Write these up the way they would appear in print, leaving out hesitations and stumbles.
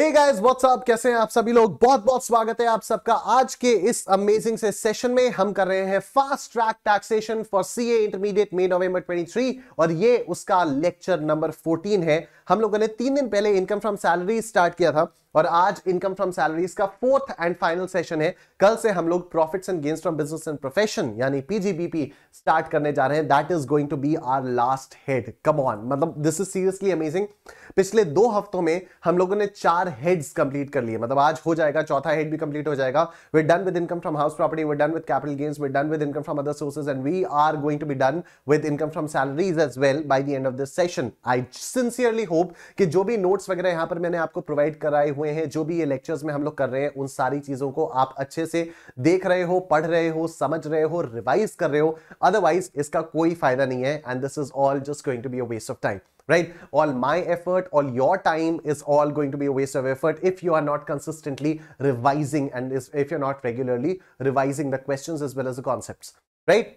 Hey guys what's up, कैसे हैं आप सभी लोग। बहुत बहुत स्वागत है आप सबका आज के इस अमेजिंग से सेशन में। हम कर रहे हैं fast track taxation for CA intermediate May November 23 और ये उसका लेक्चर नंबर 14 है। हम लोगों ने 3 दिन पहले इनकम फ्रॉम सैलरी स्टार्ट किया था और आज इनकम फ्रॉम सैलरीज का 4th एंड फाइनल सेशन है। कल से हम लोग profits and gains from business and profession यानी पीजीबीपी स्टार्ट करने जा रहे हैं। That is going to be our last head. Come on, मतलब दिस इज सीरियसली अमेजिंग। पिछले 2 हफ्तों में हम लोगों ने 4 हेड्स कंप्लीट कर लिए, मतलब आज हो जाएगा चौथा हेड भी कंप्लीट हो जाएगा। We done with income from house property, we done with capital gains, we done with income from other sources and we are going to be done with income from salaries as well by the end of this session. I sincerely hope कि जो भी notes वगैरह यहां पर मैंने आपको provide कराए हुए हैं, जो भी ये लेक्चर्स में हम लोग कर रहे हैं, उन सारी चीजों को आप अच्छे से देख रहे हो, पढ़ रहे हो, समझ रहे हो, रिवाइज कर रहे हो। अदरवाइज इसका कोई फायदा नहीं है and this is all just going to be a waste of time, right? All my effort, all your time is all going to be a waste of effort if you are not consistently revising and if you're not regularly revising the questions as well as the concepts, right?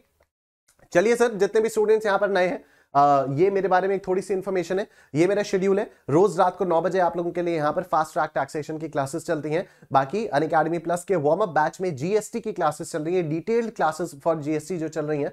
चलिए sir, जितने भी students यहां पर नए हैं, ये मेरे बारे में एक थोड़ी सी इंफॉर्मेशन है। ये मेरा शेड्यूल है। रोज रात को 9 बजे आप लोगों के लिए यहां पर फास्ट ट्रैक टैक्सेशन की क्लासेस चलती हैं। बाकी अनअकैडमी प्लस के वार्म अप बैच में जीएसटी की क्लासेस चल रही है। डिटेल्ड क्लासेस फॉर जीएसटी जो चल रही हैं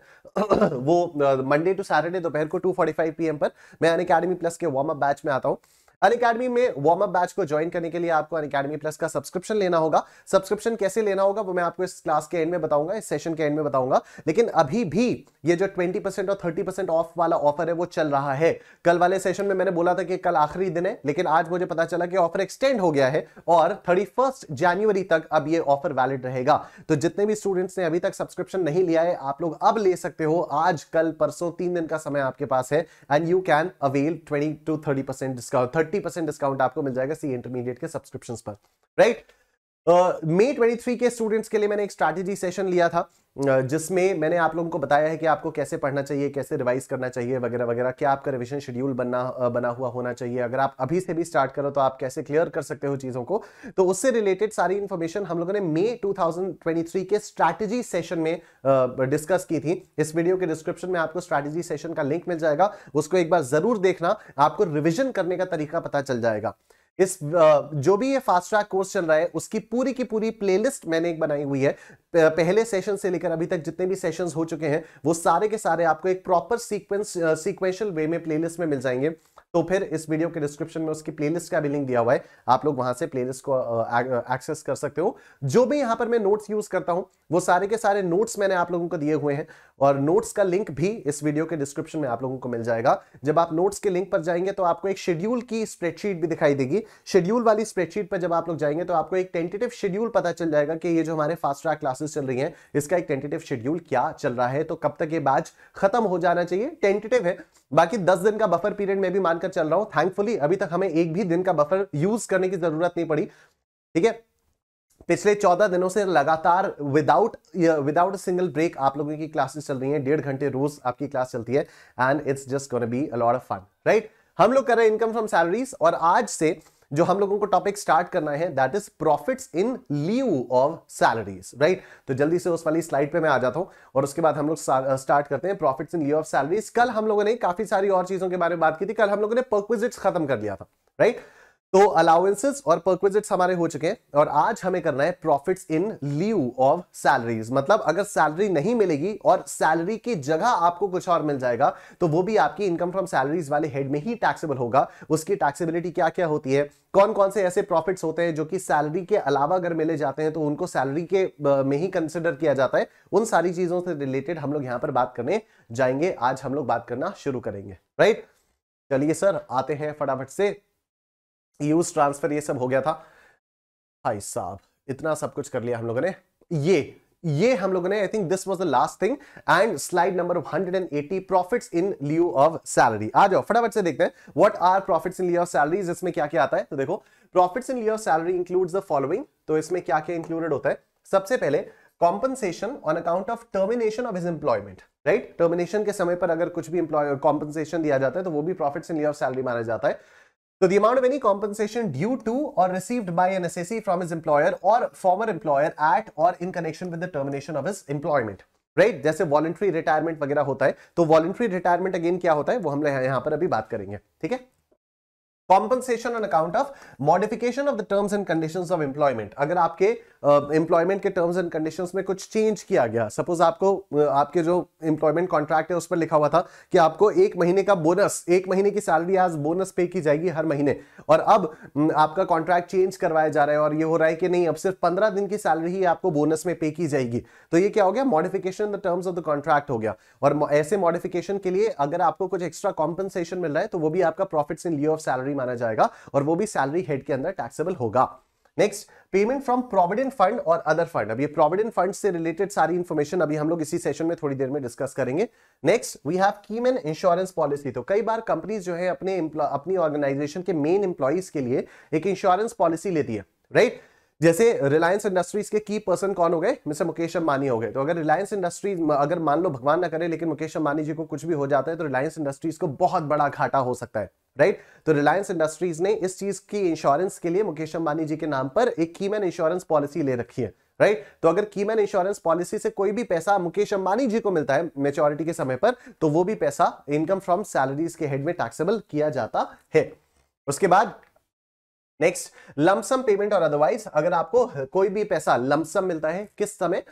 वो मंडे टू सैटरडे दोपहर को 2:45 PM पर मैं अनअकैडमी प्लस के वार्म अप बैच में आता हूं। अनअकैडमी में वार्म अप बैच को ज्वाइन करने के लिए आपको अनअकैडमी प्लस का सब्सक्रिप्शन लेना होगा। सब्सक्रिप्शन कैसे लेना होगा वो मैं आपको इस क्लास के एंड में बताऊंगा, इस सेशन के एंड में बताऊंगा। लेकिन अभी भी ये जो 20% और 30% ऑफ वाला ऑफर है वो चल रहा है। कल वाले सेशन में मैंने बोला था कि कल आखिरी दिन है, लेकिन आज मुझे पता चला कि ऑफर एक्सटेंड हो गया है और 31 जनवरी तक अब ये ऑफर वैलिड रहेगा। तो जितने भी स्टूडेंट्स ने अभी तक सब्सक्रिप्शन नहीं लिया है, आप लोग अब ले सकते हो। आज कल परसों 3 दिन का समय आपके पास है and you can avail 20 to 30% discount, 30% discount आपको मिल जाएगा सी इंटरमीडिएट के सब्सक्रिप्शंस पर, राइट? मई 23 के स्टूडेंट्स के लिए मैंने एक स्ट्रैटेजी सेशन लिया था जिसमें मैंने आप लोगों को बताया है कि आपको कैसे पढ़ना चाहिए, कैसे रिवाइज करना चाहिए वगैरह वगैरह, क्या आपका रिवीजन शेड्यूल बना हुआ होना चाहिए। अगर आप अभी से भी स्टार्ट करो तो आप कैसे क्लियर कर सकते हो चीजों को। तो उससे रिलेटेड सारी इंफॉर्मेशन हम लोगों ने मई 2023 के स्ट्रैटेजी सेशन में डिस्कस की थी। इस वीडियो के डिस्क्रिप्शन में आपको स्ट्रैटेजी सेशन का लिंक मिल जाएगा, उसको एक बार जरूर देखना, आपको रिविजन करने का तरीका पता चल जाएगा। इस जो भी ये फास्ट ट्रैक कोर्स चल रहा है उसकी पूरी की पूरी प्लेलिस्ट मैंने एक बनाई हुई है। पहले सेशन से लेकर अभी तक जितने भी सेशंस हो चुके हैं वो सारे के सारे आपको एक प्रॉपर सीक्वेंशियल वे में प्लेलिस्ट में मिल जाएंगे। तो फिर इस वीडियो के डिस्क्रिप्शन में उसकी प्लेलिस्ट का भी लिंक दिया हुआ है, आप लोग वहां से प्लेलिस्ट को एक्सेस कर सकते हो। जो भी यहां पर मैं नोट्स यूज करता हूं वो सारे के सारे नोट्स मैंने आप लोगों को दिए हुए हैं और नोट्स का लिंक भी इस वीडियो के डिस्क्रिप्शन में आप लोगों को मिल जाएगा। जब आप नोट्स के लिंक पर जाएंगे तो आपको एक शेड्यूल की स्प्रेडशीट भी दिखाई देगी। शेड्यूल वाली स्प्रेडशीट पर जब आप लोग जाएंगे तो आपको एक टेंटेटिव शेड्यूल पता चल जाएगा कि ये जो हमारे फास्ट ट्रैक क्लासेस चल रही हैं इसका एक टेंटेटिव शेड्यूल क्या चल रहा है, तो कब तक ये बैच खत्म हो जाना चाहिए। टेंटेटिव है, बाकी 10 दिन का बफर पीरियड में भी मानकर चल रहा हूं। थैंकफुली अभी तक हमें एक भी दिन का बफर यूज करने की जरूरत नहीं पड़ी, ठीक है। पिछले 14 दिनों से लगातार विदाउट सिंगल ब्रेक आप लोगों की क्लासेस चल रही हैं। 1.5 घंटे रोज आपकी क्लास चलती है and it's just gonna be a lot of fun, right? हम लोग कर रहे हैं इनकम फ्रॉम सैलरीज और आज से जो हम लोगों को टॉपिक स्टार्ट करना है that is profits in leave of salaries, right? तो जल्दी से उस वाली स्लाइड पे मैं आ जाता हूं और उसके बाद हम लोग स्टार्ट करते हैं profits in leave of salaries. कल हम लोगों ने काफी सारी और चीजों के बारे में बात की थी। कल हम लोगों ने परक्विजिट्स खत्म कर लिया था, राइट? तो अलाउंसेस और परक्विजिट्स हमारे हो चुके हैं और आज हमें करना है profits in leave of salaries. मतलब अगर सैलरी नहीं मिलेगी और सैलरी की जगह आपको कुछ और मिल जाएगा तो वो भी आपकी इनकम फ्रॉम सैलरीज वाले हेड में ही टैक्सेबल होगा। उसकी टैक्सेबिलिटी क्या क्या होती है, कौन कौन से ऐसे प्रॉफिट्स होते हैं जो कि सैलरी के अलावा अगर मिले जाते हैं तो उनको सैलरी के में ही कंसिडर किया जाता है, उन सारी चीजों से रिलेटेड हम लोग यहां पर बात करने जाएंगे। आज हम लोग बात करना शुरू करेंगे, राइट? चलिए सर, आते हैं फटाफट से। यूज ट्रांसफर ये सब हो गया था भाई साहब, इतना सब कुछ कर लिया हम लोगों ने। ये हम लोगों ने, I think this was the last thing and slide number 180 profits in lieu of salary. आ जाओ फटाफट से देखते हैं what are profits in lieu of salaries. इसमें क्या क्या आता है तो देखो, profits in lieu of salary includes the following. तो इसमें क्या क्या इंक्लूडेड होता है? सबसे पहले compensation on account of termination of his employment, right? Termination के समय पर अगर कुछ भी कॉम्पनसेशन दिया जाता है तो वो भी profits in lieu of salary माना जाता है। So the amount of any compensation due to or received by an assessee from his employer or former employer at or in connection with the termination of his employment, right? जैसे voluntary retirement वगैरह होता है, तो voluntary retirement again क्या होता है वो हम यहां पर अभी बात करेंगे, ठीक है? Compensation on account of modification of the terms and conditions of employment. अगर आपके एम्प्लॉयमेंट के टर्म्स एंड कंडीशंस में कुछ चेंज किया गया, सपोज आपको आपके जो एम्प्लॉयमेंट कॉन्ट्रैक्ट है उस पर लिखा हुआ था कि आपको 1 महीने का बोनस, 1 महीने की सैलरी आज बोनस पे की जाएगी हर महीने, और अब आपका कॉन्ट्रैक्ट चेंज करवाया जा रहा है और ये हो रहा है कि नहीं अब सिर्फ 15 दिन की सैलरी ही आपको बोनस में पे की जाएगी, तो ये क्या हो गया, modification the terms of the contract हो गया। और ऐसे मॉडिफिकेशन के लिए अगर आपको कुछ एक्स्ट्रा कॉम्पनसेशन मिल रहा है तो वो भी आपका profits in lieu of salary माना जाएगा और वो भी सैलरी हेड के अंदर टैक्सेबल होगा। Next, payment from provident fund और अदर फंड। अब ये प्रोविडेंट फंड से रिलेटेड सारी इंफॉर्मेशन अभी हम लोग इसी सेशन में थोड़ी देर में डिस्कस करेंगे। Next, we have keyman insurance policy. तो कई बार कंपनीज जो है अपनी ऑर्गेनाइजेशन के मेन एम्प्लॉइज के लिए एक इंश्योरेंस पॉलिसी लेती है, राइट। जैसे रिलायंस इंडस्ट्रीज के की पर्सन कौन हो गए, मिस्टर मुकेश अंबानी हो गए। तो अगर रिलायंस इंडस्ट्रीज, अगर मान लो भगवान ना करे लेकिन मुकेश अंबानी जी को कुछ भी हो जाता है तो रिलायंस इंडस्ट्रीज को बहुत बड़ा घाटा हो सकता है, राइट। तो रिलायंस इंडस्ट्रीज ने इस चीज की इंश्योरेंस के लिए मुकेश अंबानी जी के नाम पर एक कीमैन इंश्योरेंस पॉलिसी ले रखी है, राइट। तो अगर कीमैन इंश्योरेंस पॉलिसी से कोई भी पैसा मुकेश अंबानी जी को मिलता है मैच्योरिटी के समय पर, तो वो भी पैसा इनकम फ्रॉम सैलरीज के हेड में टैक्सेबल किया जाता है। उसके बाद नेक्स्ट, लमसम पेमेंट और अदरवाइज। अगर आपको कोई भी पैसा लमसम मिलता है, किस समय,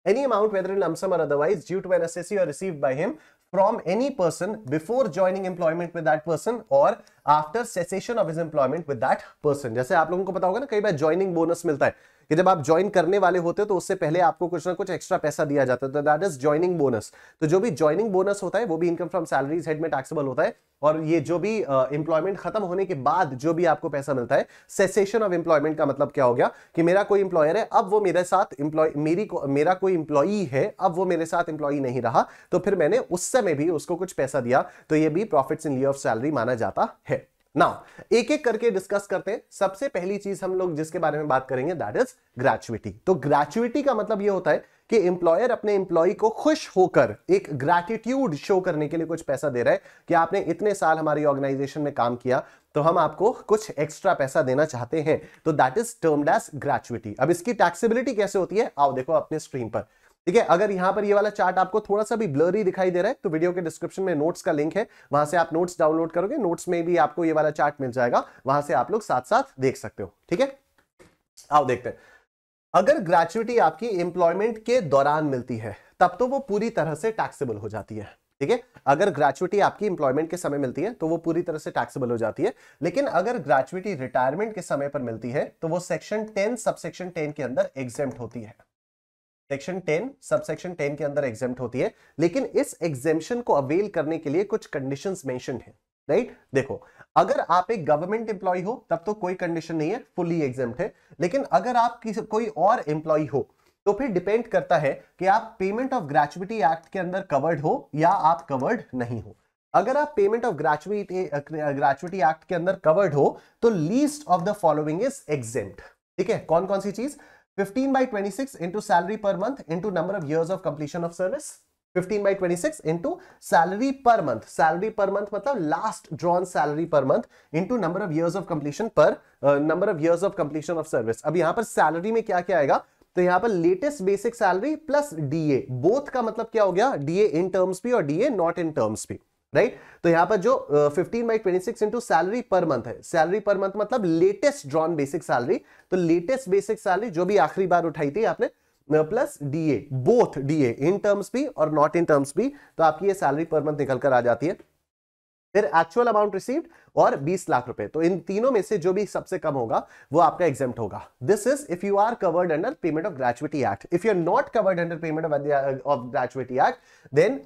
any amount whether in lump sum और otherwise due to an SSC और received by him from any person before joining employment with that person or after cessation of his employment with that person। जैसे आप लोगों को पता होगा ना, कई बार ज्वाइनिंग बोनस मिलता है कि जब आप ज्वाइन करने वाले होते हो तो उससे पहले आपको कुछ ना कुछ एक्स्ट्रा पैसा दिया जाता है, तो दैट इज ज्वाइनिंग बोनस। तो जो भी ज्वाइनिंग बोनस होता है वो भी इनकम फ्रॉम सैलरीज हेड में टैक्सेबल होता है। और ये जो भी एम्प्लॉयमेंट खत्म होने के बाद जो भी आपको पैसा मिलता है, सेसेशन ऑफ एम्प्लॉयमेंट का मतलब क्या हो गया कि मेरा कोई एम्प्लॉयर है, अब वो मेरे साथ मेरा कोई एम्प्लॉई है, अब वो मेरे साथ एम्प्लॉई नहीं रहा, तो फिर मैंने उस समय भी उसको कुछ पैसा दिया, तो ये भी profits in lieu of salary माना जाता है। नाउ एक एक करके डिस्कस करते हैं। सबसे पहली चीज हम लोग जिसके बारे में बात करेंगे दैट इज ग्रेचुइटी। तो ग्रेचुइटी का मतलब यह होता है कि एम्प्लॉयर अपने एम्प्लॉय को खुश होकर एक ग्रैटिट्यूड शो करने के लिए कुछ पैसा दे रहा है कि आपने इतने साल हमारी ऑर्गेनाइजेशन में काम किया तो हम आपको कुछ एक्स्ट्रा पैसा देना चाहते हैं, तो that is termed as gratuity. अब इसकी टैक्सेबिलिटी कैसे होती है, आओ देखो अपने स्क्रीन पर, ठीक है। अगर यहां पर ये वाला चार्ट आपको थोड़ा सा भी ब्लरी दिखाई दे रहा है तो वीडियो के डिस्क्रिप्शन में नोट्स का लिंक है, वहां से आप नोट्स डाउनलोड करोगे, नोट्स में भी आपको ये वाला चार्ट मिल जाएगा, वहां से आप लोग साथ साथ देख सकते हो, ठीक है। आओ देखते हैं। अगर ग्रेचुइटी आपकी एम्प्लॉयमेंट के दौरान मिलती है तब तो वो पूरी तरह से टैक्सेबल हो जाती है, ठीक है। अगर ग्रेचुइटी आपकी एम्प्लॉयमेंट के समय मिलती है तो वो पूरी तरह से टैक्सेबल हो जाती है। लेकिन अगर ग्रेचुइटी रिटायरमेंट के समय पर मिलती है तो वो सेक्शन 10 सबसेक्शन 10 के अंदर एग्जेम्प्ट होती है। सेक्शन 10 सबसेक्शन 10 के अंदर एग्जेम्प्ट होती है, लेकिन इस एग्जेम्पशन को अवेल करने के लिए कुछ कंडीशंस मेंशन्ड है, राइट। देखो, अगर आप एक गवर्नमेंट एम्प्लॉय हो तब तो कोई कंडीशन नहीं है, फुली एग्जेम्प्ट है। लेकिन अगर आप कोई और एम्प्लॉय हो तो फिर डिपेंड करता है कि आप पेमेंट ऑफ ग्रेचुइटी एक्ट के अंदर कवर्ड हो या आप कवर्ड नहीं हो। अगर आप पेमेंट ऑफ ग्रेचुइटी एक्ट के अंदर कवर्ड हो तो least of the following is exempt, ठीक है। कौन कौन सी चीज, 15/26 into salary per month into number of years of completion of service। 15/26 into salary per month, salary per month मतलब last drawn salary per month into number of years of completion per number of years of completion of service। अब यहां पर salary में क्या क्या आएगा, तो यहां पर latest basic salary plus DA, both का मतलब क्या हो गया, डीए इन टर्म्स भी और डीए नॉट इन टर्म्स भी, राइट। तो यहां पर जो 15/26 इंटू सैलरी पर मंथ है, सैलरी पर मंथ मतलब लेटेस्ट ड्रॉन बेसिक सैलरी, तो लेटेस्ट बेसिक सैलरी जो भी आखिरी बार उठाई थी आपने, plus DA, both DA in terms भी और नॉट इन टर्म्स भी, तो आपकी ये सैलरी पर मंथ निकल कर आ जाती है। फिर एक्चुअल अमाउंट रिसीव्ड और 20 लाख रुपए, तो इन तीनों में से जो भी सबसे कम होगा वो आपका एग्जेम्प्ट होगा। This is if you are covered under payment of gratuity act. If you are not covered under payment of gratuity act then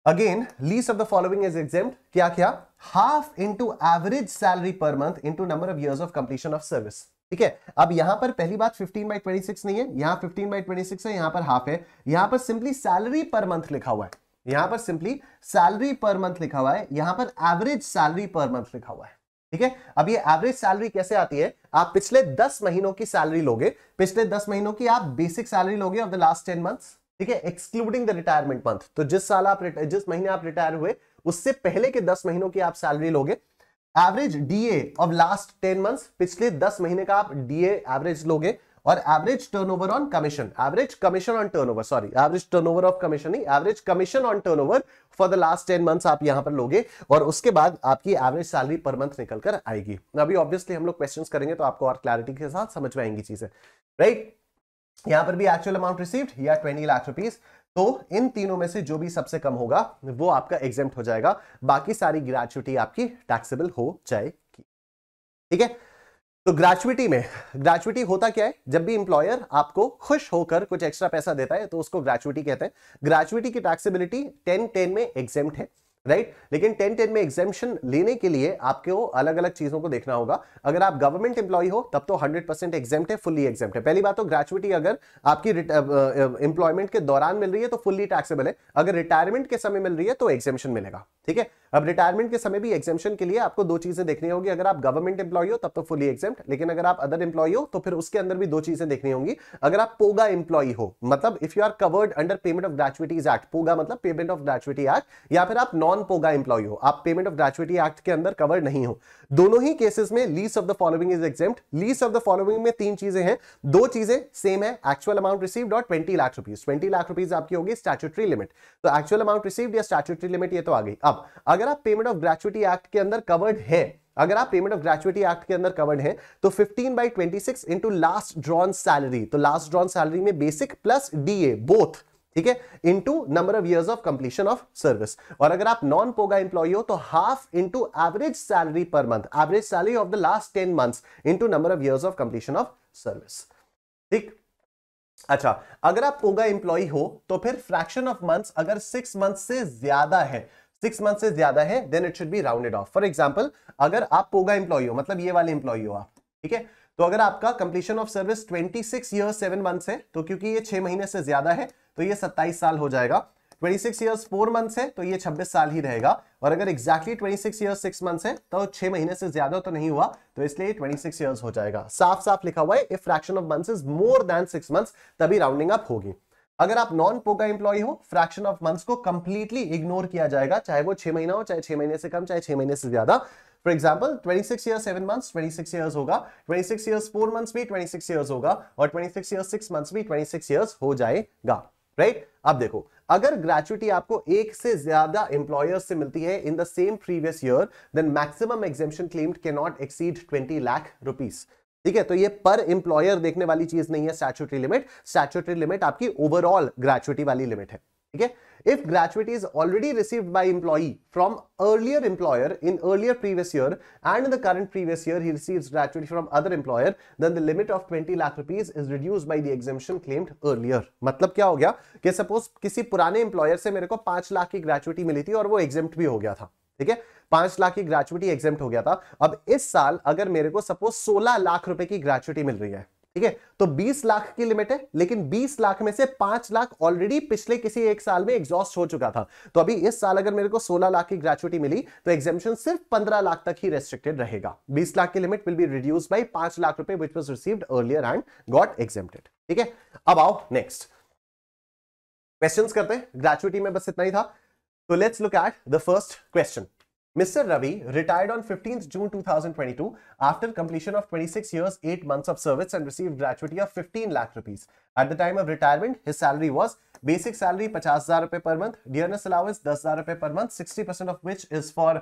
Again, least of the following is exempt। क्या क्या, half into average salary per month into number of years of completion of service, ठीक है। अब यहां पर पहली बात 15/26 नहीं है, यहां 15/26 है, यहां पर हाफ है, यहां पर सिंपली सैलरी पर मंथ लिखा हुआ है, यहां पर सिंपली सैलरी पर मंथ लिखा हुआ है, यहां पर एवरेज सैलरी पर मंथ लिखा हुआ है, ठीक है। अब ये एवरेज सैलरी कैसे आती है, आप पिछले 10 महीनों की सैलरी लोगे, पिछले 10 महीनों की आप बेसिक सैलरी लोगे ऑफ द लास्ट 10 मंथ्स, ठीक है, एक्सक्लूडिंग द रिटायरमेंट मंथ। तो जिस महीने आप रिटायर हुए उससे पहले के 10 महीनों की आप सैलरी लोगे। Average DA of last 10 months, पिछले 10 महीने का आप डीए एवरेज लोगे, और average turnover on commission, average commission on turnover, sorry average turnover of commission नहीं, average commission on turnover for the last 10 months आप यहां पर लोगे और उसके बाद आपकी एवरेज सैलरी पर मंथ निकल कर आएगी। अभी ऑब्वियसली हम लोग क्वेश्चंस करेंगे तो आपको और क्लैरिटी के साथ समझ में आएंगी चीजें, राइट। यहां पर भी एक्चुअल अमाउंट रिसीव्ड या 20 लाख रुपीस, तो इन तीनों में से जो भी सबसे कम होगा वो आपका एग्जेम्प्ट हो जाएगा, बाकी सारी ग्रेच्युटी आपकी टैक्सेबल हो जाएगी, ठीक है। तो ग्रेच्युटी में, ग्रेच्युटी होता क्या है, जब भी इंप्लॉयर आपको खुश होकर कुछ एक्स्ट्रा पैसा देता है तो उसको ग्रेच्युटी कहते हैं। ग्रेच्युटी की टैक्सेबिलिटी 10-10 में एग्जेम्प्ट है, राइट। लेकिन 10-10 में एग्जेम्पशन लेने के लिए आपको अलग अलग चीजों को देखना होगा। अगर आप गवर्नमेंट एम्प्लॉय हो तब तो 100% एग्जेम्प्ट है, फुल्ली एग्जेम्प्ट है। पहली बात तो ग्रेच्युटी अगर आपकी एम्प्लॉयमेंट के दौरान मिल रही है तो फुल्ली टैक्सेबल है, अगर रिटायरमेंट के समय मिल रही है तो एग्जेम्पशन मिलेगा, ठीक है। अब रिटायरमेंट के समय भी एग्जेम्पशन के लिए आपको दो चीजें देखनी होगी, अगर आप गवर्नमेंट एम्प्लॉय हो तब तो फुल्ली एग्जेम्प्ट, लेकिन अगर आप अदर एम्प्लॉय हो तो फिर उसके अंदर भी दो चीजें देखनी होंगी। अगर आप पोगा एम्प्लॉय हो, मतलब if you are covered under payment of gratuities act, पोगा मतलब पेमेंट ऑफ ग्रेच्युटी एक्ट, या फिर आप नॉन पोगा एम्प्लॉय हो, आप पेमेंट ऑफ ग्रेच्युटी एक्ट के अंदर कवर नहीं हो, दोनों ही केसेस में least of the following is exempt. Least of the following में तीन चीजें हैं, दो चीजें सेम है, एक्चुअल अमाउंट रिसीव्ड और 20 लाख रुपीस। 20 लाख रुपीस आपकी होगी स्टैट्यूटरी लिमिट, तो एक्चुअल अमाउंट रिसीव्ड या स्टैट्यूटरी लिमिट ये तो आ गई। अब अगर आप पेमेंट ऑफ ग्रेच्युटी एक्ट के अंदर कवर्ड है, अगर आप पेमेंट ऑफ ग्रेच्युटी एक्ट के अंदर कवर्ड है तो 15/26 इंटू लास्ट ड्रॉन सैलरी, तो लास्ट ड्रॉन सैलरी में बेसिक प्लस डीए बोथ, ठीक है, into number of years of completion of service. और अगर आप नॉन पोगा एम्प्लॉय हो तो half into average salary per month, average salary of the last 10 months into number of years of completion of service, ठीक। अच्छा, अगर आप पोगा employ हो तो फिर फ्रैक्शन ऑफ मंथ्स अगर 6 मंथ से ज्यादा है, 6 मंथ से ज्यादा है, then it should be rounded off. For example, अगर आप पोगा एम्प्लॉय हो, मतलब ये वाले एम्प्लॉय हो आप, ठीक है, तो अगर आपका completion of service 26 years 7 months है, तो क्योंकि ये 6 महीने से ज्यादा है तो ये 27 साल हो जाएगा। 26 ईयर्स 4 मंथ्स है तो ये 26 साल ही रहेगा। और अगर एग्जैक्टली 26 ईयर्स 6 मंथ्स है तो 6 महीने से ज्यादा तो नहीं हुआ, तो इसलिए 26 ईयर्स हो जाएगा। साफ साफ लिखा हुआ है, if fraction of months is more than 6 months तभी राउंडिंग अप होगी। अगर आप नॉन पोगा एम्प्लॉय हो, फ्रैक्शन ऑफ मंथ्स को कंप्लीटली इग्नोर किया जाएगा, चाहे वो 6 महीना हो, चाहे 6 महीने से कम, चाहे 6 महीने से ज्यादा। For example 26 years 7 months 26 years होगा, 26 ईयर्स 4 मंथ्स भी 26 ईयर्स होगा, और 26 ईयर्स 6 मंथ्स भी 26 ईयर्स हो जाएगा, राइट। अब देखो, अगर ग्रेच्युटी आपको एक से ज्यादा एम्प्लॉयर्स से मिलती है in the same previous year, then maximum exemption claimed can not exceed 20 lakh rupees, ठीक है। तो ये पर एम्प्लॉयर देखने वाली चीज नहीं है स्टैट्यूटरी लिमिट, स्टैट्यूटरी लिमिट आपकी ओवरऑल ग्रेच्युटी वाली लिमिट है, ठीक है। If gratuity is already received by employee from earlier employer in earlier previous year and in the current previous year he receives gratuity from other employer, then the limit of 20 lakh rupees is reduced by the exemption claimed earlier। मतलब क्या हो गया कि suppose किसी पुराने employer से मेरे को 5 लाख की ग्रेच्युटी मिली थी और वो एग्जेम्प्ट भी हो गया था, ठीक है, 5 लाख की ग्रेच्युटी एग्जेम्प्ट हो गया था। अब इस साल अगर मेरे को सपोज 16 लाख रुपए की ग्रेच्युटी मिल रही है, ठीक है, तो 20 लाख की लिमिट है, लेकिन 20 लाख में से 5 लाख ऑलरेडी पिछले किसी एक साल में एग्जॉस्ट हो चुका था। तो अभी इस साल अगर मेरे को 16 लाख की ग्रेच्युटी मिली तो एग्जेम्पशन सिर्फ 15 लाख तक ही रेस्ट्रिक्टेड रहेगा। 20 लाख की limit will be reduced by 5 lakh रुपए which was received earlier and got exempted, ठीक है। अब आओ नेक्स्ट क्वेश्चंस करते हैं। ग्रेच्युटी में बस इतना ही था, तो let's look at the first question. Mr. Ravi retired on 15th June 2022 after completion of 26 years 8 months of service and received gratuity of 15 lakh rupees. At the time of retirement, his salary was basic salary 50,000 रुपए per month, dearness allowance 10,000 रुपए per month, 60% of which is for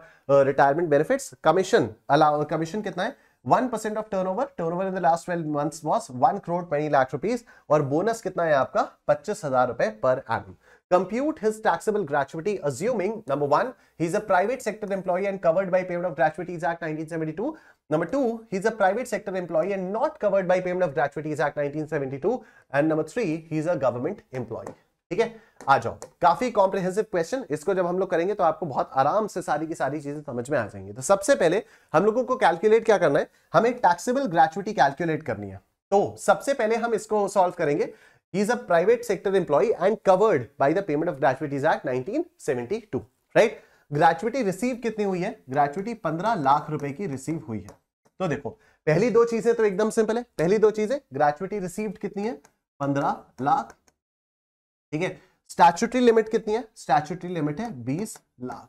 retirement benefits. Commission कितना है? 1% of turnover. Turnover in the last 12 months was 1 crore 20 lakh rupees. और bonus कितना है आपका? 25,000 रुपए per annum. Compute his taxable gratuity assuming number 1, he's a private sector employee and covered by Payment of Gratuities Act 1972. Number 2, he's a private sector employee and not covered by Payment of Gratuities Act 1972. And number 3, he's a government employee. ठीक है, आ जाओ। काफी comprehensive question, इसको जब हम लोग करेंगे तो आपको बहुत आराम से सारी की सारी चीजें समझ में आ जाएंगी। तो सबसे पहले हम लोगों को कैलकुलेट क्या करना है, हमें टैक्सेबल ग्रेच्युटी कैलकुलेट करनी है। तो सबसे पहले हम इसको सॉल्व करेंगे। He is a private sector employee and covered by the Payment of Gratuities Act 1972, right? Gratuity receive कितनी हुई है? ग्रेच्युटी 15 लाख रुपए की रिसीव हुई है। तो देखो, पहली दो चीजें तो एकदम सिंपल है। पहली दो चीजें, ग्रेच्युटी रिसीव्ड कितनी है? 15 लाख, ठीक है। स्टैट्यूटरी लिमिट कितनी है? स्टैट्यूटरी लिमिट है 20 लाख,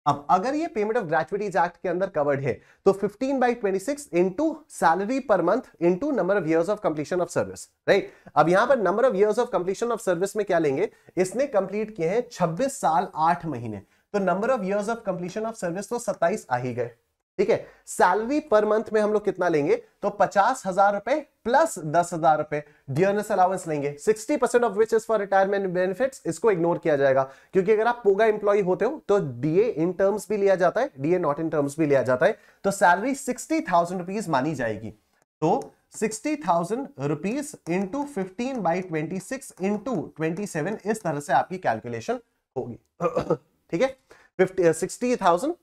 अब अगर ये पेमेंट ऑफ ग्रेचुइटीज एक्ट के अंदर कवर्ड है तो 15/26 into salary per month into number of years of completion of service, right. अब यहां पर number of years of completion of service में क्या लेंगे, इसने कंप्लीट किए हैं 26 साल 8 महीने, तो number of years of completion of service तो 27 आ ही गए, ठीक है। सैलरी पर मंथ में हम लोग कितना लेंगे, तो 50,000 रुपए प्लस 10,000 रुपए डियरनेस अलाउंस लेंगे, 60% of which is for retirement benefits. इसको इग्नोर किया जाएगा क्योंकि अगर आप पोगा एम्प्लॉय होते हो तो डीए इन टर्म्स भी लिया जाता है, डीए नॉट इन टर्म्स भी लिया जाता है। तो सैलरी 60,000 रुपीज मानी जाएगी। तो 60,000 रुपीज इंटू 15/26 इंटू 27, इस तरह से आपकी कैलकुलेशन होगी, ठीक है। 60,000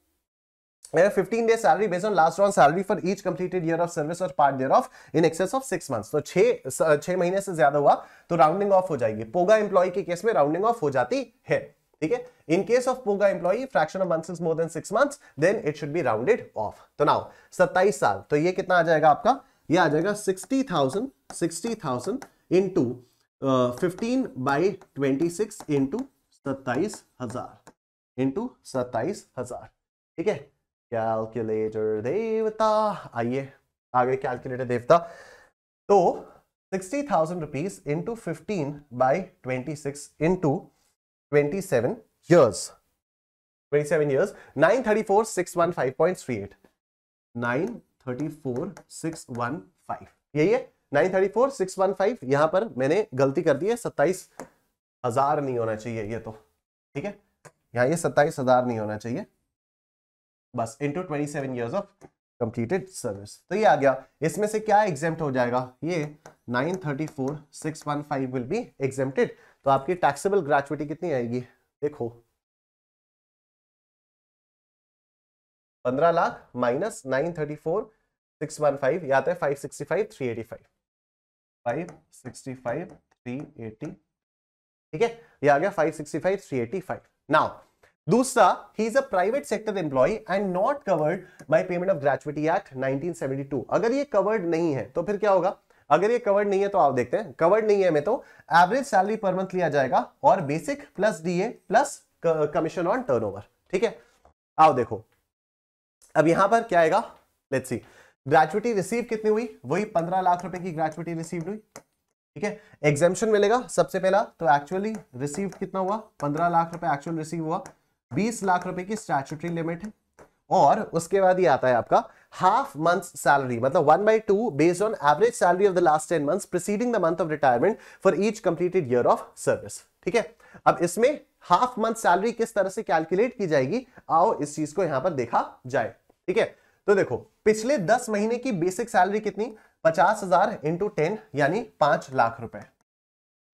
15 days salary based on last drawn salary for each completed year of service or part thereof in excess of 6 months। तो 6 महीने से ज्यादा हुआ तो राउंडिंग ऑफ हो जाएगी। पोगा एम्प्लॉय के केस में राउंडिंग ऑफ हो जाती है, ठीक है। In case of POGA employee fraction of months is more than 6 months then it should be rounded off. तो नाउ 27 साल, तो ये कितना आ जाएगा आपका, ये आ जाएगा 60,000 इंटू 15/26 इंटू 27,000 इंटू 27,000, ठीक है। कैलकुलेटर देवता, आइए आगे कैलकुलेटर देवता। तो 60,000 रुपीज इंटू 15/26 इंटू 27 years 934,615.38 934,615, यही है 934,615। यहां पर मैंने गलती कर दी है, 27,000 नहीं होना चाहिए ये तो, ठीक है। यहां ये 27,000 नहीं होना चाहिए बस, into 27 years of completed service. तो ये आ गया। इसमें से क्या एग्जेम्प्ट हो जाएगा, ये 934,615 विल बी एग्जेम्प्टेड। तो आपकी टैक्सेबल ग्रेचुइटी कितनी आएगी, देखो 15 लाख माइनस 934,615, ये आता है 565,385, 565,380, ठीक है। ये आ गया 565,385। नाउ दूसरा, he is a private sector employee and not covered by payment of gratuity act 1972। अगर ये कवर्ड नहीं है तो फिर क्या होगा, अगर ये कवर्ड नहीं है तो आप देखते हैं, कवर्ड नहीं है में तो एवरेज सैलरी पर मंथ लिया जाएगा और basic plus DA plus commission on turnover, ठीक है। आओ देखो अब यहां पर क्या आएगा, लेट्स सी। ग्रेचुइटी रिसीव कितनी हुई, वही 15 लाख रुपए की ग्रेचुइटी रिसीव हुई, ठीक है। एग्जेम्पशन मिलेगा सबसे पहला, तो एक्चुअली रिसीव कितना हुआ, 15 लाख रुपए एक्चुअल रिसीव हुआ, 20 लाख रुपए की स्टैट्यूटरी लिमिट है, और उसके बाद ये आता है आपका हाफ मंथ सैलरी, मतलब 1/2 based on average salary of the last 10 months preceding the month of retirement for each completed year of service, ठीक है। अब इसमें हाफ मंथ सैलरी किस तरह से कैलकुलेट की जाएगी, आओ इस चीज को यहां पर देखा जाए, ठीक है। तो देखो पिछले 10 महीने की बेसिक सैलरी कितनी, 50,000 इंटू 10 यानी 5 लाख रुपए।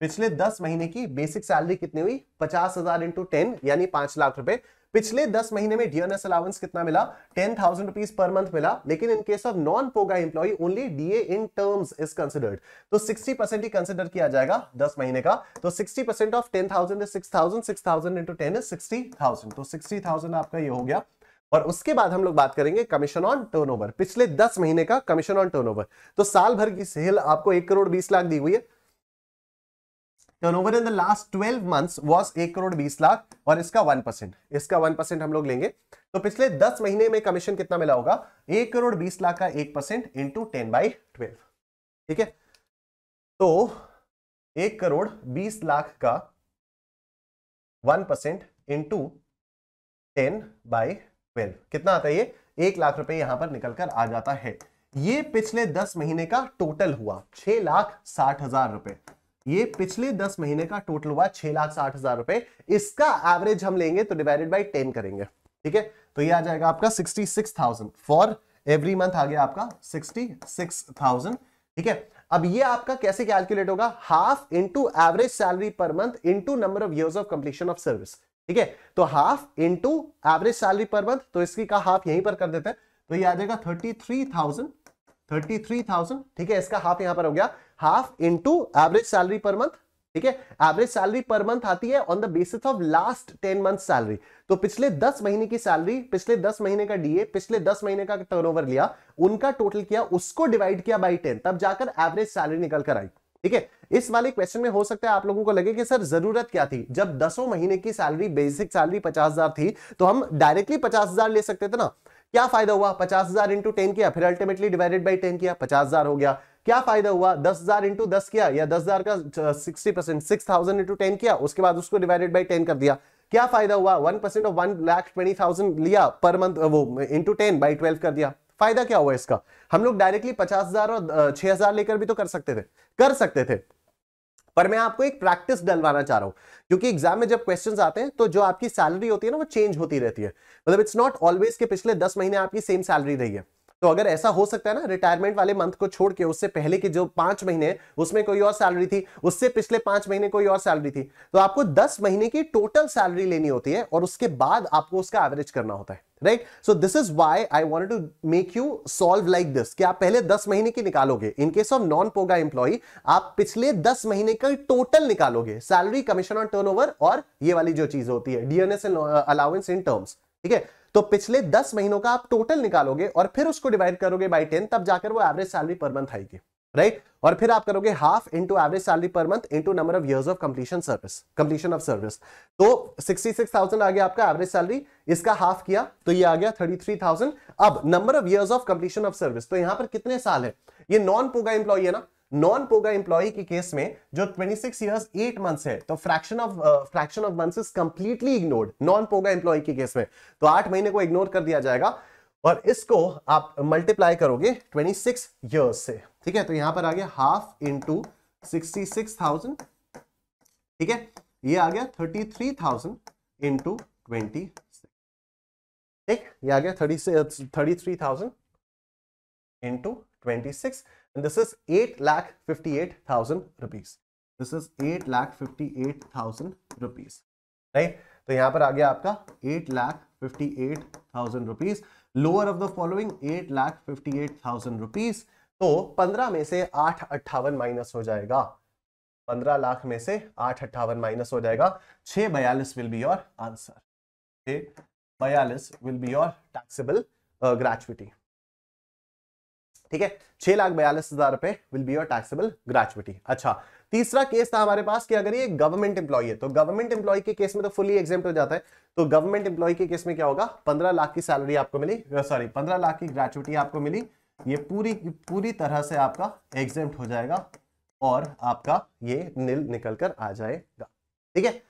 पिछले 10 महीने की बेसिक सैलरी कितनी हुई, 50,000 इंटू 10 यानी 5 लाख रुपए। पिछले 10 महीने में डियरनेस अलाउंस कितना मिला, 10,000 रुपीज पर मंथ मिला, लेकिन in case of non POGA employee only DA in terms is considered, तो 60% ही कंसिडर किया जाएगा 10 महीने का। तो 60% ऑफ 10,000 इज 6,000, 6,000 इंटू 10 इज 60,000, तो 60,000 आपका ये हो गया। और उसके बाद हम लोग बात करेंगे कमीशन ऑन टर्नओवर, पिछले 10 महीने का कमीशन ऑन टर्नओवर। तो साल भर की सेल आपको 1,20,00,000 दी हुई है, turnover in the last 12 months was 1,20,00,000 और इसका 1% हम लोग लेंगे। तो पिछले 10 महीने में कमीशन कितना मिला होगा, 1,20,00,000 का 1% इंटू 10/12, ठीक है। तो 1,20,00,000 का 1% इंटू 10/12 कितना आता है, ये 1 लाख रुपए यहां पर निकल कर आ जाता है। ये पिछले 10 महीने का टोटल हुआ 6,60,000 रुपए। ये पिछले 10 महीने का टोटल हुआ 6,60,000 रुपए। इसका एवरेज हम लेंगे तो डिवाइडेड बाय 10 करेंगे, ठीक है। तो ये आ जाएगा आपका 66,000 फॉर एवरी मंथ, आ गया आपका 66,000, ठीक है। अब ये आपका कैसे कैलकुलेट होगा, half into average salary per month into number of years of completion of service, ठीक है। तो half into average salary per month, तो इसकी का हाफ यहीं पर कर देते हैं, तो ये आ जाएगा 33,000, ठीक है। इसका हाफ यहां पर हो गया, half into average salary per month, ठीक है। एवरेज सैलरी पर मंथ आती है on the basis of last 10 months salary. तो पिछले 10 महीने की सैलरी, पिछले 10 महीने का डीए, पिछले 10 महीने का टर्नओवर लिया, उनका टोटल किया, उसको डिवाइड किया बाई 10, तब जाकर एवरेज सैलरी निकल कर आई, ठीक है। इस वाले क्वेश्चन में हो सकता है आप लोगों को लगे कि सर जरूरत क्या थी, जब 10 महीने की सैलरी, बेसिक सैलरी 50,000 थी तो हम डायरेक्टली 50,000 ले सकते थे ना। क्या फायदा हुआ, 50,000 इंटू 10 किया, फिर अल्टीमेटली डिवाइडेड बाई 10 किया, 50,000 हो गया। क्या फायदा हुआ, 10,000 इंटू 10 किया या 10,000 का 60%, 6,000 इंटू 10 किया, उसके बाद उसको डिवाइडेड बाई 10 कर दिया। क्या फायदा हुआ, 1% ऑफ 1,20,000 लिया पर मंथ, वो इंटू 10 बाई 12 कर दिया। फायदा क्या हुआ इसका, हम लोग डायरेक्टली 50,000 और 6,000 लेकर भी तो कर सकते थे, पर मैं आपको एक प्रैक्टिस डलवाना चाह रहा हूं, क्योंकि एग्जाम में जब क्वेश्चंस आते हैं तो जो आपकी सैलरी होती है ना वो चेंज होती रहती है। मतलब इट्स नॉट ऑलवेज के पिछले 10 महीने आपकी सेम सैलरी रही है। तो अगर ऐसा हो सकता है ना, रिटायरमेंट वाले मंथ को छोड़ के उससे पहले के जो 5 महीने उसमें कोई और सैलरी थी, उससे पिछले 5 महीने कोई और सैलरी थी, तो आपको 10 महीने की टोटल सैलरी लेनी होती है और उसके बाद आपको उसका एवरेज करना होता है, right. So this is why I wanted to make you solve like this, कि आप पहले 10 महीने की निकालोगे। In case of non POGA employee आप पिछले 10 महीने का टोटल निकालोगे, सैलरी, कमीशन ऑन टर्नओवर और ये वाली जो चीज होती है DNS and allowance in terms, ठीक है। तो पिछले 10 महीनों का आप टोटल निकालोगे और फिर उसको डिवाइड करोगे बाय 10, तब जाकर वो एवरेज सैलरी पर मंथ आएगी, राइट। और फिर आप करोगे half into average salary per month into number of years of completion of service. तो 66,000 आ गया आपका एवरेज सैलरी, इसका हाफ किया तो ये आ गया 33,000। अब number of years of completion of service, तो यहां पर कितने साल है, ये नॉन पोगा एम्प्लॉय है ना। नॉन पोगा एम्प्लॉय के केस में जो 26 इयर्स 8 मंथ्स है, तो fraction of months is completely ignored non POGA employee के केस में। तो 8 महीने को इग्नोर कर दिया जाएगा और इसको आप मल्टीप्लाई करोगे 26 इयर्स से, ठीक है। तो यहां पर आ गया हाफ इंटू 66,000, ठीक है। ये आ गया 33,000 इंटू 26, ठीक। ये आ गया 33,000 into 26 and this is 8,58,000 rupees. This is 8,58,000 rupees, right? तो यहां पर आ गया आपका 8,58,000 rupees. Lower of the following 8,58,000 rupees. तो 15 में से 858 माइनस हो जाएगा, 15 लाख में से 858 माइनस हो जाएगा। 642 will be your answer. 642 will be your taxable gratuity, ठीक है। 6,42,000 रुपए will be your taxable gratuity. अच्छा, तीसरा केस था हमारे पास कि अगर ये गवर्नमेंट एम्प्लॉय है, तो गवर्नमेंट एम्प्लॉय के केस में तो फुली एग्जेम्प्ट हो जाता है। तो गवर्नमेंट एम्प्लॉय के केस में क्या होगा, 15 लाख की सैलरी आपको मिली, 15 लाख की ग्रेचुइटी आपको मिली, ये पूरी तरह से आपका एग्जेम्प्ट हो जाएगा और आपका ये नील निकल कर आ जाएगा, ठीक है।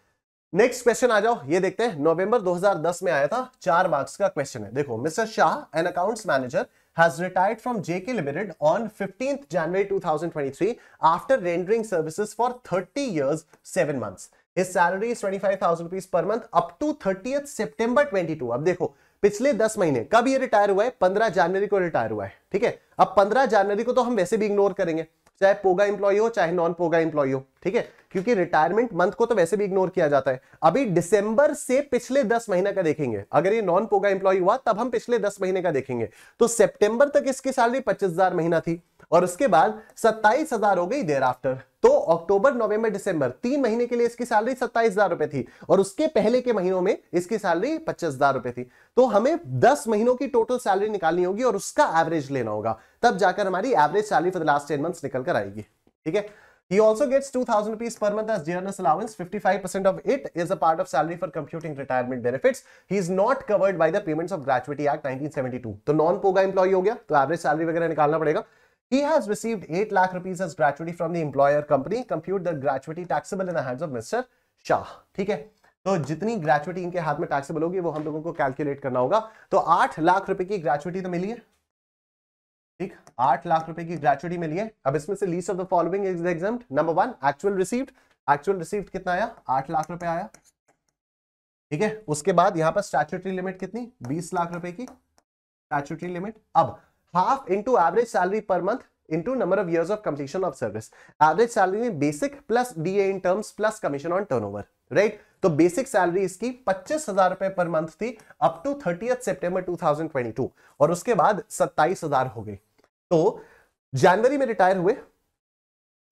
नेक्स्ट क्वेश्चन आ जाओ, ये देखते हैं। नवंबर 2010 में आया था, 4 मार्क्स का क्वेश्चन है। देखो, mister Shah, an accounts manager, has retired from JK Limited on 15th January 2023 after rendering services for 30 years 7 months. His salary is 25,000 rupees per month up to 30th September 22. अब देखो, पिछले 10 महीने कब ये रिटायर हुआ है, 15 जनवरी को रिटायर हुआ है, ठीक है। अब 15 जनवरी को तो हम वैसे भी इग्नोर करेंगे, चाहे पोगा एम्प्लॉय हो चाहे नॉन पोगा एम्प्लॉय हो, ठीक है, क्योंकि रिटायरमेंट मंथ को तो वैसे भी इग्नोर किया जाता है। अभी दिसंबर से पिछले 10 महीने का देखेंगे, अगर ये नॉन पोगा एम्प्लॉय हुआ तब हम पिछले 10 महीने का देखेंगे। तो सितंबर तक इसकी सैलरी 25,000 महीना थी और उसके बाद 27,000 हो गई देयर आफ्टर। तो अक्टूबर, नवंबर, दिसंबर 3 महीने के लिए इसकी सैलरी 27,000 रुपए थी और उसके पहले के महीनों में इसकी सैलरी 25,000 रुपए थी। तो हमें 10 महीनों की टोटल सैलरी निकालनी होगी और उसका एवरेज लेना होगा, तब जाकर हमारी average salary for the last 10 months निकल कर आएगी, ठीक है। He also gets 2,000 rupees per month as dearness allowance. 55% of it is a part of salary for computing retirement benefits. He is not covered by the Payments of Gratuity Act 1972. तो non POGA employ हो गया, तो average salary वगैरह निकालना पड़ेगा। He has received 8 lakh rupees as gratuity from the employer company. Compute the gratuity taxable in the hands of Mr. Shah. ठीक है, तो जितनी ग्रेचुइटी इनके हाथ में टैक्सेबल होगी वो हम लोगों को कैलकुलेट करना होगा। तो 8 लाख रुपए की ग्रेचुइटी तो मिली है, ठीक, 8 लाख रुपए की ग्रेचुइटी मिली है। अब इसमें से least of the following is examined. Number 1, actual received कितना आया, 8 लाख रुपए आया, ठीक है। उसके बाद यहां पर स्टैट्यूटरी लिमिट कितनी, 20 लाख रुपए की स्टैट्यूटरी लिमिट। अब half into average salary per month into number of years of completion of service. Average salary में basic plus DA in terms plus commission on turnover, right. तो बेसिक सैलरी इसकी 25,000 रुपए per month थी up to 30th सितंबर 2022 और उसके बाद 27,000 हो गई। तो जनवरी में रिटायर हुए,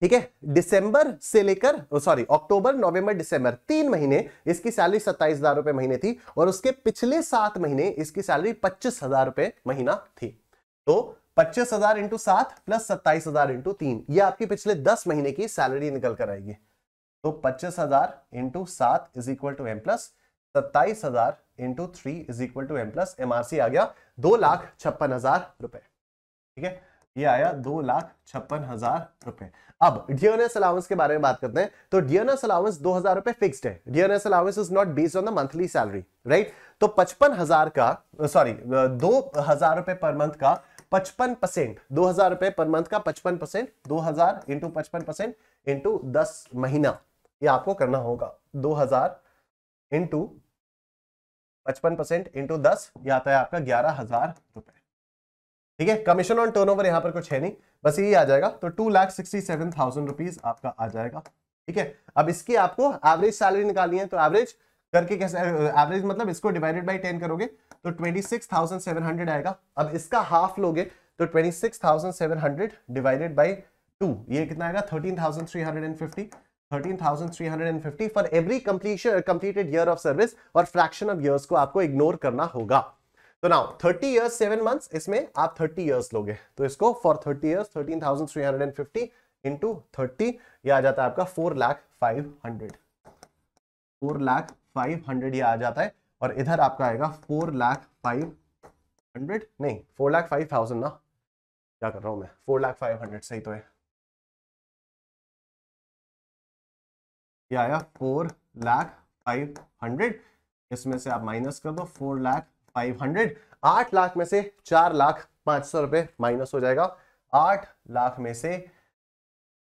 ठीक है, दिसंबर से लेकर अक्टूबर, नवंबर, दिसंबर 3 महीने इसकी सैलरी 27,000 रुपए महीने थी और उसके पिछले 7 महीने इसकी सैलरी 25,000 रुपए महीना थी। तो 25,000 इंटू 7 प्लस 27,000 इंटू 3, ये आपकी पिछले 10 महीने की सैलरी निकल कर आएगी। तो 25,000 into 7 is equal to M plus 27,000 into 3 is equal to M plus MRC आ गया 2,56,000 रुपए। ठीक है, ये आया 2,56,000 रुपए। अब डियरनेस अलाउंस के बारे में बात करते हैं। तो डियरनेस अलाउंस 2,000 रुपए फिक्स्ड है। Dearness allowance is not based on the monthly salary, right. तो 55,000 का 2,000 रुपए पर मंथ का 55%, 2,000 रुपए पर मंथ का 55%, 2,000 इंटू 55% इंटू 10 महीना, ये आपको करना होगा। 2,000 इंटू 55% इंटू 10, ये आता है आपका 11,000 रुपए। ठीक है, कमीशन ऑन टर्नओवर यहां पर कुछ है नहीं, बस यही आ जाएगा। तो 2,67,000 रुपीज आपका आ जाएगा। ठीक है, अब इसकी आपको एवरेज सैलरी निकालनी है। तो एवरेज करके कैसे, एवरेज मतलब इसको डिवाइडेड बाय 10 करोगे तो 26,700 आएगा। अब इसका हाफ लोगे तो 26,700 डिवाइडेड बाय 2, ये कितना आएगा 13,350। 13,350 for every completed year of service, और फ्रैक्शन ऑफ ईयर्स को आपको इग्नोर करना होगा। तो नाउ 30 इयर्स 7 मंथ्स, इसमें आप 30 इयर्स लोगे तो इसको फॉर 30 इयर्स 13,350 इंटू 30, ये आ जाता है आपका 4,05,000। 4,05,000 ये आ जाता है। और इधर आपका आएगा 4,05,000 नहीं 4,05,000 ना, क्या कर रहा हूं मैं, 4,05,000 सही तो है। ये आया 4,05,000, इसमें से आप माइनस कर दो 4,05,000। 8 लाख में से 4,05,000 रुपए माइनस हो जाएगा। 8 लाख में से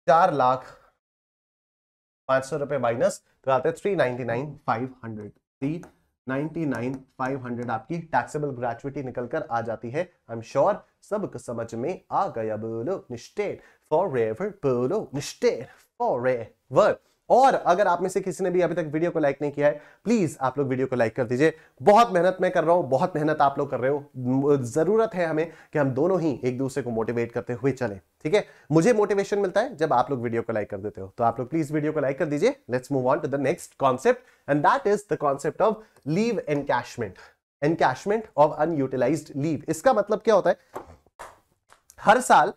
4,05,000 रुपए माइनस, तो आते हैं 399,500। 399,500 आपकी टैक्सेबल ग्रेचुइटी निकल कर आ जाती है। आई एम श्योर सबको समझ में आ गया। बोलो निश्चय फॉरएवर, बोलो निश्चय फॉरएवर। और अगर आप में से किसी ने भी अभी तक वीडियो को लाइक नहीं किया है, प्लीज आप लोग वीडियो को लाइक कर दीजिए। बहुत मेहनत मैं कर रहा हूं, बहुत मेहनत आप लोग कर रहे हो। जरूरत है हमें कि हम दोनों ही एक दूसरे को मोटिवेट करते हुए चलें। ठीक है, मुझे मोटिवेशन मिलता है जब आप लोग वीडियो को लाइक कर देते हो। तो आप लोग प्लीज वीडियो को लाइक कर दीजिए। Let's move on to the next concept, and that is the concept of leave encashment. Encashment of unutilized leave. इसका मतलब क्या होता है, हर साल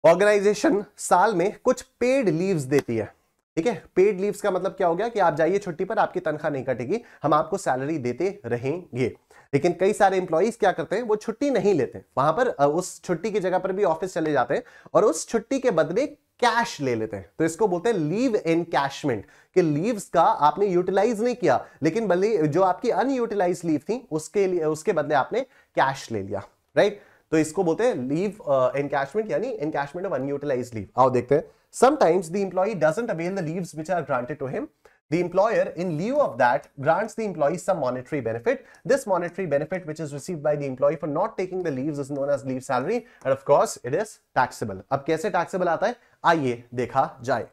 ऑर्गेनाइजेशन साल में कुछ पेड लीव्स देती है। ठीक है, पेड लीव्स का मतलब क्या हो गया कि आप जाइए छुट्टी पर, आपकी तनख्वाह नहीं कटेगी, हम आपको सैलरी देते रहेंगे। लेकिन कई सारे एम्प्लॉइज क्या करते हैं, वो छुट्टी नहीं लेते, वहां पर उस छुट्टी की जगह पर भी ऑफिस चले जाते हैं और उस छुट्टी के बदले कैश ले लेते हैं। तो इसको बोलते हैं लीव एनकैशमेंट, कि लीव्स का आपने यूटिलाइज नहीं किया, लेकिन बल्कि जो आपकी अनयूटिलाइज लीव थी उसके लिए, उसके बदले आपने कैश ले लिया, राइट। तो इसको बोलते हैं लीव एनकैशमेंट, यानी एनकैशमेंट ऑफ अनयूटिलाइज्ड लीव। आओ देखते हैं। Sometimes the employee doesn't avail the leaves which are granted to him. The employer, in lieu of that, grants the employee some monetary benefit. This monetary benefit, which is received by the employee for not taking the leaves, is known as leave salary, and of course, it is taxable. अब कैसे taxable आता है, आइए देखा जाए।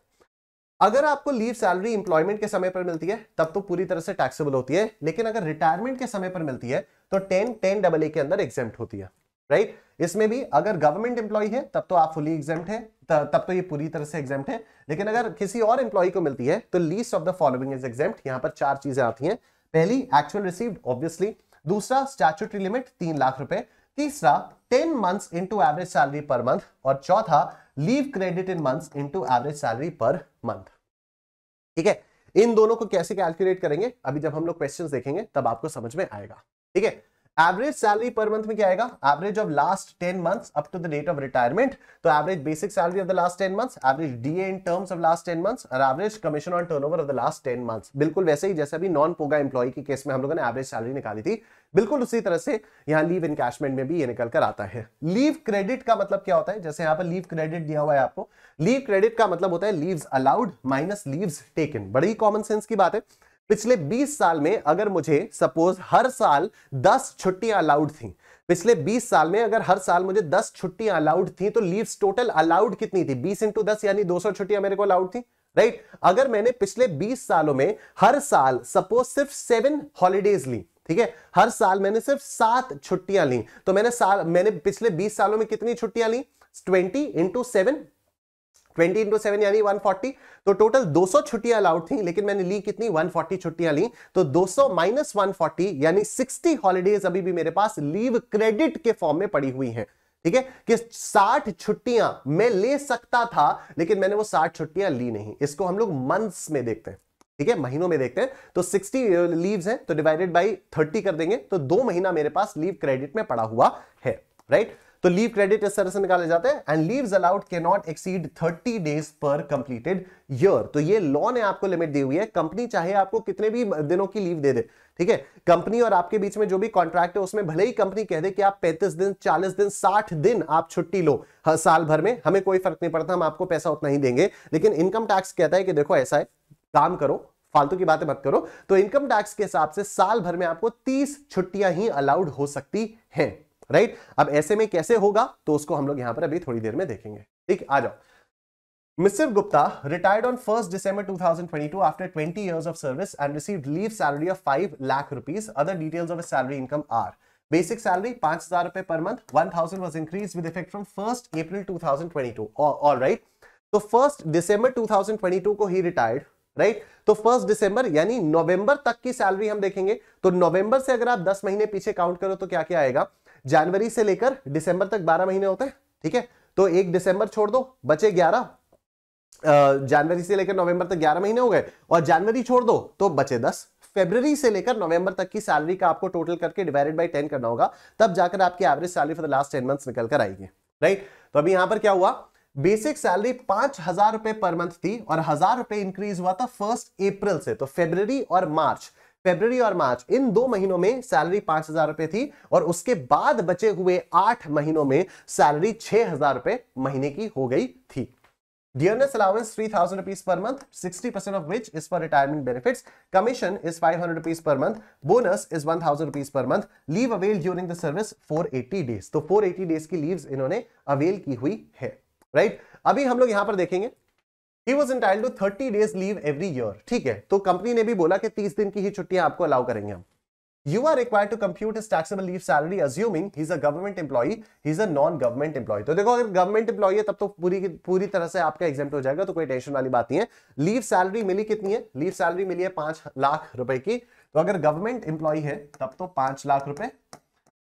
अगर आपको leave salary employment के समय पर मिलती है तब तो पूरी तरह से टैक्सेबल होती है, लेकिन अगर रिटायरमेंट के समय पर मिलती है तो 10(10AA) के अंदर एग्जेम्प्ट होती है, राइट। इसमें भी अगर गवर्नमेंट एम्प्लॉय है तब तो आप फुली एग्जेम्प्ट है, तब तो ये पूरी तरह से एग्जेम्प्ट है। लेकिन अगर किसी और एम्प्लॉय को मिलती है तो least of the following is exempt. यहां पर 4 चीजें आती हैं। पहली, एक्चुअल रिसीव्ड, ऑब्वियसली। दूसरा, स्टैट्यूटरी लिमिट 3 लाख रुपए। तीसरा, 10 months into average salary per month. और चौथा, leave credit in months into average salary per month. ठीक है, इन दोनों को कैसे कैलकुलेट करेंगे अभी जब हम लोग क्वेश्चंस देखेंगे तब आपको समझ में आएगा। ठीक है, एवरेज सैलरी पर मंथ में क्या आएगा, average of last 10 months up to the date of retirement. तो average basic salary of the last 10 months, average DA in terms of last 10 months, और average commission on turnover of the last 10 months. बिल्कुल वैसे ही जैसे अभी non POGA employee के case में हम लोगों ने एवरेज सैलरी निकाली थी, बिल्कुल उसी तरह से यहां लीव एनकैशमेंट में भी ये निकल कर आता है। लीव क्रेडिट का मतलब क्या होता है, जैसे यहां पर लीव क्रेडिट दिया हुआ है आपको। लीव क्रेडिट का मतलब होता है leaves allowed minus leaves taken. बड़ी कॉमन सेंस की बात है। पिछले 20 साल में अगर मुझे सपोज हर साल 10 छुट्टियां अलाउड थी, पिछले 20 साल में अगर हर साल मुझे 10 छुट्टियां अलाउड थी, तो लीव्स टोटल अलाउड कितनी थी, 20 इंटू 10 यानी 200 छुट्टियां मेरे को अलाउड थी, राइट। अगर मैंने पिछले 20 सालों में हर साल सपोज सिर्फ 7 हॉलीडेज ली, ठीक है, हर साल मैंने सिर्फ 7 छुट्टियां ली, तो मैंने पिछले 20 सालों में कितनी छुट्टियां ली, 20 इंटू 7, 20 इंटू 7 यानी 140। तो टोटल 200 छुट्टियां अलाउड थी, लेकिन मैंने ली कितनी, 140 छुट्टियां ली। तो 200 माइनस 140 यानी 60 हॉलीडेज अभी भी मेरे पास लीव क्रेडिट के फॉर्म में पड़ी हुई हैं। ठीक है, कि 60 छुट्टियां मैं ले सकता था लेकिन मैंने वो 60 छुट्टियां ली नहीं। इसको हम लोग मंथ्स में देखते हैं, ठीक है, महीनों में देखते हैं। तो 60 लीव्स हैं तो डिवाइडेड बाय 30 कर देंगे तो 2 महीना मेरे पास लीव क्रेडिट में पड़ा हुआ है, राइट। तो लीव क्रेडिट इस तरह से निकाले जाते हैं। And leaves allowed can not exceed 30 days पर कंप्लीटेड ईयर। तो ये लॉ ने आपको लिमिट दी हुई है, कंपनी चाहे आपको कितने भी दिनों की लीव दे दे, ठीक है। कंपनी और आपके बीच में जो भी कॉन्ट्रैक्ट है उसमें भले ही कंपनी कह दे कि आप 35 दिन 40 दिन 60 दिन आप छुट्टी लो हर साल भर में, हमें कोई फर्क नहीं पड़ता, हम आपको पैसा उतना ही देंगे। लेकिन इनकम टैक्स कहता है कि देखो ऐसा है, काम करो, फालतू की बातें मत करो। तो इनकम टैक्स के हिसाब से साल भर में आपको 30 छुट्टियां ही अलाउड हो सकती हैं, राइट। अब ऐसे में कैसे होगा तो उसको हम लोग यहां पर अभी थोड़ी देर में देखेंगे, ठीक। आ जाओ। Mr. Gupta retired on 1st December 2022 after 20 years of service and received leave salary of 5 lakh rupees. Other details of his salary income are: basic salary 5,000 रुपए per month, 1,000 was increased with effect from 1st April 2022. All right. तो 1st December 2022 को ही retired, right. तो 1st दिसंबर यानी नवंबर तक की salary हम देखेंगे। तो नवंबर से अगर आप 10 महीने पीछे काउंट करो तो क्या क्या आएगा, जनवरी से लेकर दिसंबर तक 12 महीने होते हैं, ठीक है। तो 1 दिसंबर छोड़ दो, बचे 11। जनवरी से लेकर नवंबर तक 11 महीने हो गए, और जनवरी छोड़ दो तो बचे 10। फरवरी से लेकर नवंबर तक की सैलरी का आपको टोटल करके डिवाइडेड बाय 10 करना होगा, तब जाकर आपकी average salary for the last 10 months निकल कर आएगी, राइट। तो अभी यहां पर क्या हुआ, बेसिक सैलरी 5,000 रुपए पर मंथ थी और 1,000 रुपए इंक्रीज हुआ था 1 अप्रैल से। तो फरवरी और मार्च इन 2 महीनों में सैलरी 5,000 रुपए थी, और उसके बाद बचे हुए 8 महीनों में सैलरी 6,000 रुपए महीने की हो गई थी। Dearness allowance 3,000 rupees per month, 60% of which is for retirement benefits. Commission is 500 rupees per month. Bonus is 1,000 rupees per month. Leave availed during the service 480 days. तो 480 days की लीव्स इन्होंने अवेल की हुई है, राइट। अभी हम लोग यहां पर देखेंगे, He was entitled to 30 days leave every year. ठीक है, तो कंपनी ने भी बोला कि 30 दिन की ही छुट्टियां आपको अलाउ करेंगे हम। You are required to compute his taxable leave salary assuming he's a government employee, he's a non-government employee. तो देखो, अगर गवर्नमेंट एम्प्लॉई है तब तो पूरी तरह से आपका एग्जेम्प्ट हो जाएगा, तो कोई टेंशन वाली बात नहीं है। लीव सैलरी मिली कितनी है, लीव सैलरी मिली है 5 लाख रुपए की। तो अगर गवर्नमेंट एम्प्लॉई है तब तो 5 लाख रुपए,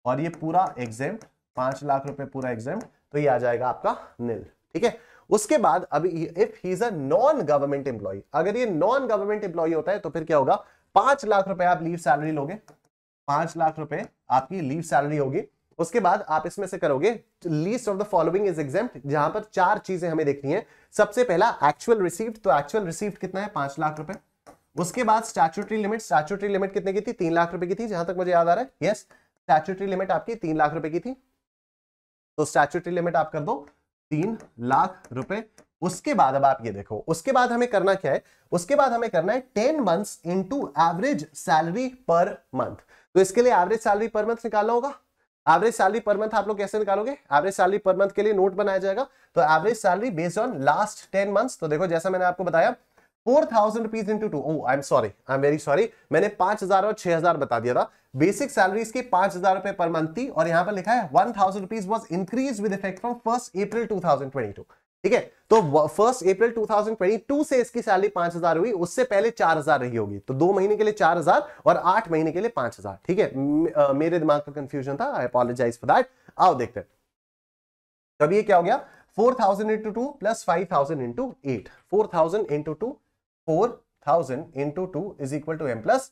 और ये पूरा एग्जेम्प्ट 5 लाख रुपए पूरा एग्जेम्प्ट, तो ये आ जाएगा आपका नील, ठीक है। उसके बाद अभी if he is a non government employee, अगर ये नॉन गवर्नमेंट एम्प्लॉई होता है तो फिर क्या होगा, 5 लाख रुपए आप लीव सैलरी लोगे, 5 लाख रुपए आपकी लीव सैलरी होगी। उसके बाद आप इसमें से करोगे least of the following is exempt, जहां पर 4 चीजें हमें देखनी है। सबसे पहला एक्चुअल रिसीव्ड, तो एक्चुअल रिसीव्ड कितना है, 5 लाख रुपए। उसके बाद स्टैट्यूटरी लिमिट कितने की थी, 3 लाख रुपए की थी, जहां तक मुझे याद आ रहा है। यस, स्टैट्यूटरी लिमिट आपकी 3 लाख रुपए की थी, तो स्टैट्यूटरी लिमिट आप कर दो 3 लाख रुपए। उसके बाद अब आप ये देखो, उसके बाद हमें करना क्या है, उसके बाद हमें करना है 10 months into average salary per month. तो इसके लिए एवरेज सैलरी पर मंथ निकालना होगा। एवरेज सैलरी पर मंथ आप लोग कैसे निकालोगे, एवरेज सैलरी पर मंथ के लिए नोट बनाया जाएगा। तो average salary based on last 10 months. तो देखो, जैसा मैंने आपको बताया 4,000 rupees into 2, I am very sorry, मैंने 5,000 और 6,000 बता दिया था। बेसिक सैलरी इसकी 5,000 रुपए पर मंथ थी, और यहां पर लिखा है 1,000 rupees was increase with effect from 1 अप्रैल 2022, ठीक है। तो 1 अप्रैल 2022 से इसकी सैलरी 5,000 हुई, उससे पहले 4,000 रही होगी। तो 2 महीने के लिए 4,000 और 8 महीने के लिए 5,000, ठीक है। मेरे दिमाग का कंफ्यूजन था, आई अपोलोजाइज फॉर दैट। आओ देखते हैं। तो अब ये क्या हो गया, 4,000 into 2 plus 5,000 into 8, 4,000 into 2, 4,000 into 2 is equal to M plus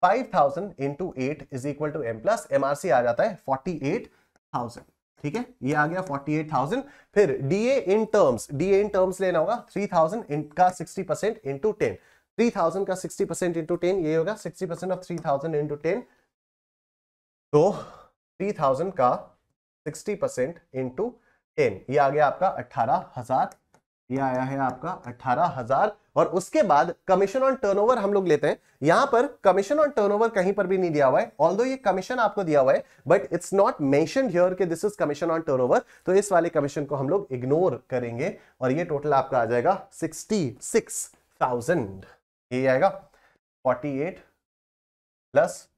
5,000 into 8 is equal to M plus MRC आ जाता है 48,000, ठीक है। ये आ गया 48,000। फिर डीए इन टर्म्स लेना होगा, 3,000 का 60% इंटू 10, 3,000 का 60% इंटू 10, ये होगा 60% ऑफ 3,000 इंटू 10। तो 3,000 का 60% इंटू 10, ये आ गया आपका 18,000, ये आया है आपका 18,000। और उसके बाद कमीशन ऑन टर्नओवर हम लोग लेते हैं। यहां पर कमीशन ऑन टर्नओवर कहीं पर भी नहीं दिया हुआ है, ऑल्दो ये कमीशन आपको दिया हुआ है, but it's not mentioned here कि this is commission on turnover. तो इस वाले कमीशन को हम लोग इग्नोर करेंगे, और ये टोटल आपका आ जाएगा 66,000। ये आएगा 48 प्लस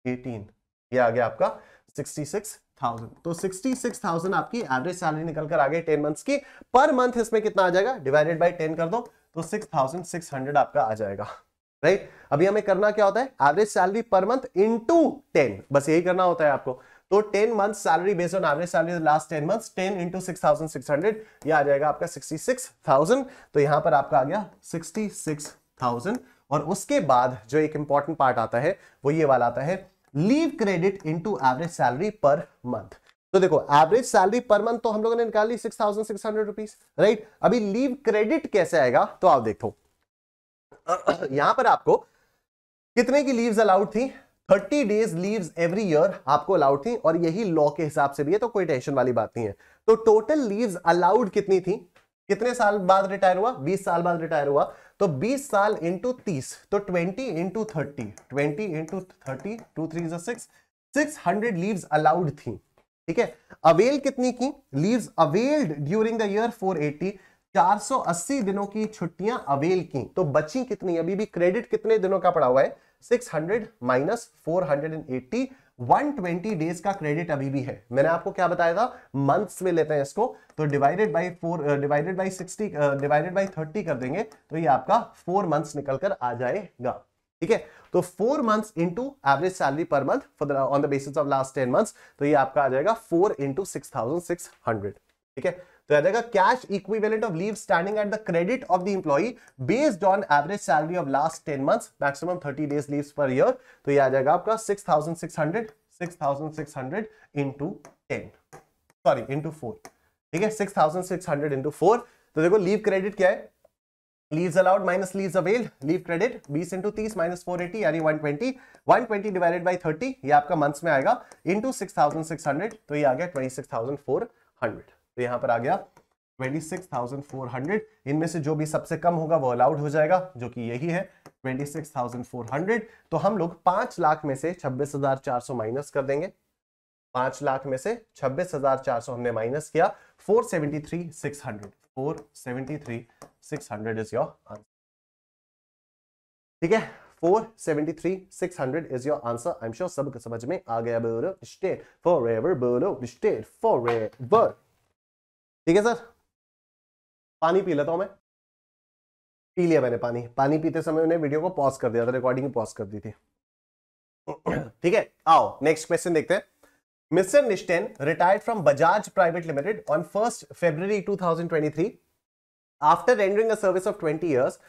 18, ये आ गया आपका 66,000। तो 66,000 आपकी एवरेज सैलरी निकल कर आ गई 10 मंथ्स की। पर मंथ इसमें कितना आ जाएगा, डिवाइडेड बाय 10 कर दो, तो 6,600 आपका आ जाएगा, राइट। अभी हमें करना क्या होता है, average salary per month into 10, बस यही करना होता है आपको। तो 10 month salary based on average salary last 10 months 10 into 6,600 ये आ जाएगा आपका 66,000। तो यहां पर आपका आ गया 66,000। और उसके बाद जो एक इंपॉर्टेंट पार्ट आता है वो ये वाला आता है leave credit into average salary per month. तो देखो एवरेज सैलरी पर मंथ तो हम लोगों ने निकाली 6,600 रुपीज, राइट। अभी लीव क्रेडिट कैसे आएगा तो आप देखो यहां पर आपको कितने की लीव्स अलाउड थी, 30 डेज लीव्स एवरी ईयर आपको अलाउड थी, और यही लॉ के हिसाब से भी है, तो कोई टेंशन वाली बात नहीं है। तो टोटल लीव्स अलाउड कितनी थी, कितने साल बाद रिटायर हुआ, 20 साल बाद रिटायर हुआ, तो 20 साल इंटू 30, तो 20 इंटू 30, 20 इंटू 30, 2 3 6, 600 लीव्स अलाउड थी, ठीक है। अवेल कितनी की leaves availed during the year 480, 480 दिनों की छुट्टियां अवेल की, तो बची कितनी, अभी भी क्रेडिट कितने दिनों का पड़ा हुआ है, 600 माइनस 480, 120 डेज का क्रेडिट अभी भी है। मैंने आपको क्या बताया था, मंथ्स में लेते हैं इसको, तो divided by 4 divided by 60 divided by 30 कर देंगे, तो ये आपका 4 मंथ्स निकल कर आ जाएगा, ठीक है। तो 4 months into average salary per month for on the basis of last 10 months, तो ये आपका आ जाएगा 4 इंटू 6,600, ठीक है। तो आ जाएगा cash equivalent of leave standing at the credit of the employee based on average salary of last 10 months maximum 30 days leaves per year, तो ये आ जाएगा आपका 6,600 इंटू 10, सॉरी इंटू 4, ठीक है, 6,600 इंटू 4। तो देखो लीव क्रेडिट क्या है, leaves allowed minus leaves availed, leave credit 20 into 30 minus 480 यानी 120, 120 डिवाइडेड बाय 30 ये आपका मंथ्स में आएगा इंटू 6,600, तो ये आ गया 26,400। तो यहां पर आ गया 26,400, इनमें से जो भी सबसे कम होगा वो अलाउड हो जाएगा, जो कि यही है 26,400। तो हम लोग 5 लाख में से 26,400 माइनस कर देंगे, 5 लाख में से 26,400 हमने माइनस किया, 473,600, 473,600 इज योर आंसर, ठीक है। 473,600 is your answer. I am sure सबको समझ में आ गया। बोलो स्टे फॉरएवर, बोलो स्टे फॉरएवर, ठीक है सर। पानी पी लेता हूं मैं, पी लिया मैंने पानी, पानी पीते समय मैंने वीडियो को पॉज कर दिया था, रिकॉर्डिंग पॉज कर दी थी, ठीक है। आओ नेक्स्ट क्वेश्चन देखते हैं। मिस्टर निश्टेन retired from Bajaj Private Limited on 1st February 2023 after rendering a service of 20 years.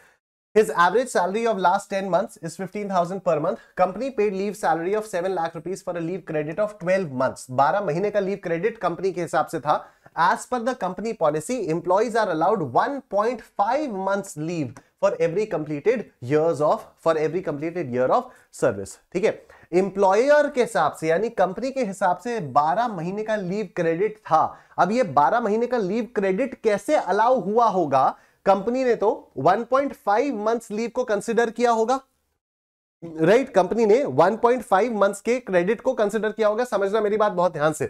His average salary of last 10 months is 15,000 per month. Company paid leave salary of 7 lakh rupees for a leave credit of 12 months. 12 महीने का leave credit company के हिसाब से था। As per the company policy, employees are allowed 1.5 months leave for every completed year of service, ठीक है। Employer के हिसाब से यानी कंपनी के हिसाब से 12 महीने का लीव क्रेडिट था। अब ये 12 महीने का लीव क्रेडिट कैसे अलाउ हुआ होगा, कंपनी ने तो 1.5 मंथ्स लीव को कंसिडर किया होगा, राइट। कंपनी ने 1.5 मंथ्स के क्रेडिट को कंसिडर किया होगा। समझना मेरी बात बहुत ध्यान से,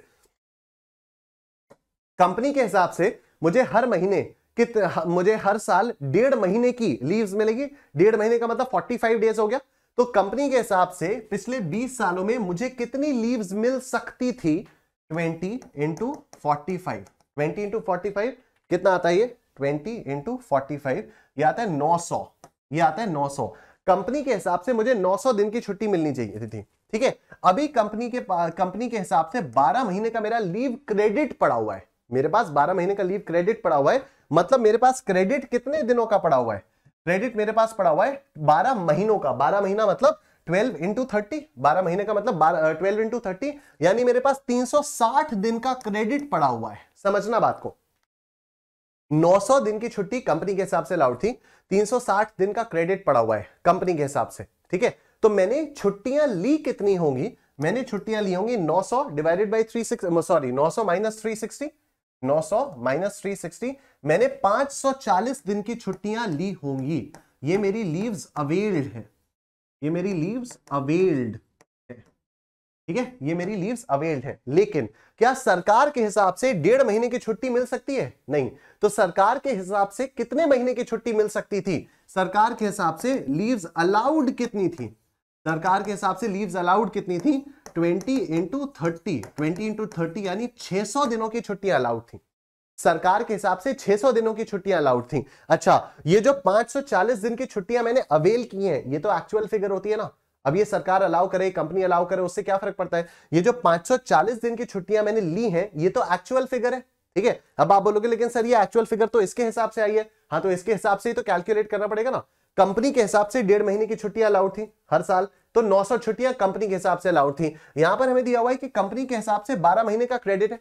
कंपनी के हिसाब से मुझे हर साल 1.5 महीने की लीव्स मिलेगी। 1.5 महीने का मतलब 45 डेज हो गया। तो कंपनी के हिसाब से पिछले 20 सालों में मुझे कितनी लीव्स मिल सकती थी, 20 इंटू 45, 20 इंटू 45 कितना आता है ये, 20 इंटू 45 ये आता है 900, ये आता है 900। कंपनी के हिसाब से मुझे 900 दिन की छुट्टी मिलनी चाहिए थी, ठीक है। अभी कंपनी के हिसाब से 12 महीने का मेरा लीव क्रेडिट पड़ा हुआ है, मेरे पास 12 महीने का लीव क्रेडिट पड़ा हुआ है, मतलब मेरे पास क्रेडिट कितने दिनों का पड़ा हुआ है, क्रेडिट मेरे पास पड़ा हुआ है 12 महीनों का। 12 महीना मतलब 12 इंटू 30, 12 महीने का मतलब 12 इंटू 30 यानी मेरे पास 360 दिन का क्रेडिट पड़ा हुआ है। समझना बात को, 900 दिन की छुट्टी कंपनी के हिसाब से अलाउड थी, 360 दिन का क्रेडिट पड़ा हुआ है कंपनी के हिसाब से, ठीक है। तो मैंने छुट्टियां ली कितनी होंगी, मैंने छुट्टियां ली होंगी 900 डिवाइडेड बाई 900 माइनस 360, 900 माइनस 360, मैंने 540 दिन की छुट्टियां ली होंगी। ये मेरी लीव्स अवेल्ड है, ये मेरी लीव्स अवेल्ड है, ठीक है, ये मेरी लीव्स अवेल्ड है। लेकिन क्या सरकार के हिसाब से 1.5 महीने की छुट्टी मिल सकती है, नहीं। तो सरकार के हिसाब से कितने महीने की छुट्टी मिल सकती थी, सरकार के हिसाब से लीव्स अलाउड कितनी थी, सरकार के हिसाब से लीव्स अलाउड कितनी थी, 20 इंटू 30, 20 इंटू 30 यानी 600 दिनों की छुट्टियां अलाउड थी। सरकार के हिसाब से 600 दिनों की छुट्टियां अलाउड थी। अच्छा, ये जो 540 दिन की छुट्टियां मैंने अवेल की हैं, ये तो एक्चुअल फिगर होती है ना, अब ये सरकार अलाउ करे, कंपनी अलाउ करे, उससे क्या फर्क पड़ता है? ये जो 540 दिन की छुट्टियां मैंने ली हैं, ये तो एक्चुअल फिगर है, ठीक है। अब आप बोलोगे लेकिन सर ये एक्चुअल फिगर तो इसके हिसाब से आई है। हाँ, तो इसके हिसाब से ही तो कैलकुलेट करना पड़ेगा ना। कंपनी के हिसाब से 1.5 महीने की छुट्टियां अलाउड थी हर साल, तो 900 छुट्टियां कंपनी के हिसाब से अलाउड थी। यहां पर हमें दिया हुआ है कि कंपनी के हिसाब से 12 महीने का क्रेडिट है,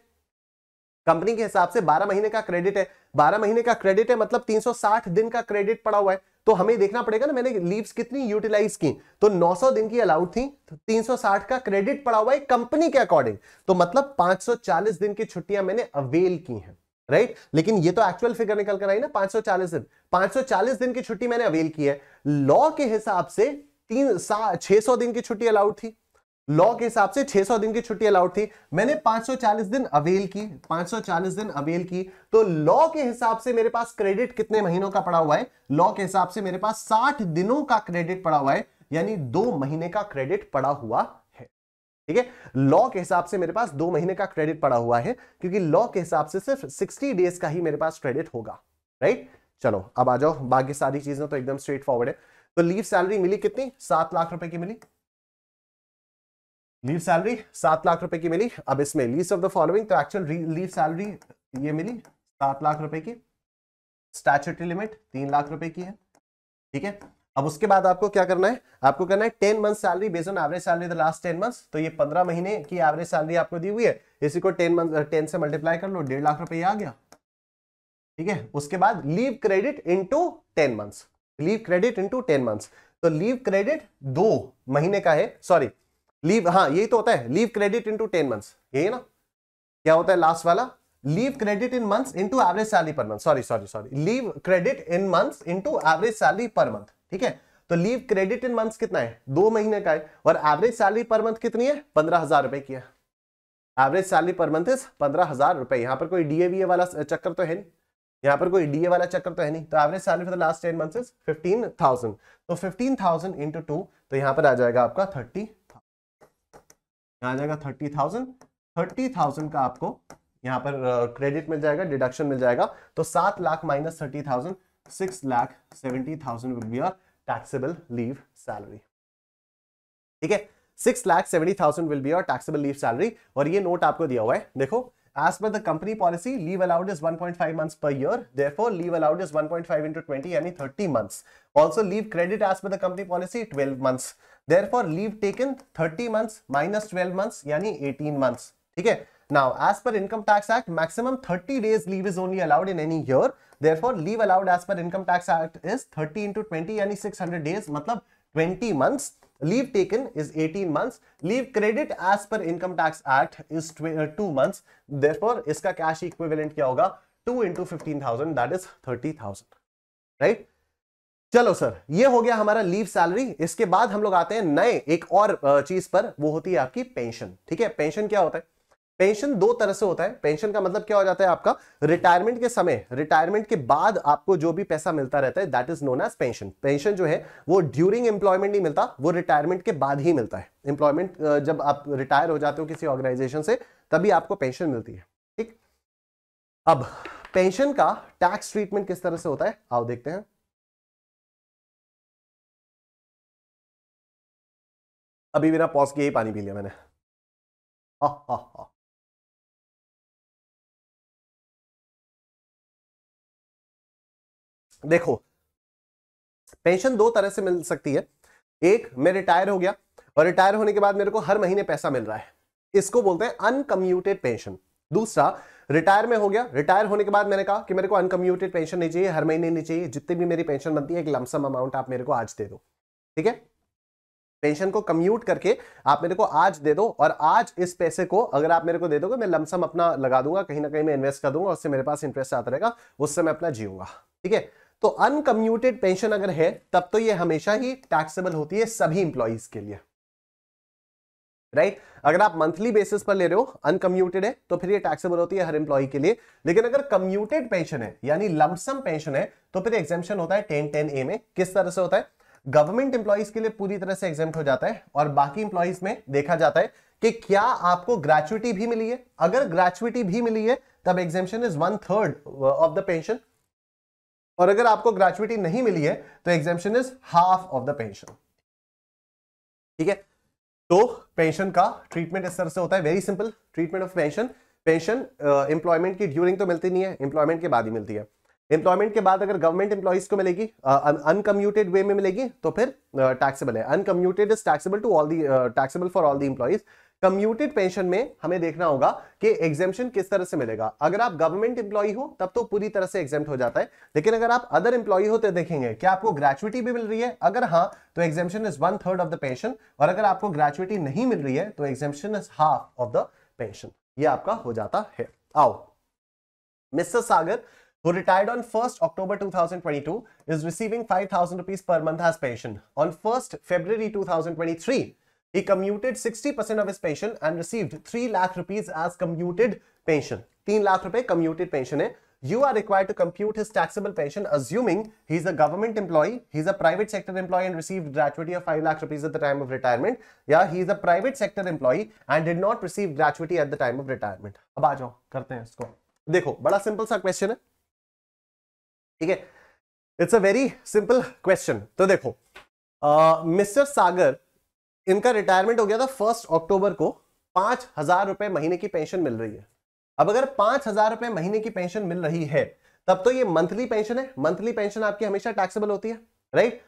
कंपनी के हिसाब से 12 महीने का क्रेडिट है, 12 महीने का क्रेडिट है मतलब 360 दिन का क्रेडिट पड़ा हुआ है। तो हमें देखना पड़ेगा ना मैंने लीव्स कितनी यूटिलाइज की, तो 900 दिन की अलाउड थी, 360 का क्रेडिट पड़ा हुआ है कंपनी के अकॉर्डिंग, तो मतलब 540 दिन की छुट्टियां मैंने अवेल की हैं, राइट। लेकिन ये तो एक्चुअल फिगर निकल कर आई ना, 540 दिन, 540 दिन की छुट्टी मैंने अवेल की है। लॉ के हिसाब से 600 दिन की छुट्टी अलाउड थी, लॉ के हिसाब से 600 दिन की छुट्टी अलाउड थी, मैंने 540 दिन अवेल की, 540 दिन अवेल की, तो लॉ के हिसाब से मेरे पास क्रेडिट कितने महीनों का पड़ा हुआ है? लॉ के हिसाब से मेरे पास 60 दिनों का क्रेडिट पड़ा हुआ है, यानी 2 महीने का क्रेडिट पड़ा हुआ है, ठीक है। लॉ के हिसाब से मेरे पास 2 महीने का क्रेडिट पड़ा हुआ है, क्योंकि लॉ के हिसाब से सिर्फ 60 डेज का ही मेरे पास क्रेडिट होगा, राइट। चलो अब आ जाओ, बाकी सारी चीजें तो एकदम स्ट्रेट फॉरवर्ड है। तो लीव सैलरी मिली कितनी? 7 लाख रुपए की मिली, लीव सैलरी 7 लाख रुपए की मिली। अब इसमें लीस्ट ऑफ द फॉलोइंग, तो एक्चुअल लीव सैलरी ये मिली 7 लाख रुपए की, स्टैट्यूटरी लिमिट 3 लाख रुपए की है, ठीक है। अब उसके बाद आपको क्या करना है? आपको करना है 10 month salary based on average salary the last 10 months. तो ये 15 महीने की एवरेज सैलरी आपको दी हुई है, इसी को 10 से मल्टीप्लाई कर लो, 1.5 लाख रुपए आ गया, ठीक है। उसके बाद leave credit into 10 months, leave credit into 10 months, तो लीव क्रेडिट 2 महीने का है, सॉरी लीव, हाँ यही तो होता है, लीव क्रेडिट इनटू 10 मंथ्स, यही है ना। क्या होता है लास्ट वाला? Leave credit in months into average salary per month, sorry leave credit in months into average salary per month, ठीक है। तो लीव क्रेडिट इन मंथ्स कितना है? 2 महीने का है, और एवरेज सैलरी पर मंथ कितनी है? 15,000 रुपए की है। Average salary per month is 15,000 रुपए। यहां पर कोई डीए वाला चक्कर तो है नहीं, यहां पर कोई डीए वाला चक्कर तो है नहीं। तो average salary for the last 10 months is 15,000, तो 15,000 इंटू 2, तो यहां पर आ जाएगा आपका 30, आ जाएगा 30,000। 30,000 का आपको यहां पर क्रेडिट मिल जाएगा, डिडक्शन मिल जाएगा, तो 7 lakh minus 30,000, 6,70,000 will be your taxable leave salary, ठीक है। 6,70,000 will be your taxable leave salary. और ये नोट आपको दिया हुआ है, देखो, as per the company policy, leave allowed is 1.5 months per year. Therefore, leave allowed is 1.5 into 20, यानी 30 months. Also, leave credit as per the company policy 12 months. Therefore, leave taken 30 months minus 12 months, यानी 18 months. ठीक है? Now, as per Income Tax Act, maximum 30 days leave is only allowed in any year. Therefore, leave allowed as per Income Tax Act is 30 into 20, यानी 600 days, मतलब 20 months. Leave taken is 18 months. Leave credit as per Income Tax Act is 2 months. Therefore, इसका cash equivalent क्या होगा? 2 into 15,000, that is 30,000. Right? चलो sir, ये हो गया हमारा लीव सैलरी। इसके बाद हम लोग आते हैं नए एक और चीज पर, वो होती है आपकी पेंशन। ठीक है, पेंशन क्या होता है? पेंशन 2 तरह से होता है। पेंशन का मतलब क्या हो जाता है आपका? रिटायरमेंट के समय, रिटायरमेंट के बाद आपको जो भी पैसा मिलता रहता है, that is known age pension. Pension जो है वो ड्यूरिंग एम्प्लॉयमेंट नहीं मिलता, वो रिटायरमेंट के बाद ही मिलता है। एम्प्लॉयमेंट जब आप रिटायर हो जाते हो किसी ऑर्गेनाइजेशन से, तभी आपको पेंशन मिलती है। ठीक, अब पेंशन का टैक्स ट्रीटमेंट किस तरह से होता है, आओ देखते हैं। अभी बिना पॉज किए ही पानी पी लिया मैंने। हा। देखो, पेंशन 2 तरह से मिल सकती है। एक, मैं रिटायर हो गया और रिटायर होने के बाद मेरे को हर महीने पैसा मिल रहा है, इसको बोलते हैं अनकम्यूटेड पेंशन। दूसरा, रिटायर में हो गया, रिटायर होने के बाद मैंने कहा कि मेरे को अनकम्यूटेड पेंशन नहीं चाहिए, हर महीने नहीं चाहिए, जितनी भी मेरी पेंशन बनती है एक लमसम अमाउंट आप मेरे को आज दे दो। ठीक है, पेंशन को कम्यूट करके आप मेरे को आज दे दो, और आज इस पैसे को अगर आप मेरे को दे दोगे, मैं लमसम अपना लगा दूंगा, कहीं ना कहीं मैं इन्वेस्ट कर दूंगा, उससे मेरे पास इंटरेस्ट आता रहेगा, उससे मैं अपना जीऊंगा। ठीक है, तो अनकम्यूटेड पेंशन अगर है तब तो ये हमेशा ही टैक्सेबल होती है सभी इंप्लॉइज के लिए, राइट। अगर आप मंथली बेसिस पर ले रहे हो, अनकम्यूटेड है, तो फिर ये टैक्सेबल होती है हर इंप्लॉय के लिए। लेकिन अगर कम्यूटेड पेंशन है, यानी लमसम पेंशन है, तो फिर एग्जेम्पशन होता है 1010A में। किस तरह से होता है? गवर्नमेंट इंप्लॉइज के लिए पूरी तरह से एग्जेम्प्ट हो जाता है, और बाकी इंप्लॉइज में देखा जाता है कि क्या आपको ग्रेचुइटी भी मिली है। अगर ग्रेचुइटी भी मिली है तब exemption is 1/3 of the pension, और अगर आपको ग्रेचुइटी नहीं मिली है तो exemption is half of the pension. ठीक है, तो पेंशन का ट्रीटमेंट इस तरह से होता है, very simple treatment of pension. Pension employment की ड्यूरिंग तो मिलती नहीं है, एम्प्लॉयमेंट के बाद ही मिलती है। एम्प्लॉयमेंट के बाद अगर गवर्नमेंट एम्प्लॉइज को मिलेगी अनकम्यूटेड वे में मिलेगी तो फिर टैक्सेबल है। Uncommuted is taxable to all the, taxable for all the employees. Commuted pension में हमें देखना होगा कि एग्जेम्पशन किस तरह से मिलेगा। अगर आप गवर्नमेंट एम्प्लॉई हो तब तो पूरी तरह से एग्जेम्प्ट हो जाता है, लेकिन अगर आप अदर एम्प्लॉई हो तो देखेंगे क्या आपको ग्रेचुइटी भी मिल रही है। अगर हाँ तो exemption is 1/3 of the pension, और अगर आपको ग्रेचुइटी नहीं मिल रही है तो exemption is half of the pension. ये आपका हो जाता है। आओ, mister Sagar who retired on 1st October 2022 is receiving 5,000 rupees per month as pension. On 1st February 2023, he commuted 60% of his pension and received 3 lakh rupees as commuted pension. 3 lakh रुपए commuted pension है। You are required to compute his taxable pension assuming he is a government employee, he is a private sector employee and received gratuity of 5 lakh rupees at the time of retirement, या he is a private sector employee and did not receive gratuity at the time of retirement। अब आ जाओ करते हैं इसको। देखो बड़ा simple सा question है, ठीक है, it's a very simple question. तो देखो मिस्टर सागर, इनका रिटायरमेंट हो गया था 1 अक्टूबर को, 5,000 रुपए महीने की पेंशन मिल रही है। अब अगर 5,000 रुपए महीने की पेंशन मिल रही है तब तो ये मंथली पेंशन है। मंथली पेंशन आपकी हमेशा टैक्सेबल होती है, राइट,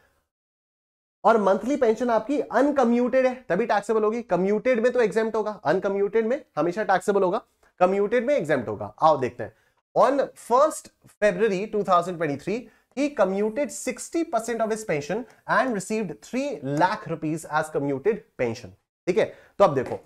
और मंथली पेंशन आपकी अनकम्यूटेड है तभी टैक्सेबल होगी। कम्यूटेड में तो एग्जेम्प्ट होगा, अनकम्यूटेड में हमेशा टैक्सेबल होगा, कम्यूटेड में एग्जेम्प्ट होगा। आओ देखते हैं। On 1st February 2023, he commuted 60% of his pension and received 3 lakh rupees as commuted pension। ठीक है, तो अब देखो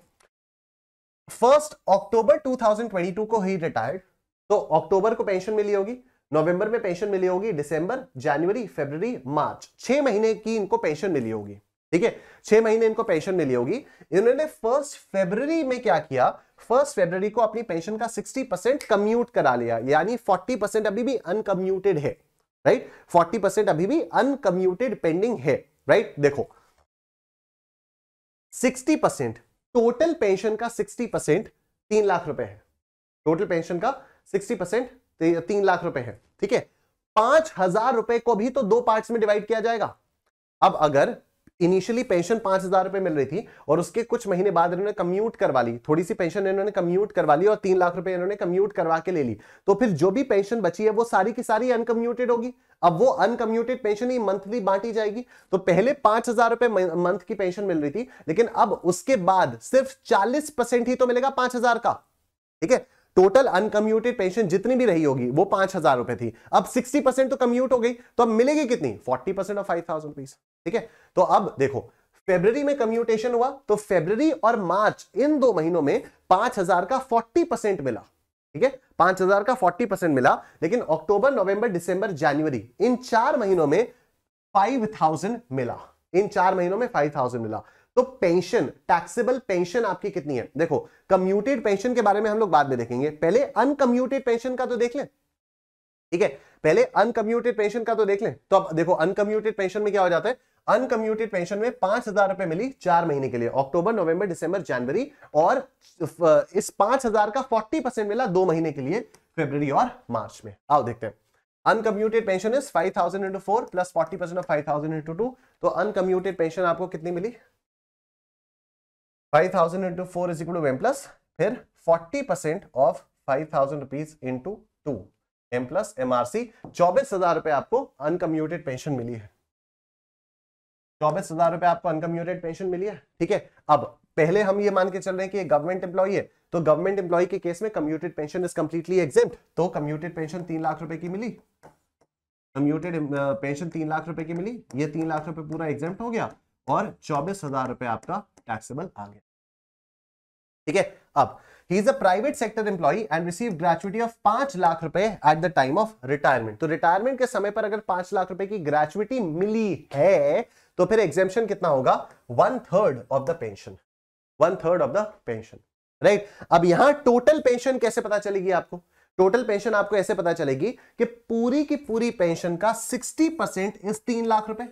1st अक्टूबर 2022 को ही रिटायर्ड, तो अक्टूबर को पेंशन मिली होगी, नवंबर में पेंशन मिली होगी, दिसंबर, जनवरी, फरवरी, मार्च, 6 महीने की इनको पेंशन मिली होगी। ठीक है, 6 महीने इनको पेंशन मिली होगी। इन्होंने 1 फरवरी में क्या किया, 1 फरवरी को अपनी पेंशन का 60% कम्यूट करा लिया, यानी 40% अभी भी अनकम्यूटेड है, राइट, 40% अभी भी अनकम्यूटेड पेंडिंग है, राइट। देखो 60%, टोटल पेंशन का 60% 3 लाख रुपए है, टोटल पेंशन का 60% 3 लाख रुपए है। ठीक है, 5,000 रुपए को भी तो 2 पार्ट्स में डिवाइड किया जाएगा। अब अगर इनिशियली पेंशन 5,000 रुपए मिल रही थी और उसके कुछ महीने बाद इन्होंने कम्यूट करवा ली, थोड़ी सी पेंशन इन्होंने कम्यूट करवा ली और 3 लाख रुपए इन्होंने कम्यूट करवा के ले ली, तो फिर जो भी पेंशन बची है वो सारी की सारी अनकम्यूटेड होगी। अब वो अनकम्यूटेड पेंशन ही मंथली बांटी जाएगी। तो पहले 5,000 रुपए मंथ की पेंशन मिल रही थी, लेकिन अब उसके बाद सिर्फ 40% ही तो मिलेगा 5,000 का। ठीक है, टोटल अनकम्यूटेड पेंशन जितनी भी रही होगी वो 5,000 रुपए थी, अब 60% तो कम्यूट हो गई, तो अब मिलेगी कितनी, 40% ऑफ 5,000 रुपीज। ठीक है, तो अब देखो फरवरी में कम्यूटेशन हुआ तो फरवरी और मार्च इन 2 महीनों में 5,000 का 40% मिला। ठीक है, 5,000 का 40% मिला, लेकिन अक्टूबर, नवंबर, दिसंबर, जनवरी इन 4 महीनों में 5,000 मिला, इन 4 महीनों में 5,000 मिला। तो पेंशन, टैक्सेबल पेंशन आपकी कितनी है। देखो कम्यूटेड पेंशन के बारे में हम लोग बाद में देखेंगे, पहले अनकम्यूटेड पेंशन का तो देख लें। ठीक है, पहले अनकम्यूटेड पेंशन का तो देख लें। तो अब देखो अनकम्यूटेड पेंशन में क्या हो जाता है, अनकम्यूटेड पेंशन में 5,000 रुपए मिली 4 महीने के लिए, अक्टूबर, नवंबर, दिसंबर, जनवरी, और इस 5,000 का 40% मिला 2 महीने के लिए, फरवरी और मार्च में। आओ देखते हैं। Uncommuted pension is 5,000 into 4 plus 40% of 5,000 into 2, तो अनकम्यूटेड पेंशन आपको कितनी मिली, 5,000 into 4 is equal to m plus, फिर 40% of 5,000 rupees into 2, m plus MRC, 24,000 रुपए आपको अनकम्यूटेड पेंशन मिली है। 24,000 रुपए आपको अनकम्यूटेड पेंशन मिली है। ठीक है, अब पहले हम ये मान के चल रहे हैं कि गवर्नमेंट एम्प्लॉई है, तो गवर्नमेंट एम्प्लॉई के केस में commuted pension is completely exempt, तो कम्यूटेड पेंशन 3 लाख रुपए की मिली, कम्यूटेड पेंशन 3 लाख रुपए की मिली, ये 3 लाख रुपए पूरा एग्जेम्प्ट हो गया और 24,000 रुपए आपका टैक्सेबल आ गया। ठीक है, अब he is a private sector employee and received gratuity of 5 lakh रुपए at the time of retirement। तो रिटायरमेंट के समय पर अगर 5 लाख रुपए की ग्रेचुइटी मिली है तो फिर एग्जेम्पशन कितना होगा, 1/3 of the pension, 1/3 of the pension, right. अब यहां टोटल पेंशन कैसे पता चलेगी आपको, टोटल पेंशन आपको ऐसे पता चलेगी कि पूरी की पूरी पेंशन का 60% इज 3 लाख रुपए,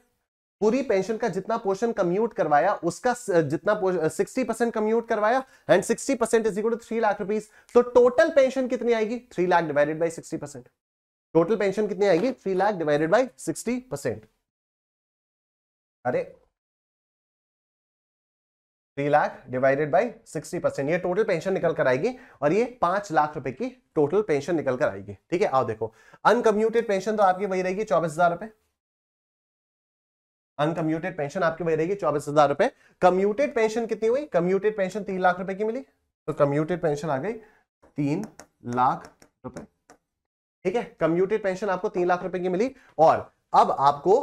पूरी पेंशन का जितना पोर्शन कम्यूट करवाया उसका जितना 60% कम्यूट करवाया and 60% is equal to 3 lakh rupees, तो टोटल पेंशन कितनी आएगी, 3 lakh divided by 60%, total pension कितनी आएगी, 3 लाख डिवाइडेड बाय 60%। अरे 3 लाख डिवाइडेड बाई 60%, ये टोटल पेंशन निकल कर आएगी और ये 5 लाख रुपए की टोटल पेंशन निकल कर आएगी। ठीक है, आओ देखो, अनकम्यूटेड पेंशन तो आपकी वही रहेगी 24,000 रुपए, अनकम्यूटेड पेंशन आपकी वही रहेगी 24,000 रुपए। कम्यूटेड पेंशन कितनी हुई? कम्यूटेड पेंशन 3 लाख रुपए की मिली, तो कम्यूटेड पेंशन आ गई 3 लाख रुपए। ठीक है, कम्यूटेड पेंशन आपको 3 लाख रुपए की मिली और अब आपको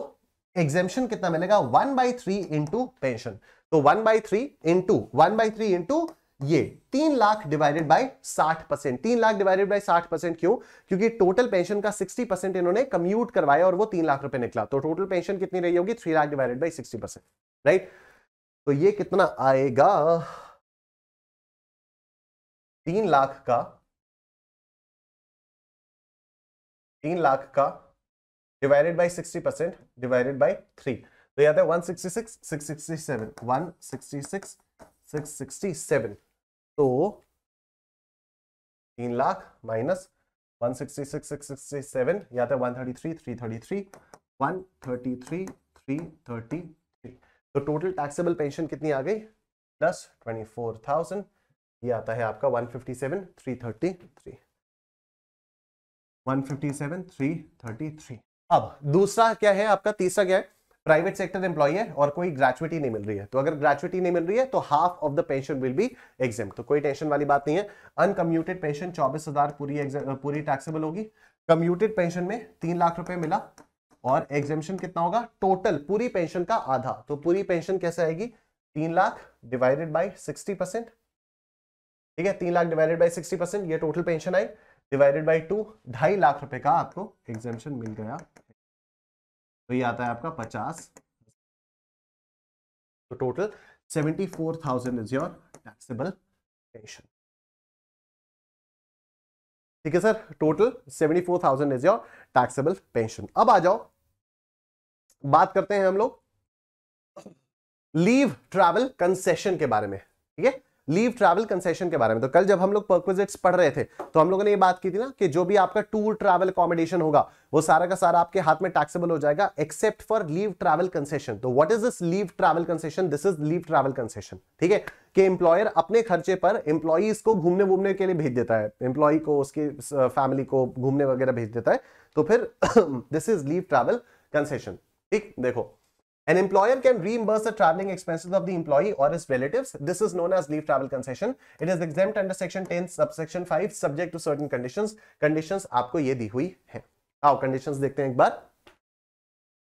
एग्जेम्पशन कितना मिलेगा? 1/3 इंटू पेंशन, तो 1/3 इंटू ये 3 lakh divided by 60%। 3 lakh divided by 60% क्यों? क्योंकि टोटल पेंशन का 60% इन्होंने कम्यूट करवाया और वो 3 लाख रुपए निकला, तो टोटल पेंशन कितनी रही होगी? 3 लाख डिवाइडेड बाय 60%, राइट? तो ये कितना आएगा? 3 लाख का डिवाइडेड बाय 60% डिवाइडेड बाय 3, तो याद है 166 667 166 667, तो 3 लाख माइनस 166 667 याद है 133 333 133 333, तो टोटल टैक्सेबल पेंशन कितनी आ गई? प्लस 24,000, ये आता है आपका 157 333 157 333। अब दूसरा क्या है आपका? तीसरा क्या है? प्राइवेट सेक्टर एम्प्लॉय है और कोई ग्रेचुइटी नहीं मिल रही है, तो अगर ग्रेचुइटी नहीं मिल रही है तो half of the pension will be exempt, तो कोई टेंशन वाली बात नहीं है। अनकम्यूटेड पेंशन 24,000 पूरी टैक्सेबल होगी। कम्यूटेड पेंशन में 3 लाख रुपए मिला और एग्जेम्पशन कितना होगा? टोटल पूरी पेंशन का आधा, तो पूरी पेंशन कैसे आएगी? 3 लाख डिवाइडेड बाई 60%। ठीक है, 3 लाख डिवाइडेड बाई 60%, ये total pension I, divided by 2, 2.5 lakh रुपए का आपको एग्जेम्पशन मिल गया, तो ये आता है आपका 50, तो total 74,000 is your taxable pension. ठीक है sir, total 74,000 is your taxable pension. अब आ जाओ, बात करते हैं हम लोग लीव ट्रैवल कंसेशन के बारे में। ठीक है, लीव ट्रैवल कंसेशन के बारे में, तो कल जब हम लोग परक्विजिट्स पढ़ रहे थे तो हम लोगों ने ये बात की थी ना कि जो भी आपका टूर ट्रैवल अकोमोडेशन होगा वो सारा का सारा आपके हाथ में टैक्सेबल हो जाएगा except for leave travel concession. तो what is this leave travel concession? This is leave travel concession. ठीक है, कि एम्प्लॉयर अपने खर्चे पर एम्प्लॉइज को घूमने के लिए भेज देता है, एम्प्लॉय को उसकी फैमिली को घूमने वगैरह भेज देता है, तो फिर this is leave travel concession. ठीक, देखो, an employer can reimburse the traveling expenses of the employee or his relatives. This is known as leave travel concession. It is exempt under section 10 subsection 5 subject to certain conditions. Conditions आपको ये दी हुई है। आओ conditions देखते हैं एक बार।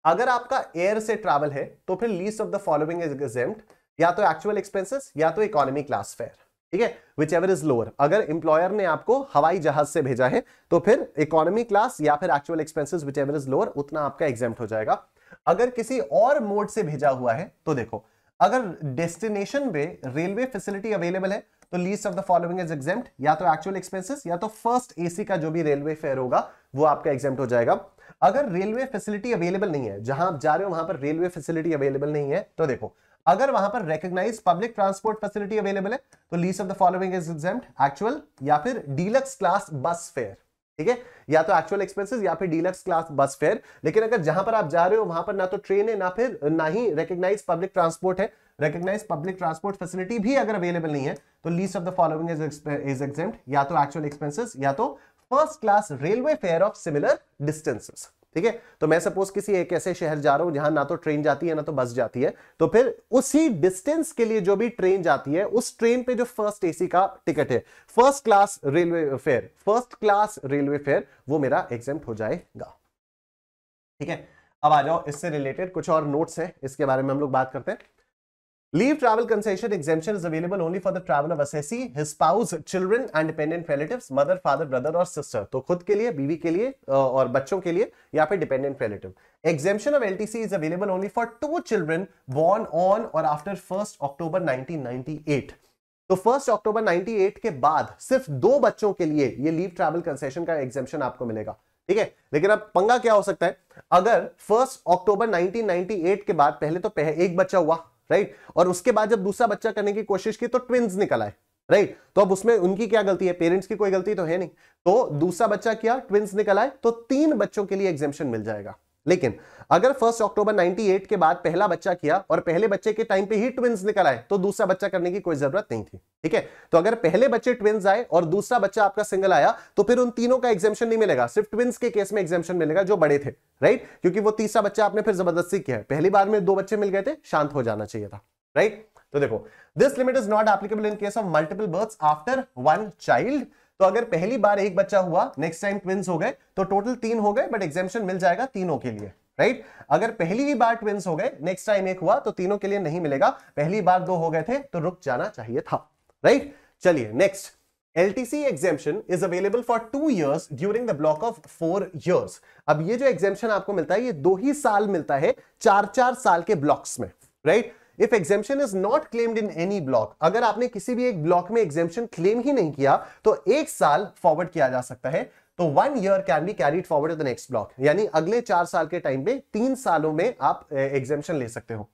अगर आपका एयर से ट्रैवल है तो फिर least of the following is exempt, या तो एक्चुअल एक्सपेंसेस या तो इकोनॉमी क्लास फेयर। ठीक है, विच एवर इज लोअर। अगर एम्प्लॉयर ने आपको हवाई जहाज से भेजा है तो फिर इकोनॉमी क्लास या फिर actual expenses which ever is lower, उतना आपका एग्जेम्प्ट हो जाएगा। अगर किसी और मोड से भेजा हुआ है तो देखो, अगर डेस्टिनेशन पे रेलवे फैसिलिटी अवेलेबल है तो least of the following is exempt, या तो एक्चुअल एक्सपेंसेस या तो फर्स्ट एसी का जो भी रेलवे फेयर होगा वो आपका एग्जेम्प्ट हो जाएगा। अगर रेलवे फैसिलिटी अवेलेबल नहीं है, जहां आप जा रहे हो वहां पर रेलवे फैसिलिटी अवेलेबल नहीं है, तो देखो, अगर वहां पर recognised public transport facility available है तो least of the following is exempt, actual या फिर डीलक्स क्लास बस फेयर। ठीक है, या तो एक्चुअल एक्सपेंसेस या फिर डीलक्स क्लास बस फेयर। लेकिन अगर जहां पर आप जा रहे हो वहां पर ना तो ट्रेन है ना ही रिकॉग्नाइज्ड पब्लिक ट्रांसपोर्ट है, रिकॉग्नाइज्ड पब्लिक ट्रांसपोर्ट फैसिलिटी भी अगर अवेलेबल नहीं है तो least of the following is exempt, या तो एक्चुअल एक्सपेंसेस या तो first class railway fair of similar distances. ठीक है, तो मैं सपोज किसी एक ऐसे शहर जा रहा हूं जहां ना तो ट्रेन जाती है ना तो बस जाती है, तो फिर उसी डिस्टेंस के लिए जो भी ट्रेन जाती है उस ट्रेन पे जो फर्स्ट एसी का टिकट है, फर्स्ट क्लास रेलवे फेयर, वो मेरा एग्जेम्प्ट हो जाएगा। ठीक है, अब आ जाओ, इससे रिलेटेड कुछ और नोट्स हैं, इसके बारे में हम लोग बात करते हैं। Leave travel concession exemption is available only for the travel of assessee, his spouse, children and dependent relatives, mother, father, brother और sister। तो खुद के लिए, बीवी के लिए और बच्चों के लिए या फिर dependent relative। Exemption of LTC is available only for 2 children born on or after 1st October 1998। तो 1 अक्टूबर 98 के बाद सिर्फ 2 बच्चों के लिए ये लीव ट्रैवल कंसेशन का एग्जेम्पशन आपको मिलेगा। ठीक है, लेकिन अब पंगा क्या हो सकता है, अगर 1 अक्टूबर 1998 के बाद पहले तो एक बच्चा हुआ, राइट, और उसके बाद जब दूसरा बच्चा करने की कोशिश की तो ट्विंस निकल आए, राइट, तो अब उसमें उनकी क्या गलती है? पेरेंट्स की कोई गलती तो है नहीं, तो दूसरा बच्चा किया, ट्विंस निकल आए, तो 3 बच्चों के लिए एग्जेम्पशन मिल जाएगा। लेकिन अगर 1 अक्टूबर 98 के बाद पहला बच्चा किया और पहले बच्चे के टाइम पे ही ट्विंस निकल आए तो दूसरा बच्चा करने की कोई जरूरत नहीं थी, ठीक है। तो अगर पहले बच्चे ट्विंस आए और दूसरा बच्चा आपका सिंगल आया तो फिर उन तीनों का एग्जेम्पशन नहीं मिलेगा, सिर्फ ट्विंस के केस में एग्जेम्पशन मिलेगा जो बड़े थे, राइट, क्योंकि वो तीसरा बच्चा आपने फिर जबरदस्ती किया है। पहली बार में 2 बच्चे मिल गए थे, शांत हो जाना चाहिए था, राइट। तो देखो, this limit is not applicable in case of multiple births after 1 child. तो अगर पहली बार एक बच्चा हुआ, नेक्स्ट टाइम ट्विंस हो गए तो टोटल 3 हो गए, बट एग्जेम्पशन मिल जाएगा तीनों के लिए, राइट। अगर पहली ही बार ट्विंस हो गए, नेक्स्ट टाइम एक हुआ तो तीनों के लिए नहीं मिलेगा, पहली बार 2 हो गए थे तो रुक जाना चाहिए था, राइट। चलिए next, LTC exemption is available for 2 years during the block of 4 years। अब ये जो एग्जेम्पशन आपको मिलता है ये 2 ही साल मिलता है 4-4 साल के ब्लॉक्स में, right. If exemption is not claimed in any block, अगर आपने किसी भी एक ब्लॉक में एग्जेम्पशन क्लेम ही नहीं किया तो 1 साल फॉरवर्ड किया जा सकता है, तो 1 year can be carried forward to the next block, यानी अगले 4 साल के टाइम पे 3 सालों में आप एग्जेम्पशन ले सकते हो।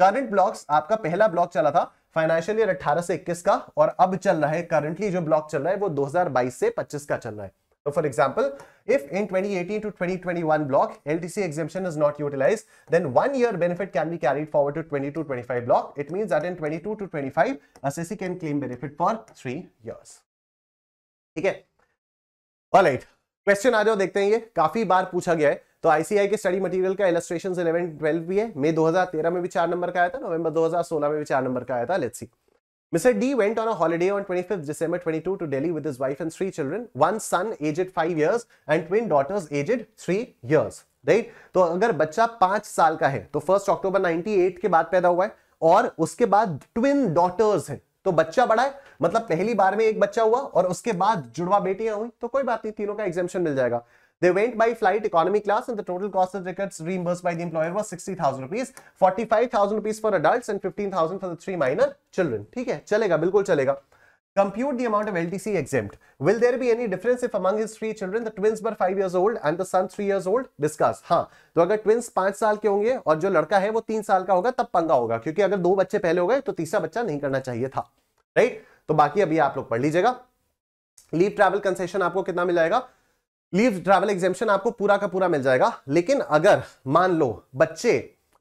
करंट ब्लॉक्स, आपका पहला ब्लॉक चला था फाइनेंशियल ईयर 18 से 21 का और अब चल रहा है, करंटली जो ब्लॉक चल रहा है वो 2022 से 25 का चल रहा है। So for example, if in 2018 to 2021 block LTC exemption is not utilized, then 1 year benefit can be carried forward to 22-25 block. It means that in 22 to 25, assessee can claim benefit for 3 years. ठीक है? Alright. Question आ जाओ, देखते हैं, ये काफी बार पूछा गया है। तो आईसीआई के स्टडी मटेरियल का इलस्ट्रेशंस 11-12 भी है। मई 2013 में भी 4 नंबर का आया था, नवंबर 2016 में भी 4 नंबर का आया था। Let's see. Mr. D went on a holiday on 25th December 22 to Delhi with his wife and 3 children, one son aged 5 years and twin daughters aged 3 years, right? तो अगर बच्चा 5 साल का है तो 1 अक्टूबर 98 के बाद पैदा हुआ है और उसके बाद ट्विन डॉटर्स हैं, तो बच्चा बड़ा है, मतलब पहली बार में एक बच्चा हुआ और उसके बाद जुड़वा बेटियां हुई, तो कोई बात नहीं, तीनों का एग्जेम्पशन मिल जाएगा। They went by flight economy class and the total cost of tickets reimbursed by the employer was 60,000 rupees, 45,000 rupees for adults and 15,000 for the 3 minor children। ठीक है, चलेगा, बिल्कुल चलेगा। Compute the amount of LTC exempt. Will there be any difference if among his 3 children the twins were 5 years old and the son 3 years old? Discuss। हाँ, तो अगर twins 5 साल के होंगे और जो लड़का है वो 3 साल का होगा तब पंगा होगा, क्योंकि अगर 2 बच्चे पहले हो गए तो तीसरा बच्चा नहीं करना चाहिए था, राइट। तो बाकी अभी आप लोग पढ़ लीजिएगा। लीव ट्रैवल कंसेशन आपको कितना मिल जाएगा? लीव ट्रैवल एग्जेम्पशन आपको पूरा का पूरा मिल जाएगा, लेकिन अगर मान लो बच्चे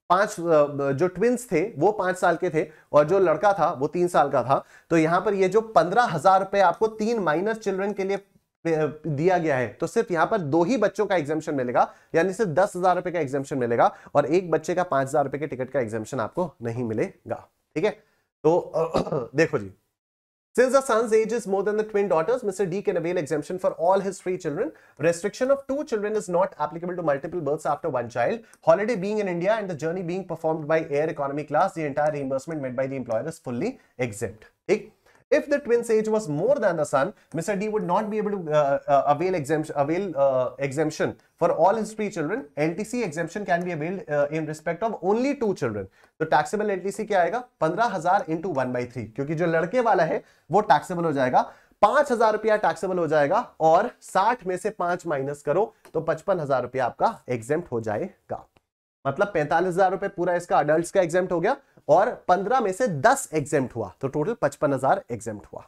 5 जो ट्विंस थे वो 5 साल के थे और जो लड़का था वो 3 साल का था, तो यहां पर ये जो 15,000 रुपए आपको 3 माइनर चिल्ड्रन के लिए दिया गया है, तो सिर्फ यहां पर 2 ही बच्चों का एग्जेम्पशन मिलेगा, यानी सिर्फ 10,000 रुपए का एग्जेम्पशन मिलेगा और एक बच्चे का 5,000 रुपए के टिकट का एग्जेम्पशन आपको नहीं मिलेगा, ठीक है। तो देखो जी, since the son's age is more than the twin daughters, Mr. D can avail exemption for all his 3 children. Restriction of 2 children is not applicable to multiple births after 1 child. Holiday being in India and the journey being performed by air economy class, the entire reimbursement made by the employer is fully exempt. ठीक? If the twin's age was more than the son, Mr. D would not be able to avail exemption for all his 3 children. LTC exemption can be availed in respect of only 2 children. तो taxable LTC क्या आएगा? 15,000 into 1/3, क्योंकि जो लड़के वाला है वो taxable हो जाएगा, 5,000 रुपया टैक्सेबल हो जाएगा और 60 में से 5 माइनस करो तो 55,000 रुपया आपका एग्जेम्प्ट हो जाएगा। मतलब 45,000 रुपए पूरा इसका अडल्ट्स का एग्जेम्प्ट हो गया और 15 में से 10 एग्जेम्प्ट हुआ, तो टोटल 55,000 एग्जेम्प्ट हुआ,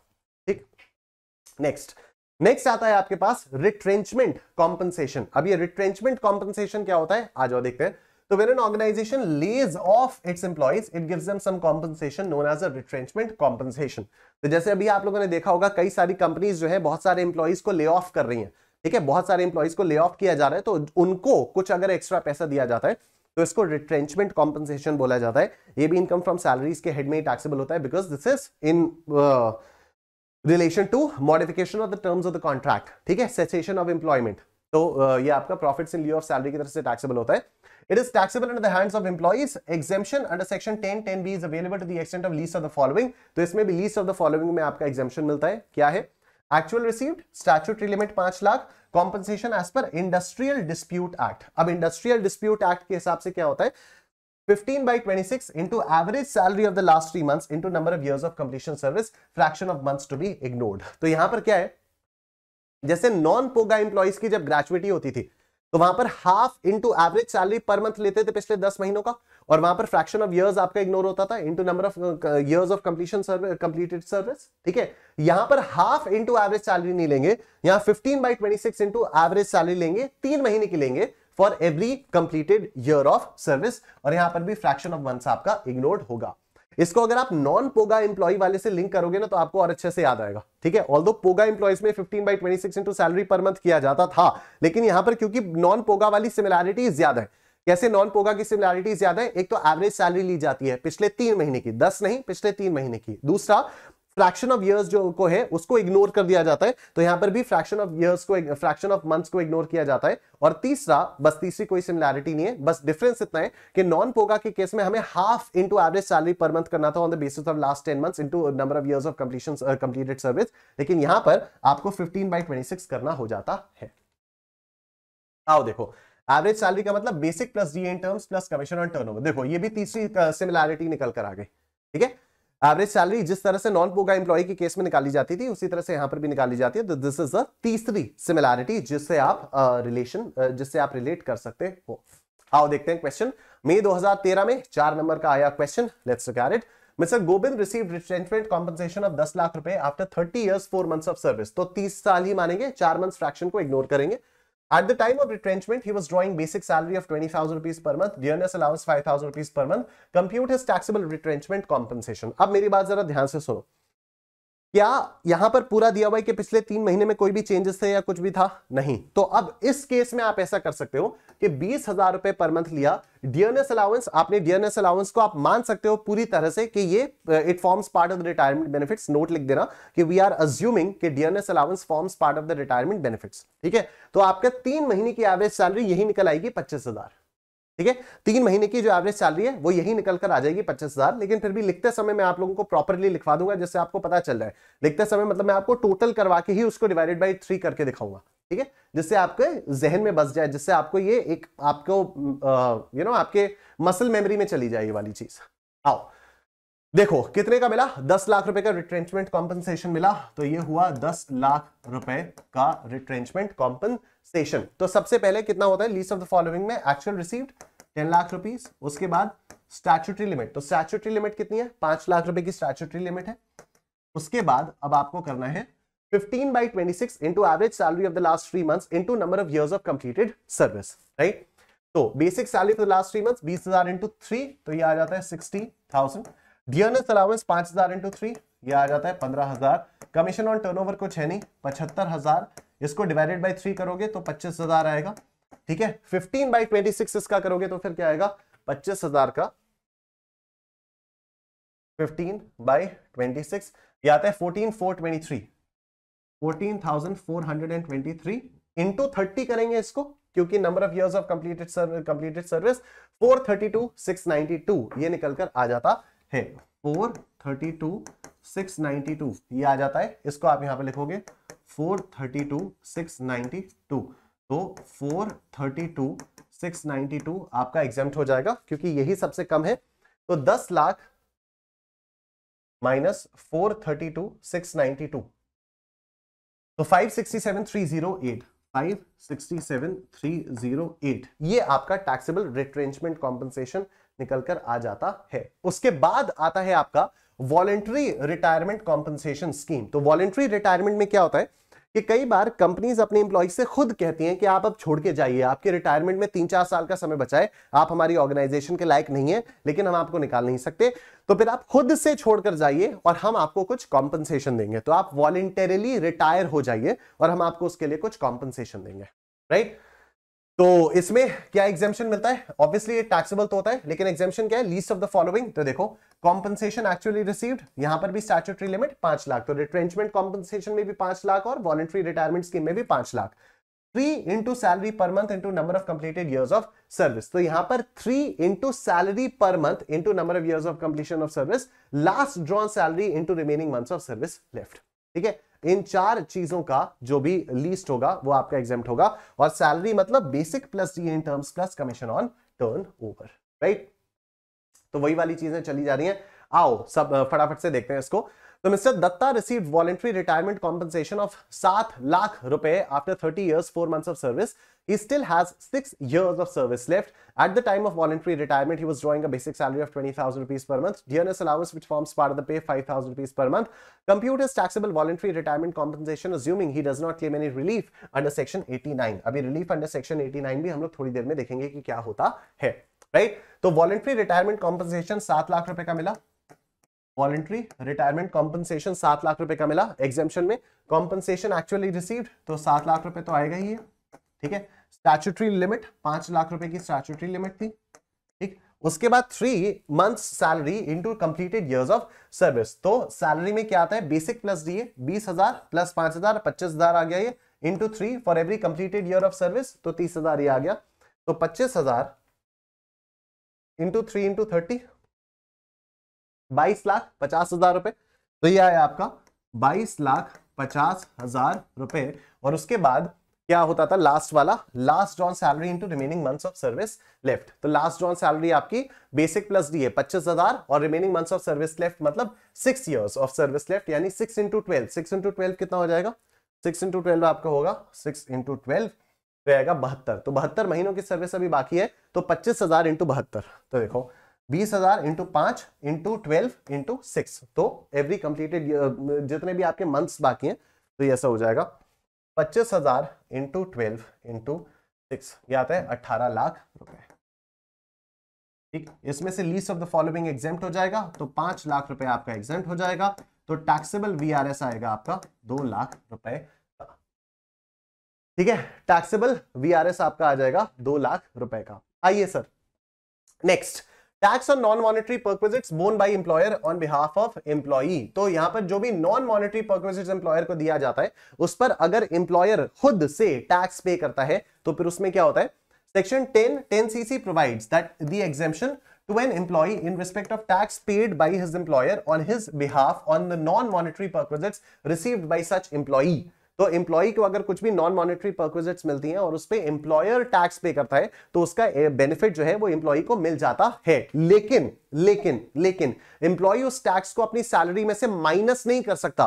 ठीक। नेक्स्ट आता है आपके पास रिट्रेंचमेंट कॉम्पनसेशन। अब ये रिट्रेंचमेंट कॉम्पनसेशन क्या होता है, आ जाओ देखते हैं। तो when an organization lays off its employees, it gives them some compensation known as a retrenchment compensation। तो जैसे अभी आप लोगों ने देखा होगा कई सारी कंपनीज जो है बहुत सारे एम्प्लॉइज को ले ऑफ कर रही हैं, ठीक है, बहुत सारे एम्प्लॉइज को ले ऑफ किया जा रहा है, तो उनको कुछ अगर एक्स्ट्रा पैसा दिया जाता है तो इसको रिट्रेंचमेंट कॉम्पनसेशन बोला जाता है। ये भी इनकम फ्रॉम सैलरीज के हेड में टैक्सेबल होता है, because this is in relation to modification of the terms of the contract, ठीक है, सेसेशन ऑफ एम्प्लॉयमेंट। तो ये आपका profits in lieu of salary की तरफ से टैक्सेबल होता है। It is taxable under the hands of employees. Exemption under section 10(10)(b) is available to the extent of least of the following। तो इसमें भी least of the following में आपका exemption मिलता है। क्या है? Actual received, statutory limit 5 lakh, compensation as per Industrial Dispute Act। अब Industrial Dispute Act के हिसाब से क्या होता है? 15/26 into average salary of the last 3 months into number of years of completion service, fraction of months to be ignored। तो यहां पर क्या है, जैसे नॉन पोगा एम्प्लॉइज की जब ग्रेचुइटी होती थी तो वहां पर half into average salary per month लेते थे पिछले 10 महीनों का, और वहां पर फ्रैक्शन ऑफ इयर्स आपका इग्नोर होता था into number of years of completion completed service, ठीक है। यहां पर हाफ इंटू एवरेज सैलरी नहीं लेंगे, यहां 15/26 इंटू एवरेज सैलरी लेंगे, 3 महीने की लेंगे, for every completed year of service, और यहां पर भी फ्रैक्शन ऑफ मंथ्स आपका इग्नोर्ड होगा। इसको अगर आप नॉन पोगा एम्प्लॉय वाले से लिंक करोगे ना तो आपको और अच्छे से याद आएगा, ठीक है। ऑल्दो पोगा एम्प्लॉयज में 15/26 इंटू सैलरी पर मंथ किया जाता था, लेकिन यहां पर क्योंकि नॉन पोगा वाली सिमिलैरिटी ज्यादा है। कैसे नॉन पोगा की सिमिलैरिटी ज्यादा है? एक तो एवरेज सैलरी ली जाती है पिछले 3 महीने की, 10 नहीं पिछले 3 महीने की। दूसरा फ्रैक्शन ऑफ इयर्स जो को है उसको इग्नोर कर दिया जाता है, तो यहां पर भी फ्रैक्शन ऑफ इयर्स को, फ्रैक्शन ऑफ मंथ्स को इग्नोर किया जाता है। और तीसरा, बस तीसरी कोई सिमिलैरिटी नहीं है, बस डिफरेंस इतना है कि नॉन पोगा के केस में हमें half into average salary per month करना था on the basis of last 10 months into number of years of completion completed service, लेकिन यहां पर आपको 15/26 करना हो जाता है। आओ देखो, एवरेज सैलरी का मतलब basic plus DA in terms plus commission on turnover. देखो ये भी तीसरी सिमिलैरिटी निकल कर आ गई, ठीक है। एवरेज सैलरी जिस तरह से नॉन पोगा एम्प्लॉय के केस में निकाली जाती थी उसी तरह से यहां पर भी निकाली जाती है। दिस इज द तीसरी सिमिलैरिटी जिससे आप जिससे आप रिलेट कर सकते हो। आओ देखते हैं क्वेश्चन। मई 2013 में 4 नंबर का आया question, let's look at it. Mister Govind received retrenchment compensation of 10 lakh रुपए after 30 years 4 months of service. तो 30 साल ही मानेंगे, 4 मंथ्स फ्रैक्शन को इग्नोर करेंगे। At the time of retrenchment, he was drawing basic salary of 20,000 rupees per month, dearness allowance 5,000 rupees per month. Compute his taxable retrenchment compensation. अब मेरी बात जरा ध्यान से सुनो। क्या यहां पर पूरा दिया हुआ है कि पिछले 3 महीने में कोई भी चेंजेस थे या कुछ भी था? नहीं। तो अब इस केस में आप ऐसा कर सकते हो कि 20,000 रुपए पर मंथ लिया। डियरनेस अलाउंस, आपने डियरनेस अलाउंस को आप मान सकते हो पूरी तरह से कि ये it forms part of the retirement benefits. Note लिख देना कि वी आर अज्यूमिंग कि dearness allowance forms part of the retirement benefits, ठीक है। तो आपका 3 महीने की एवरेज सैलरी यही निकल आएगी 25,000, ठीक है। 3 महीने की जो एवरेज सैलरी है वो यही निकल कर आ जाएगी 25,000। लेकिन फिर भी लिखते समय मैं आप लोगों को प्रॉपर्ली लिखवा दूंगा जिससे आपको पता चल जाए। लिखते समय मतलब मैं आपको टोटल करवा के ही उसको डिवाइडेड बाय 3 करके दिखाऊंगा, ठीक है, जिससे आपके जहन में बस जाए, जिससे आपको ये एक आपको आपके मसल मेमोरी में चली जाए ये वाली चीज। आओ देखो कितने का मिला, 10 लाख रुपए का रिट्रेंचमेंट कॉम्पनसेशन मिला। तो ये हुआ 10 लाख रुपए का रिट्रेंचमेंट कॉम्पनसेशन। तो सबसे पहले कितना होता है लीस्ट ऑफ द फॉलोइंग में? एक्चुअल रिसीव्ड 10 लाख रुपीस, उसके बाद स्टैट्यूटरी लिमिट। तो स्टैट्यूटरी लिमिट कितनी है? 5 लाख रुपए की स्टैट्यूटरी लिमिट है। उसके बाद अब आपको करना है 15/26 into average salary of the last 3 months into number of years of completed service, right. तो basic salary for the last 3 months 20,000 into 3, तो ये आ जाता है 60,000। डियरनेस अलाउंस 5,000 इंटू 3, ये आ जाता है 15,000। कमीशन ऑन टर्नओवर कुछ है नहीं, 75,000। इसको डिवाइडेड बाय 3 करोगे तो 25,000 आएगा, ठीक है। 15/26 इसका करोगे तो फिर क्या आएगा? 25,000 का 15/26 ये आता है 14,423, 14,423 इंटू 30 करेंगे इसको, क्योंकि number of years of completed service 432,692 ये निकलकर आ जाता है। 432,692 ये आ जाता है। इसको आप यहां पे लिखोगे 432,692, तो 432,692 आपका एग्जेम्प्ट हो जाएगा क्योंकि यही सबसे कम है। तो 10 लाख माइनस 432,692, तो 567,308, 567,308 ये आपका टैक्सेबल रिट्रेंचमेंट कॉम्पनसेशन निकलकर आ जाता है। उसके बाद आता है आपका वॉलंटरी रिटायरमेंट कॉम्पनसेशन स्कीम। तो वॉलंटरी रिटायरमेंट में क्या होता है कि कई बार कंपनीज अपने एम्प्लॉय से खुद कहती हैं कि आप अब छोड़ के जाइए, आपके रिटायरमेंट में 3-4 साल का समय बचा है, आप हमारी ऑर्गेनाइजेशन के लायक नहीं है, लेकिन हम आपको निकाल नहीं सकते, तो फिर आप खुद से छोड़कर जाइए और हम आपको कुछ कॉम्पनसेशन देंगे। तो आप वॉलंटरीली रिटायर हो जाइए और हम आपको उसके लिए कुछ कॉम्पनसेशन देंगे, राइट। तो इसमें क्या एग्जेम्पशन मिलता है? ऑब्वियसली ये टैक्सेबल तो होता है, लेकिन एग्जेम्पशन क्या है? Least of the following. तो देखो कॉम्पनसेशन एक्चुअली रिसीव्ड, यहां पर भी स्टैट्यूटरी लिमिट 5 लाख, तो रिट्रेंचमेंट कॉम्पनसेशन में भी 5 लाख और वॉलंटरी रिटायरमेंट स्कीम में भी 5 lakh. 3 into salary per month into number of completed years of service. तो यहां पर 3 into salary per month into number of years of completion of service, last drawn salary into remaining months of service left, ठीक है। इन 4 चीजों का जो भी least होगा वो आपका एग्जेम्प्ट होगा। और सैलरी मतलब basic plus D in terms plus commission on turnover, right. तो वही वाली चीजें चली जा रही हैं। आओ सब फटाफट से देखते हैं इसको। तो mister Datta received voluntary retirement compensation of 7 lakh रुपए after 30 years 4 months of service. He still has 6 years of service left. At the time of voluntary retirement, he was drawing a basic salary of 20,000 rupees per month. Dearness allowance, which forms part of the pay, 5,000 rupees per month. Compute his taxable voluntary retirement compensation, assuming he does not claim any relief under section 89. अभी relief under section 89 भी हम लोग थोड़ी देर में देखेंगे कि क्या होता है, right? तो voluntary retirement compensation 7 लाख रुपए का मिला. वॉलंटरी रिटायरमेंट कॉम्पनसेशन 7 लाख रुपए का मिला. एग्जेम्पशन में कॉम्पनसेशन एक्चुअली रिसीव्ड तो 7 लाख रुपए तो आएगा ही है, ठीक है. स्टैट्यूटरी लिमिट 5 लाख रुपए की स्टैट्यूटरी लिमिट थी, ठीक. उसके बाद 3 months salary into completed years of service. तो सैलरी में क्या आता है, बेसिक प्लस डीए 20,000 प्लस 5,000 25,000 आ गया ये, into 3 for every completed year of service, तो 30,000 ये आ गया. तो 25,000 इंटू 3 इंटू 30 22,50,000 रुपए. तो ये आया आपका 22,50,000 रुपए. और उसके बाद क्या होता था, लास्ट वाला, last drawn salary into remaining months of service left. तो लास्ट ड्रॉन सैलरी आपकी बेसिक प्लस डी है 25,000 और remaining months of service left मतलब 6 years ऑफ सर्विस लेफ्ट, यानी 6 into 12. 6 into 12 कितना हो जाएगा, 6 into 12 आपका होगा 6 into 12 तो आएगा 72. तो 72 महीनों की सर्विस अभी बाकी है. तो 25,000 इंटू 72, तो देखो 20,000 इंटू 5 इंटू 12 इंटू 6. तो एवरी कंप्लीटेड जितने भी आपके मंथ्स बाकी हैं तो ये ऐसा हो जाएगा 25,000 इंटू 12 इंटू 6, ये आता है 18 लाख रुपए, ठीक. इसमें से least of the following exempt हो जाएगा, तो 5 लाख रुपए आपका एग्जेम्प्ट हो जाएगा. तो टैक्सेबल वीआरएस आएगा आपका 2 लाख रुपए का, ठीक है. टैक्सेबल वीआरएस आपका आ जाएगा 2 लाख रुपए का. आइए sir next, tax on non monetary perquisites borne by employer on behalf of employee. तो यहां पर जो भी नॉन मॉनेटरी परक्विजिट्स एम्प्लॉयर को दिया जाता है उस पर अगर एम्प्लॉयर खुद से टैक्स पे करता है तो फिर उसमें क्या होता है, section 10(10cc) provides that the exemption to an employee in respect of tax paid by his employer on his behalf on the non-monetary perquisites received by such employee. तो एम्प्लॉय को अगर कुछ भी नॉन मॉनेटरी परक्विजिट्स मिलती हैं और उस पे एम्प्लॉयर टैक्स पे करता है तो उसका बेनिफिट जो है वो एम्प्लॉय को मिल जाता है. लेकिन लेकिन लेकिन एम्प्लॉय उस टैक्स को अपनी सैलरी में से माइनस नहीं कर सकता,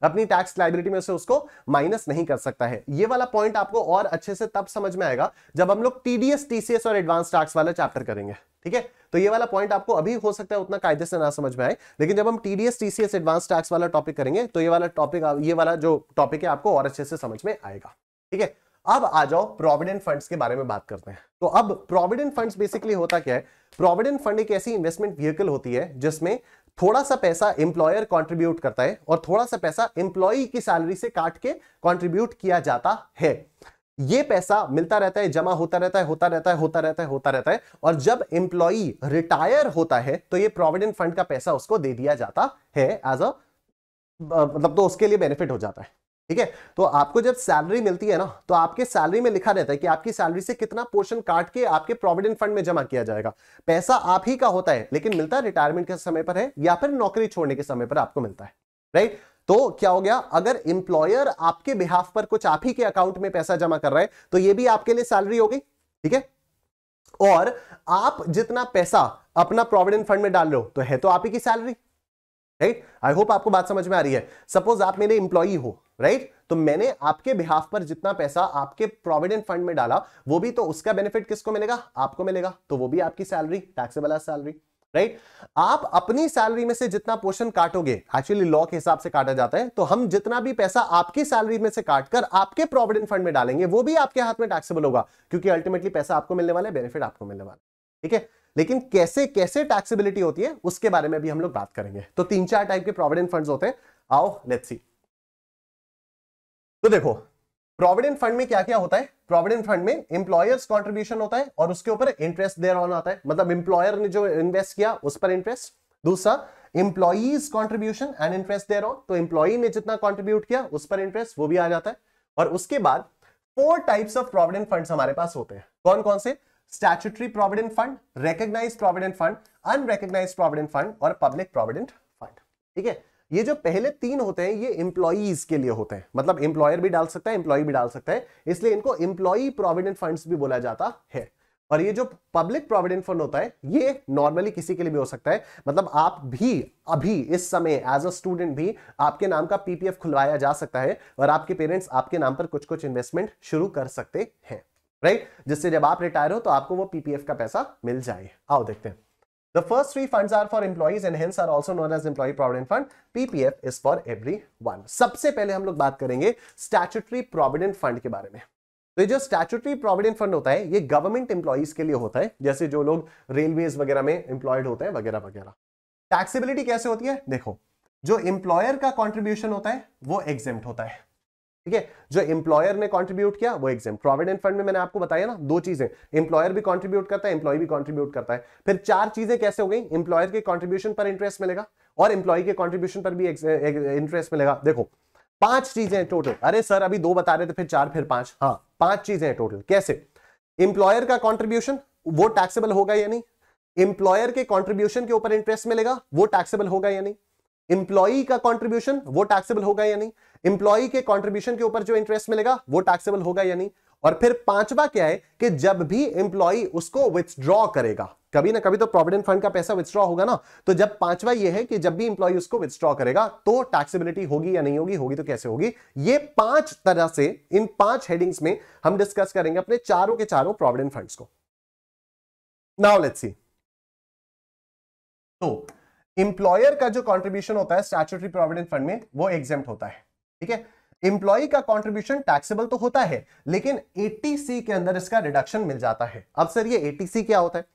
अपनी टैक्स लायबिलिटी में से उसको माइनस नहीं कर सकता है. ये वाला पॉइंट आपको और अच्छे से तब समझ में आएगा जब हम लोग टीडीएस, टीसीएस और एडवांस टैक्स वाला चैप्टर करेंगे, ठीक है. तो ये वाला पॉइंट आपको अभी हो सकता है उतना कायदे से ना समझ में आए, लेकिन जब हम टीडीएस, टीसीएस, एडवांस टैक्स वाला टॉपिक करेंगे तो ये वाला जो टॉपिक है आपको और अच्छे से समझ में आएगा, ठीक है. अब आ जाओ प्रोविडेंट फंड्स के बारे में बात करते हैं. तो अब प्रोविडेंट फंड्स बेसिकली होता क्या है, प्रोविडेंट फंड एक ऐसी इन्वेस्टमेंट व्हीकल होती है जिसमें थोड़ा सा पैसा एम्प्लॉयर कंट्रीब्यूट करता है और थोड़ा सा पैसा एम्प्लॉई की सैलरी से काट के कंट्रीब्यूट किया जाता है. ये पैसा मिलता रहता है, जमा होता रहता है, होता रहता है, होता रहता है, होता रहता है. और जब एम्प्लॉई रिटायर होता है तो ये प्रोविडेंट फंड का पैसा उसको दे दिया जाता है एज अ मतलब, तो उसके लिए बेनिफिट हो जाता है, ठीक है. तो आपको जब सैलरी मिलती है ना तो आपके सैलरी में लिखा रहता है कि आपकी सैलरी से कितना पोर्शन काट के आपके प्रोविडेंट फंड में जमा किया जाएगा. पैसा आप ही का होता है लेकिन मिलता रिटायरमेंट के समय पर है या फिर नौकरी छोड़ने के समय पर आपको मिलता है, राइट. तो क्या हो गया, अगर एम्प्लॉयर आपके बिहाफ पर कुछ आप ही के अकाउंट में पैसा जमा कर रहा है तो ये भी आपके लिए सैलरी हो गई, ठीक है. और आप जितना पैसा अपना प्रोविडेंट फंड में डाल रहे हो तो है तो आप ही की सैलरी, राइट. आई होप आपको बात समझ में आ रही है. सपोज आप मेरे एम्प्लॉई हो, राइट. तो मैंने आपके बिहाफ पर जितना पैसा आपके प्रोविडेंट फंड में डाला वो भी तो उसका बेनिफिट किसको मिलेगा, आपको मिलेगा. तो वो भी आपकी सैलरी, टैक्सेबल सैलरी, राइट. आप अपनी सैलरी में से जितना पोर्शन काटोगे, एक्चुअली लॉ के हिसाब से काटा जाता है, तो हम जितना भी पैसा आपकी सैलरी में से काटकर आपके प्रोविडेंट फंड में डालेंगे वो भी आपके हाथ में टैक्सेबल होगा, क्योंकि अल्टीमेटली पैसा आपको मिलने वाला है, बेनिफिट आपको मिलने वाला है, ठीक है. लेकिन कैसे कैसे टैक्सेबिलिटी होती है उसके बारे में भी हम लोग बात करेंगे. तो 3-4 टाइप के प्रोविडेंट फंड्स होते हैं. आओ लेट्स सी. तो देखो प्रोविडेंट फंड में क्या क्या होता है. प्रोविडेंट फंड में एम्प्लॉयर्स कंट्रीब्यूशन होता है और उसके ऊपर इंटरेस्ट देयर ऑन आता है, मतलब एम्प्लॉयर ने जो इन्वेस्ट किया उस पर इंटरेस्ट. दूसरा employee's contribution and interest thereon, तो एम्प्लॉई ने जितना कंट्रीब्यूट किया उस पर इंटरेस्ट, वो भी आ जाता है. और उसके बाद 4 टाइप्स ऑफ प्रोविडेंट फंड्स हमारे पास होते हैं. कौन कौन से, statutory provident fund, recognised provident fund, unrecognised provident fund और पब्लिक प्रोविडेंट फंड, ठीक है. ये जो पहले 3 होते हैं ये एम्प्लॉईज के लिए होते हैं, मतलब एम्प्लॉयर भी डाल सकता है, एम्प्लॉई भी डाल सकता है, इसलिए इनको एम्प्लॉई प्रोविडेंट फंड्स भी बोला जाता है. और ये जो पब्लिक प्रोविडेंट फंड होता है ये नॉर्मली किसी के लिए भी हो सकता है, मतलब आप भी अभी इस समय एज अ स्टूडेंट भी आपके नाम का पीपीएफ खुलवाया जा सकता है और आपके पेरेंट्स आपके नाम पर कुछ कुछ इन्वेस्टमेंट शुरू कर सकते हैं, राइट, जिससे जब आप रिटायर हो तो आपको वो पीपीएफ का पैसा मिल जाए। आओ देखते हैं। The first three funds are for employees and hence are also known as employee provident fund. PPF is for everyone. सबसे पहले हम लोग बात करेंगे स्टैट्यूटरी प्रोविडेंट फंड के बारे में। तो ये जो स्टैट्यूटरी प्रोविडेंट फंड होता है ये गवर्नमेंट एम्प्लॉइज के लिए होता है, जैसे जो लोग रेलवेज वगैरह में एम्प्लॉयड होते हैं वगैरह वगैरह। टैक्सेबिलिटी कैसे होती है, देखो, जो एम्प्लॉयर का कॉन्ट्रीब्यूशन होता है वो एग्जेम्प्ट होता है, ठीक है, जो एम्प्लॉयर ने कंट्रीब्यूट किया वो एग्जेम्प्ट। प्रोविडेंट फंड में मैंने आपको बताया ना दो चीजें, एम्प्लॉयर भी कंट्रीब्यूट करता है, एम्प्लॉय भी कंट्रीब्यूट करता है। फिर चार चीजें कैसे हो गई, एम्प्लॉयर के कंट्रीब्यूशन पर इंटरेस्ट मिलेगा और एम्प्लॉय के कंट्रीब्यूशन पर भी इंटरेस्ट मिलेगा। देखो पांच चीजें हैं टोटल। अरे सर अभी दो बता रहे थे, फिर चार फिर पांच, हाँ पांच चीजें हैं टोटल। कैसे, एम्प्लॉयर का कंट्रीब्यूशन वो टैक्सेबल होगा या नहीं, एम्प्लॉयर के कंट्रीब्यूशन के ऊपर इंटरेस्ट मिलेगा वो टैक्सेबल होगा या नहीं, एम्प्लॉई का कंट्रीब्यूशन वो टैक्सेबल होगा या नहीं, एम्प्लॉई के कंट्रीब्यूशन के ऊपर जो इंटरेस्ट मिलेगा वो टैक्सेबल होगा या नहीं, और फिर पांचवा क्या है कि जब भी एम्प्लॉई उसको विथड्रॉ करेगा, कभी ना कभी तो प्रोविडेंट फंड का पैसा विथड्रॉ होगा ना, तो जब पांचवा ये है कि जब भी एम्प्लॉई उसको विथड्रॉ करेगा तो टैक्सेबिलिटी होगी या नहीं होगी, होगी तो कैसे होगी। ये पांच तरह से इन पांच हेडिंग्स में हम डिस्कस करेंगे अपने चारों के चारों प्रोविडेंट फंड्स को। Now let's see. तो एम्प्लॉयर का जो कंट्रीब्यूशन होता है स्टैट्यूटरी प्रोविडेंट फंड में वो एग्जेम्प्ट होता है, ठीक है। एम्प्लॉय का कंट्रीब्यूशन टैक्सेबल तो होता है लेकिन 80C के अंदर इसका रिडक्शन मिल जाता है। अब सर ये 80C क्या होता है,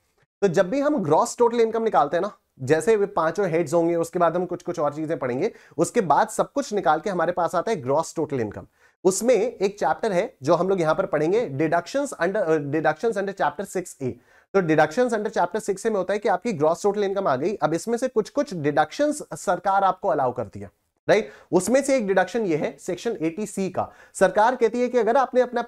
तो जब भी हम ग्रॉस टोटल इनकम निकालते हैं ना, जैसे वे पांचों हेड्स होंगे उसके बाद हम कुछ कुछ और चीजें पढ़ेंगे, उसके बाद सब कुछ निकाल के हमारे पास आता है ग्रॉस टोटल इनकम। उसमें एक चैप्टर है जो हम लोग यहां पर पढ़ेंगे, डिडक्शंस अंडर चैप्टर 6A। तो डिडक्शंस अंडर चैप्टर 6A में होता है कि आपकी ग्रॉस टोटल इनकम आ गई, अब इसमें से कुछ कुछ डिडक्शंस सरकार आपको अलाउ करती है, राइट। उसमें से एक डिडक्शन ये है सेक्शन 80C का। सरकार कहती है कि अगर आपने अपना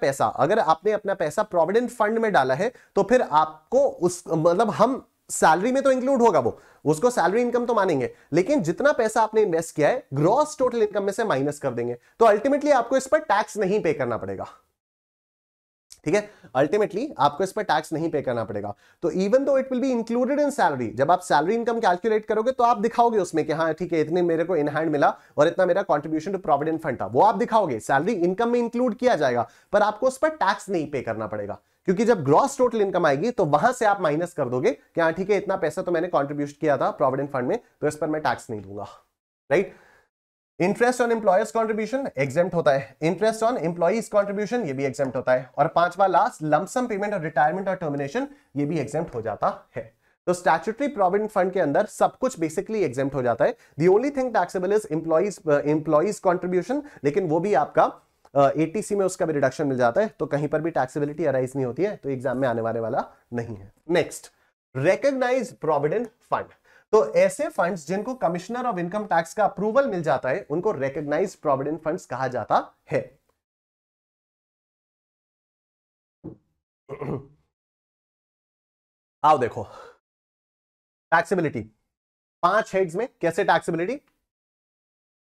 पैसा प्रोविडेंट फंड में डाला है तो फिर आपको उस मतलब हम सैलरी में तो इंक्लूड होगा वो, उसको सैलरी इनकम तो मानेंगे, लेकिन जितना पैसा आपने इन्वेस्ट किया है ग्रॉस टोटल इनकम में से माइनस कर देंगे, तो अल्टीमेटली आपको इस पर टैक्स नहीं पे करना पड़ेगा, ठीक है। अल्टीमेटली आपको इस पर टैक्स नहीं पे करना पड़ेगा। तो even though it will be included in salary, जब आप सैलरी इनकम कैलकुलेट करोगे तो आप दिखाओगे उसमें कि हाँ ठीक है इतने मेरे को इन हैंड मिला और इतना मेरा कंट्रीब्यूशन टू प्रोविडेंट फंड था, वो आप दिखाओगे, सैलरी इनकम में इंक्लूड किया जाएगा, पर आपको उस पर टैक्स नहीं पे करना पड़ेगा, क्योंकि जब ग्रॉस टोटल इनकम आएगी तो वहां से आप माइनस कर दोगे कि हाँ ठीक है इतना पैसा तो मैंने कॉन्ट्रीब्यूट किया था प्रोविडेंट फंड में, तो इस पर मैं टैक्स नहीं दूंगा, right. Interest on employer's contribution exempt होता है, इंटरेस्ट ऑन एम्प्लॉइज कंट्रीब्यूशन ये भी एग्जेम्प्ट होता है, और पांचवा लास्ट लमसम पेमेंट और रिटायरमेंट और टर्मिनेशन ये भी एग्जेम्प्ट हो जाता है। तो स्टैट्यूटरी प्रोविडेंट फंड के अंदर सब कुछ बेसिकली एग्जेम्प्ट हो जाता है। The only thing taxable is employees contribution, लेकिन वो भी आपका 80C में उसका भी रिडक्शन मिल जाता है, तो कहीं पर भी टैक्सेबिलिटी अराइज नहीं होती है, तो एग्जाम में आने वाला नहीं है। Next, recognised provident fund. तो ऐसे फंड्स जिनको कमिश्नर ऑफ इनकम टैक्स का अप्रूवल मिल जाता है उनको रिकॉग्नाइज्ड प्रोविडेंट फंड्स कहा जाता है। आओ देखो टैक्सेबिलिटी, पांच हेड्स में कैसे taxability.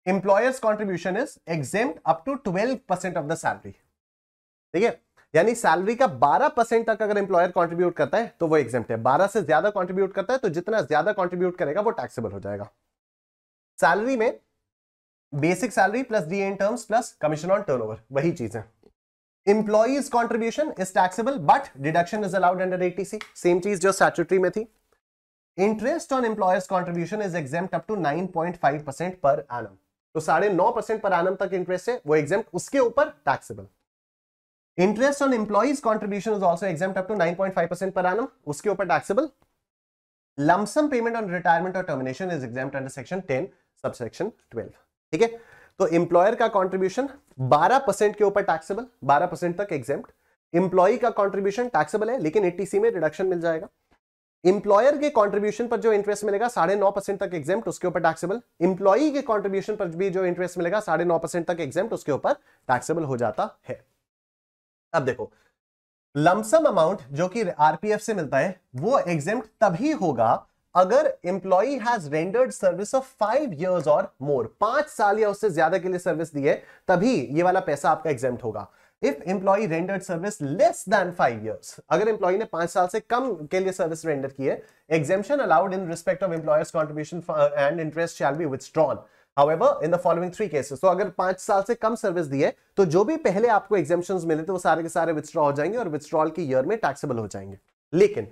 Employer's contribution is exempt up to 12% of the salary, ठीक है, यानी सैलरी का 12% तक अगर एम्प्लॉयर कंट्रीब्यूट करता है तो वो एग्जेम्प्ट है, 12 से ज्यादा कंट्रीब्यूट करता है तो जितना ज्यादा कंट्रीब्यूट करेगा वो टैक्सेबल हो जाएगा। सैलरी में basic salary plus DA in terms plus commission on turnover, वही चीज है। Employee's contribution is taxable but deduction is allowed under 80C, same चीज जो स्टैट्यूटरी में थी। Interest on employer's contribution is exempt up to 9.5% per annum, तो 9.5% per annum तक interest है वो एग्जेम्प्ट, उसके ऊपर taxable. Interest on employees contribution is also exempt up to 9.5% per annum, उसके ऊपर taxable. Lumpsum payment on retirement और termination is exempt under section 10 subsection 12, ठीक है। तो एम्प्लॉयर का कंट्रीब्यूशन 12% के ऊपर टैक्सेबल, 12% तक एग्जेम्प्ट। एम्प्लॉय का कंट्रीब्यूशन टैक्सेबल है लेकिन 80C में रिडक्शन मिल जाएगा। एम्प्लॉयर के कंट्रीब्यूशन पर जो इंटरेस्ट मिलेगा 9.5% तक एग्जेम्प्ट, उसके ऊपर टैक्सेबल। एम्प्लॉई के कंट्रीब्यूशन पर भी जो इंटरेस्ट मिलेगा 9.5% तक एग्जेम्प्ट, उसके ऊपर टैक्सेबल हो जाता है। अब देखो लमसम अमाउंट जो कि आरपीएफ से मिलता है वो एग्जेम्प्ट तभी होगा अगर employee has rendered service of 5 years और मोर, 5 साल या उससे ज्यादा के लिए सर्विस दी है, तभी ये वाला पैसा आपका एग्जेम्प्ट होगा। If employee rendered service less than 5 years, अगर एम्प्लॉय ने 5 साल से कम के लिए सर्विस रेंडर की है, exemption allowed in respect of employers contribution and interest shall be withdrawn however in the following 3 cases. तो अगर 5 साल से कम सर्विस दी है तो जो भी पहले आपको एग्जेम्पशंस मिले थे वो सारे के सारे विथड्रॉ हो जाएंगे और विथड्रॉल की ईयर में टैक्सेबल हो जाएंगे। लेकिन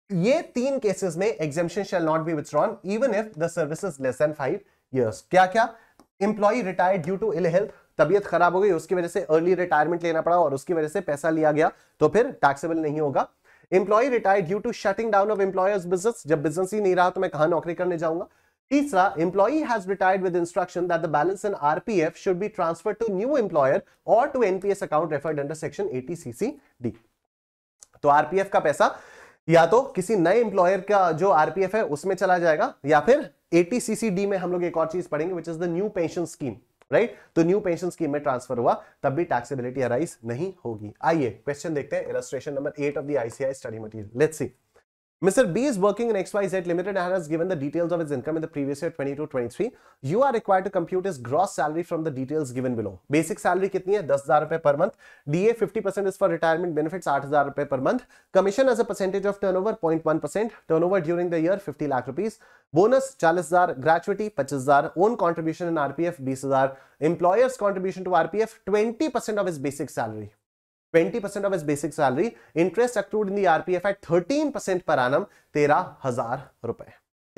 ये 3 केसेस में exemption shall not be withdrawn even if the service is less than 5 years। क्या क्या? Employee retired due to ill health, तबीयत खराब हो गई, उसकी वजह से अर्ली रिटायरमेंट लेना पड़ा और उसकी वजह से पैसा लिया गया, तो फिर टैक्सेबल नहीं होगा। Employee retired due to shutting down of employer's business, जब बिजनेस ही नहीं रहा तो मैं कहां नौकरी करने जाऊंगा। तीसरा, employee has retired with instruction that the balance in RPF should be transferred to new employer और to NPS account referred under section 80CC-D। तो आरपीएफ का पैसा या तो किसी नए एम्प्लॉयर का जो आरपीएफ है उसमें चला जाएगा, या फिर 80CC-D में हम लोग एक और चीज पढ़ेंगे which is the new pension scheme, right. तो न्यू पेंशन स्कीम में ट्रांसफर हुआ तब भी टैक्सेबिलिटी अराइज नहीं होगी। आइए क्वेश्चन देखते हैं, illustration number 8 of the ICI study material. Let's see. Mr. B is working in XYZ Limited and has given the details of his income in the previous year 22-23. You are required to compute his gross salary from the details given below. Basic salary कितनी है? 10,000 रुपए per month. DA 50% is for retirement benefits 8,000 रुपए per month. Commission as a percentage of turnover 0.1%. Turnover during the year 50 lakh rupees. Bonus 40,000. Gratuity 25,000. Own contribution in RPF 20,000. Employer's contribution to RPF 20% of his basic salary. 20% of his basic salary. Interest accrued in the RPF at 13% per annum 13,000 रुपए।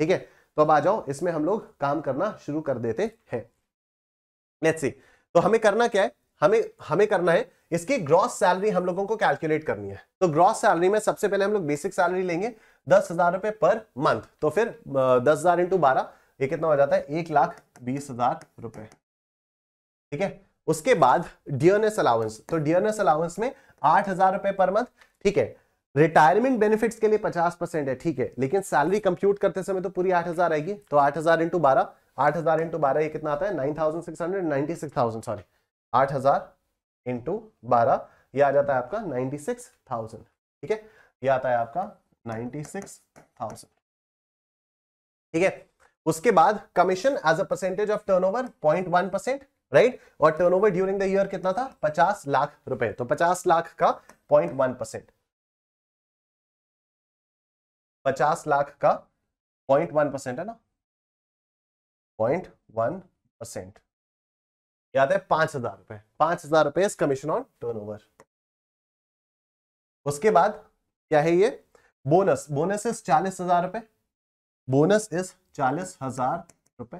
ठीक है, तो अब आ जाओ, इसमें हम लोग काम करना शुरू कर देते हैं। Let's see. तो हमें करना क्या है? हमें करना है इसकी ग्रॉस सैलरी हम लोगों को कैलकुलेट करनी है। तो ग्रॉस सैलरी में सबसे पहले हम लोग बेसिक सैलरी लेंगे 10,000 रुपए पर मंथ। तो फिर 10,000 इंटू 12 ये कितना हो जाता है? 1,20,000 रुपए। ठीक है, उसके बाद डियरनेस अलाउंस, तो डियरनेस अलाउंस में 8,000 रुपए पर मंथ। ठीक है, रिटायरमेंट बेनिफिट्स के लिए 50% है, ठीक है, लेकिन सैलरी कंप्यूट करते समय तो पूरी 8,000 आएगी। तो 8,000 इंटू 12, 8,000 इंटू 12 ये कितना आता है? 9,696,000 सॉरी, 8,000 इंटू 12 ये आ जाता है आपका 96,000। ठीक है, ये आता है आपका 96,000। ठीक है, उसके बाद commission as a percentage of turnover 0.1%, right. और टर्नओवर ड्यूरिंग द ईयर कितना था? 50 लाख रुपए। तो 50 लाख का 0.1%, 50 लाख का 0.1% है ना, 0.1% याद है 5,000 रुपए। 5,000 रुपए इज कमीशन ऑन टर्नओवर। उसके बाद क्या है ये? बोनस। बोनस इज 40,000 रुपए। बोनस इज 40,000 रुपए,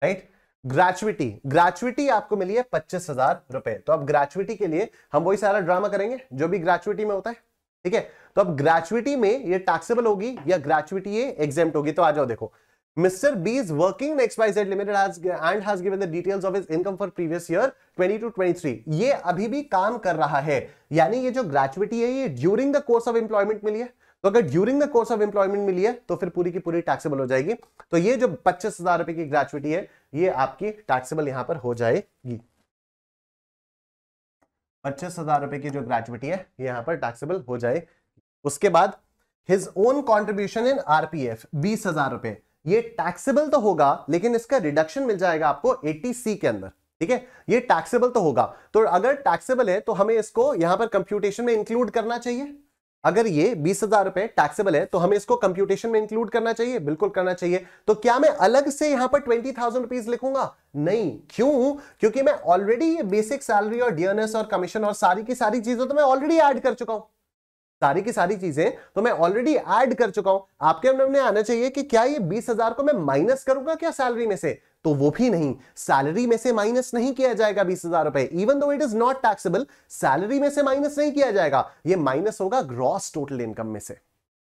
राइट। ग्रेचुइटी, ग्रेचुइटी आपको मिली है 25,000 रुपए। तो अब ग्रेचुइटी के लिए हम वही सारा ड्रामा करेंगे जो भी ग्रेचुइटी में होता है। ठीक है, तो अब ग्रेचुइटी में ये टैक्सेबल होगी या ग्रेचुइटी ये एग्जेम्प्ट होगी। तो आ जाओ देखो, Mr. B is working in XYZ Limited and has given the details of his income for previous year 22-23. ये अभी भी काम कर रहा है, यानी ये जो ग्रेचुइटी है ये during the course of employment मिली है। तो अगर during the course of employment मिली है तो फिर पूरी की पूरी टैक्सेबल हो जाएगी। तो ये जो 25,000 रुपए की ग्रेचुइटी है ये आपकी टैक्सेबल यहां पर हो जाएगी। 25,000 रुपए की जो ग्रेचुइटी है ये यहां पर टैक्सेबल हो जाए। उसके बाद his own contribution in RPF 20,000 रुपए, ये टैक्सेबल तो होगा लेकिन इसका रिडक्शन मिल जाएगा आपको 80C के अंदर। ठीक है, ये टैक्सेबल तो होगा, तो अगर टैक्सेबल है तो हमें इसको यहां पर कंप्यूटेशन में इंक्लूड करना चाहिए। अगर ये 20,000 रुपए टैक्सेबल है तो हमें इसको कंप्यूटेशन में इंक्लूड करना चाहिए, बिल्कुल करना चाहिए। तो क्या मैं अलग से यहां पर 20,000 रुपीज लिखूंगा? नहीं। क्यों? क्योंकि मैं ऑलरेडी ये बेसिक सैलरी और डियरनेस और कमीशन और सारी की सारी चीजें तो मैं ऑलरेडी ऐड कर चुका हूं। सारी की सारी चीजें तो मैं ऑलरेडी ऐड कर चुका हूं। आपके मन में आना चाहिए कि क्या ये 20,000 को मैं माइनस करूंगा क्या सैलरी में से? तो वो भी नहीं, सैलरी में से माइनस नहीं किया जाएगा 20,000 रुपए। Even though it is not taxable, salary में से माइनस नहीं किया जाएगा, ये माइनस होगा ग्रॉस टोटल इनकम में से।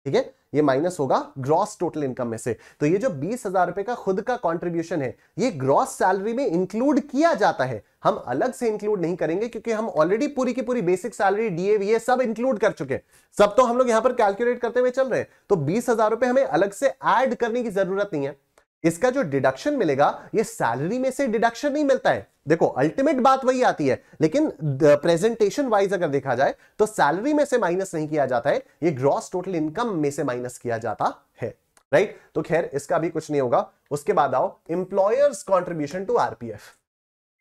ठीक है, ये माइनस होगा ग्रॉस टोटल इनकम में से। तो ये जो 20,000 रुपए का खुद का कंट्रीब्यूशन है ये ग्रॉस सैलरी में इंक्लूड किया जाता है, हम अलग से इंक्लूड नहीं करेंगे क्योंकि हम ऑलरेडी पूरी की पूरी बेसिक सैलरी डीए सब इंक्लूड कर चुके हैं। सब तो हम लोग यहां पर कैलकुलेट करते हुए चल रहे हैं। तो 20,000 रुपए हमें अलग से ऐड करने की जरूरत नहीं है। इसका जो डिडक्शन मिलेगा ये सैलरी में से डिडक्शन नहीं मिलता है। देखो अल्टीमेट बात वही आती है, लेकिन प्रेजेंटेशन वाइज अगर देखा जाए तो सैलरी में से माइनस नहीं किया जाता है, ये ग्रॉस टोटल इनकम में से माइनस किया जाता है, राइट। तो खैर इसका भी कुछ नहीं होगा। उसके बाद आओ employer's contribution to RPF.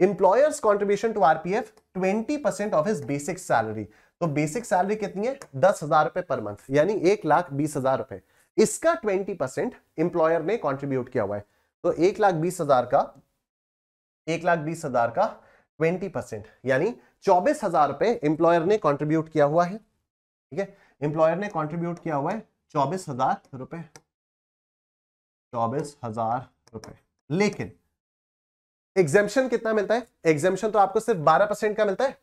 Employer's contribution to RPF 20% of his basic salary. तो बेसिक सैलरी कितनी है? 10,000 रुपए पर मंथ, यानी 1,20,000 रुपए। इसका 20% एम्प्लॉयर ने कॉन्ट्रीब्यूट किया हुआ है। तो 1,20,000 का 20% यानी 24,000 रुपए एम्प्लॉयर ने कॉन्ट्रीब्यूट किया हुआ है। ठीक है, एम्प्लॉयर ने कॉन्ट्रीब्यूट किया हुआ है 24,000 रुपए, 24,000 रुपए। लेकिन एग्जेम्पशन कितना मिलता है? एग्जेम्पशन तो आपको सिर्फ 12% का मिलता है,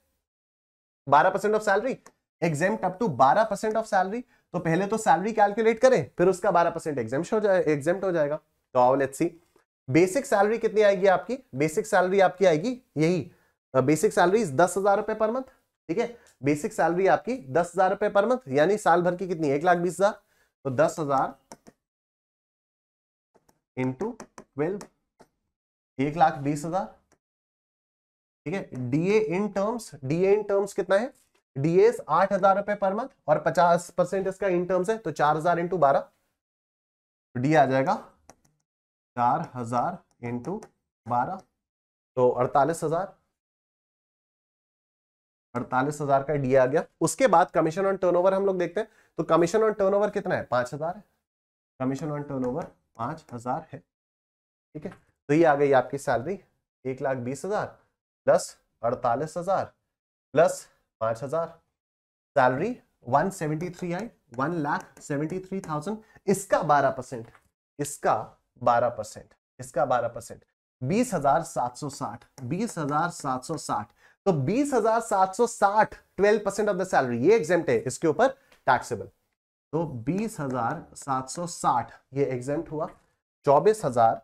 12% of salary, exempt up to 12% of salary. तो पहले तो सैलरी कैलकुलेट करें, फिर उसका 12% एग्जेम्प्ट हो जाएगा। तो आओ लेट्स सी, बेसिक सैलरी कितनी आएगी आपकी? बेसिक सैलरी आपकी आएगी यही, बेसिक सैलरी 10,000 रुपए पर मंथ। ठीक है, बेसिक सैलरी आपकी 10,000 रुपए पर मंथ, यानी साल भर की कितनी? 1,20,000। तो 10,000 इंटू 12, 1,20,000। ठीक है, डीए इन टर्म्स कितना है? डीए 8,000 रुपए पर मंथ और 50% इसका इन टर्म्स है, तो 4,000 इंटू 12, डी आ जाएगा 4,000 इंटू 12, तो 48,000 का डी आ गया। उसके बाद कमीशन ऑन टर्नओवर हम लोग देखते हैं, तो कमीशन ऑन टर्नओवर कितना है? 5,000 है। कमीशन ऑन टर्नओवर 5,000 है। ठीक है, तो ये आ गई आपकी सैलरी 1,20,000 प्लस 48,000 प्लस 5,000, सैलरी 173 आई, 1,73,000। इसका 12%, इसका 12%, इसका 12%, 20,760, 20,760। तो 20,760 12% ऑफ द सैलरी, ये एग्जेम्प्ट है, इसके ऊपर टैक्सेबल। तो 20,760 ये एग्जेम्प्ट हुआ, 24,000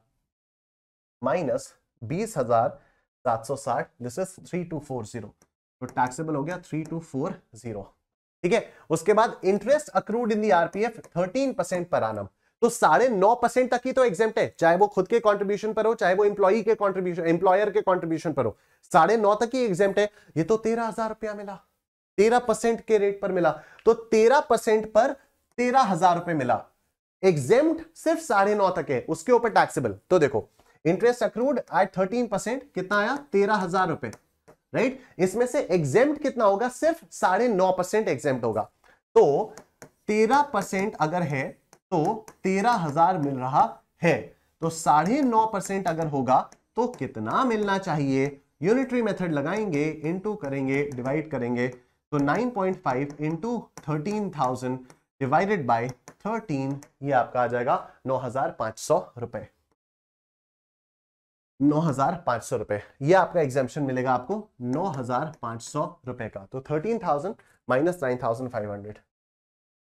माइनस 20,760, दिस इज 3240, तो टैक्सेबल हो गया 3240। ठीक है, उसके बाद interest accrued in the RPF 13% पर आनम। तो 9.5% तक ही तो एग्जेम्प्ट है, चाहे वो खुद के कंट्रीब्यूशन पर हो, चाहे वो एम्प्लॉई के कंट्रीब्यूशन, एम्प्लॉयर के कंट्रीब्यूशन पर हो, 9.5% तक ही एग्जेम्प्ट है। ये तो 13,000 रुपया मिला, 13% के रेट पर मिला, तो 13% पर 13,000 रुपए मिला। एग्जेम्प्ट सिर्फ 9.5% तक है, उसके ऊपर टैक्सेबल। तो देखो, इंटरेस्ट अक्रूड एट 13%, कितना आया? 13,000 रुपए, राइट। इसमें से एग्जेम्प्ट कितना होगा? सिर्फ 9.5% एग्जेम्प्ट होगा। तो 13% अगर है तो 13,000 मिल रहा है, तो 9.5% अगर होगा तो कितना मिलना चाहिए? यूनिटरी मेथड लगाएंगे, इनटू करेंगे, डिवाइड करेंगे, तो 9.5 इंटू 13,000 डिवाइडेड बाय 13, ये आपका आ जाएगा 9,500 रुपए, 9,500 रुपए। ये आपका एग्जेम्पशन मिलेगा आपको 9,500 रुपए का। तो 13,000 माइनस 9,500,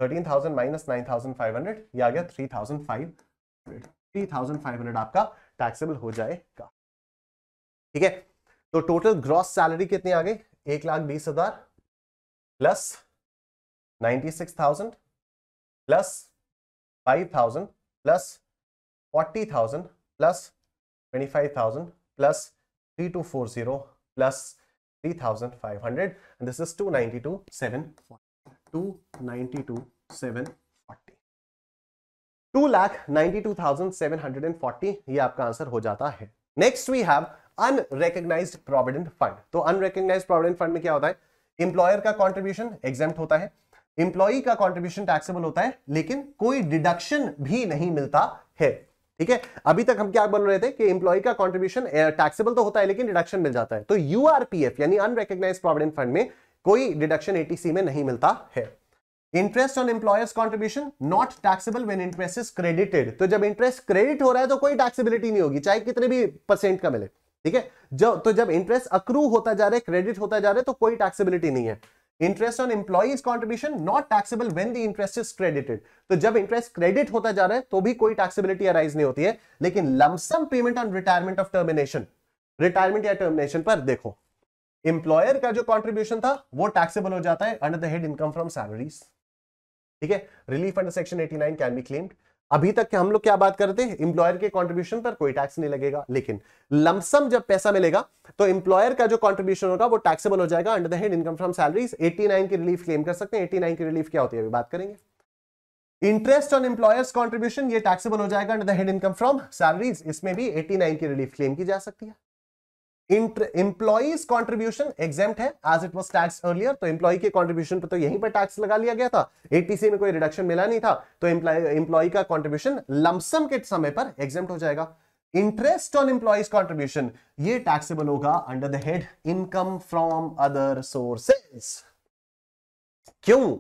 13,000 माइनस 9,500, ये आ गया 3,500, 3,500 आपका टैक्सेबल हो जाएगा। ठीक है, तो टोटल ग्रॉस सैलरी कितनी आ गई? 1,20,000 plus 96,000 plus 5,000 plus 40,000 plus 25,000 plus 3240 plus 3,500, and this is 292,740. 292,740, 2,92,740, ये आपका आंसर हो जाता है। Next we have unrecognised provident fund. तो अनरिकॉग्नाइज्ड प्रोविडेंट फंड में क्या होता है? एम्प्लॉयर का कंट्रीब्यूशन एग्जेम्प्ट होता है, एम्प्लॉई का कंट्रीब्यूशन टैक्सेबल होता है, लेकिन कोई डिडक्शन भी नहीं मिलता है। ठीक है, अभी तक हम क्या बोल रहे थे कि एम्प्लॉय का कंट्रीब्यूशन टैक्सेबल तो होता है, लेकिन डिडक्शन मिल जाता है। तो यूआरपीएफ यानी अनरिकॉग्नाइज्ड प्रोविडेंट फंड में कोई डिडक्शन एटीसी में नहीं मिलता है। Interest on employer's contribution not taxable when interest is credited. तो जब इंटरेस्ट क्रेडिट हो रहा है तो कोई टैक्सेबिलिटी नहीं होगी, चाहे कितने भी परसेंट का मिले। ठीक है, जब इंटरेस्ट अक्रू होता जा रहा है, क्रेडिट होता जा रहा है, तो कोई टैक्सेबिलिटी नहीं है। Interest on employees contribution not taxable when the interest is credited. तो जब इंटरेस्ट क्रेडिट होता जा रहा है तो भी कोई टैक्सेबिलिटी अराइज नहीं होती है। लेकिन lump sum payment on retirement of termination, retirement या टर्मिनेशन पर देखो, एम्प्लॉयर का जो कंट्रीब्यूशन था वो टैक्सेबल हो जाता है under the head income from salaries. ठीक है, relief under section 89 can be claimed. अभी तक हम लोग क्या बात करते हैं? एम्प्लॉयर के कंट्रीब्यूशन पर कोई टैक्स नहीं लगेगा, लेकिन लमसम जब पैसा मिलेगा तो एम्प्लॉयर का जो कंट्रीब्यूशन होगा वो टैक्सेबल हो जाएगा under the head income from salaries. 89 की रिलीफ क्लेम कर सकते हैं। 89 की रिलीफ क्या होती है अभी बात करेंगे। इंटरेस्ट ऑन एम्प्लॉयर्स कंट्रीब्यूशन ये टैक्सेबल हो जाएगा under the head income from salaries, इसमें भी 89 की रिलीफ क्लेम की जा सकती है। एम्प्लॉइज कॉन्ट्रीब्यूशन एग्जेम्प्ट है as it was tax earlier, तो एम्प्लॉय के कॉन्ट्रीब्यूशन पे तो यहीं पर टैक्स लगा लिया गया था, एटीसी में कोई रिडक्शन मिला नहीं था, तो एम्प्लॉय का कॉन्ट्रीब्यूशन लमसम के समय पर एग्जेम्प्ट हो जाएगा। इंटरेस्ट ऑन एम्प्लॉइज कॉन्ट्रीब्यूशन ये टैक्सेबल होगा under the head income from other sources. क्यों?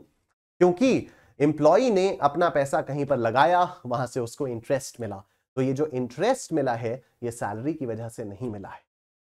क्योंकि एम्प्लॉय ने अपना पैसा कहीं पर लगाया, वहां से उसको इंटरेस्ट मिला, तो ये जो इंटरेस्ट मिला है ये सैलरी की वजह से नहीं मिला है।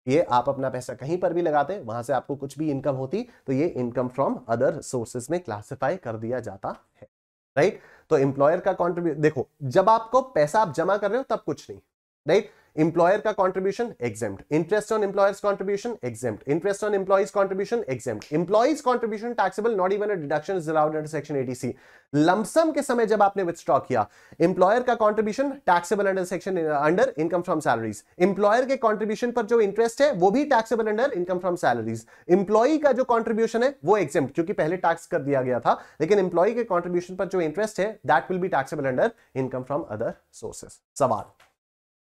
ये आप अपना पैसा कहीं पर भी लगाते, वहां से आपको कुछ भी इनकम होती, तो ये इनकम फ्रॉम अदर सोर्सेज में क्लासिफाई कर दिया जाता है, राइट। तो एम्प्लॉयर का कॉन्ट्रीब्यूशन, देखो जब आपको पैसा आप जमा कर रहे हो तब कुछ नहीं, राइट। एम्प्लॉयर का contribution exempt, interest on employer's contribution exempt, interest on employees contribution exempt, employee's contribution taxable, not even a deduction is allowed under section 80C। Lump sum के समय जब आपने विथड्रॉ किया, एम्प्लॉयर का contribution taxable under section under income from salaries, employer के contribution पर जो interest है वो भी taxable under income from salaries, employee का जो कंट्रीब्यूशन है वो एग्जेम्प्ट, क्योंकि पहले टैक्स कर दिया गया था, लेकिन एम्प्लॉय के कंट्रीब्यूशन पर जो इंटरेस्ट है that will be taxable under income from other sources. सवाल,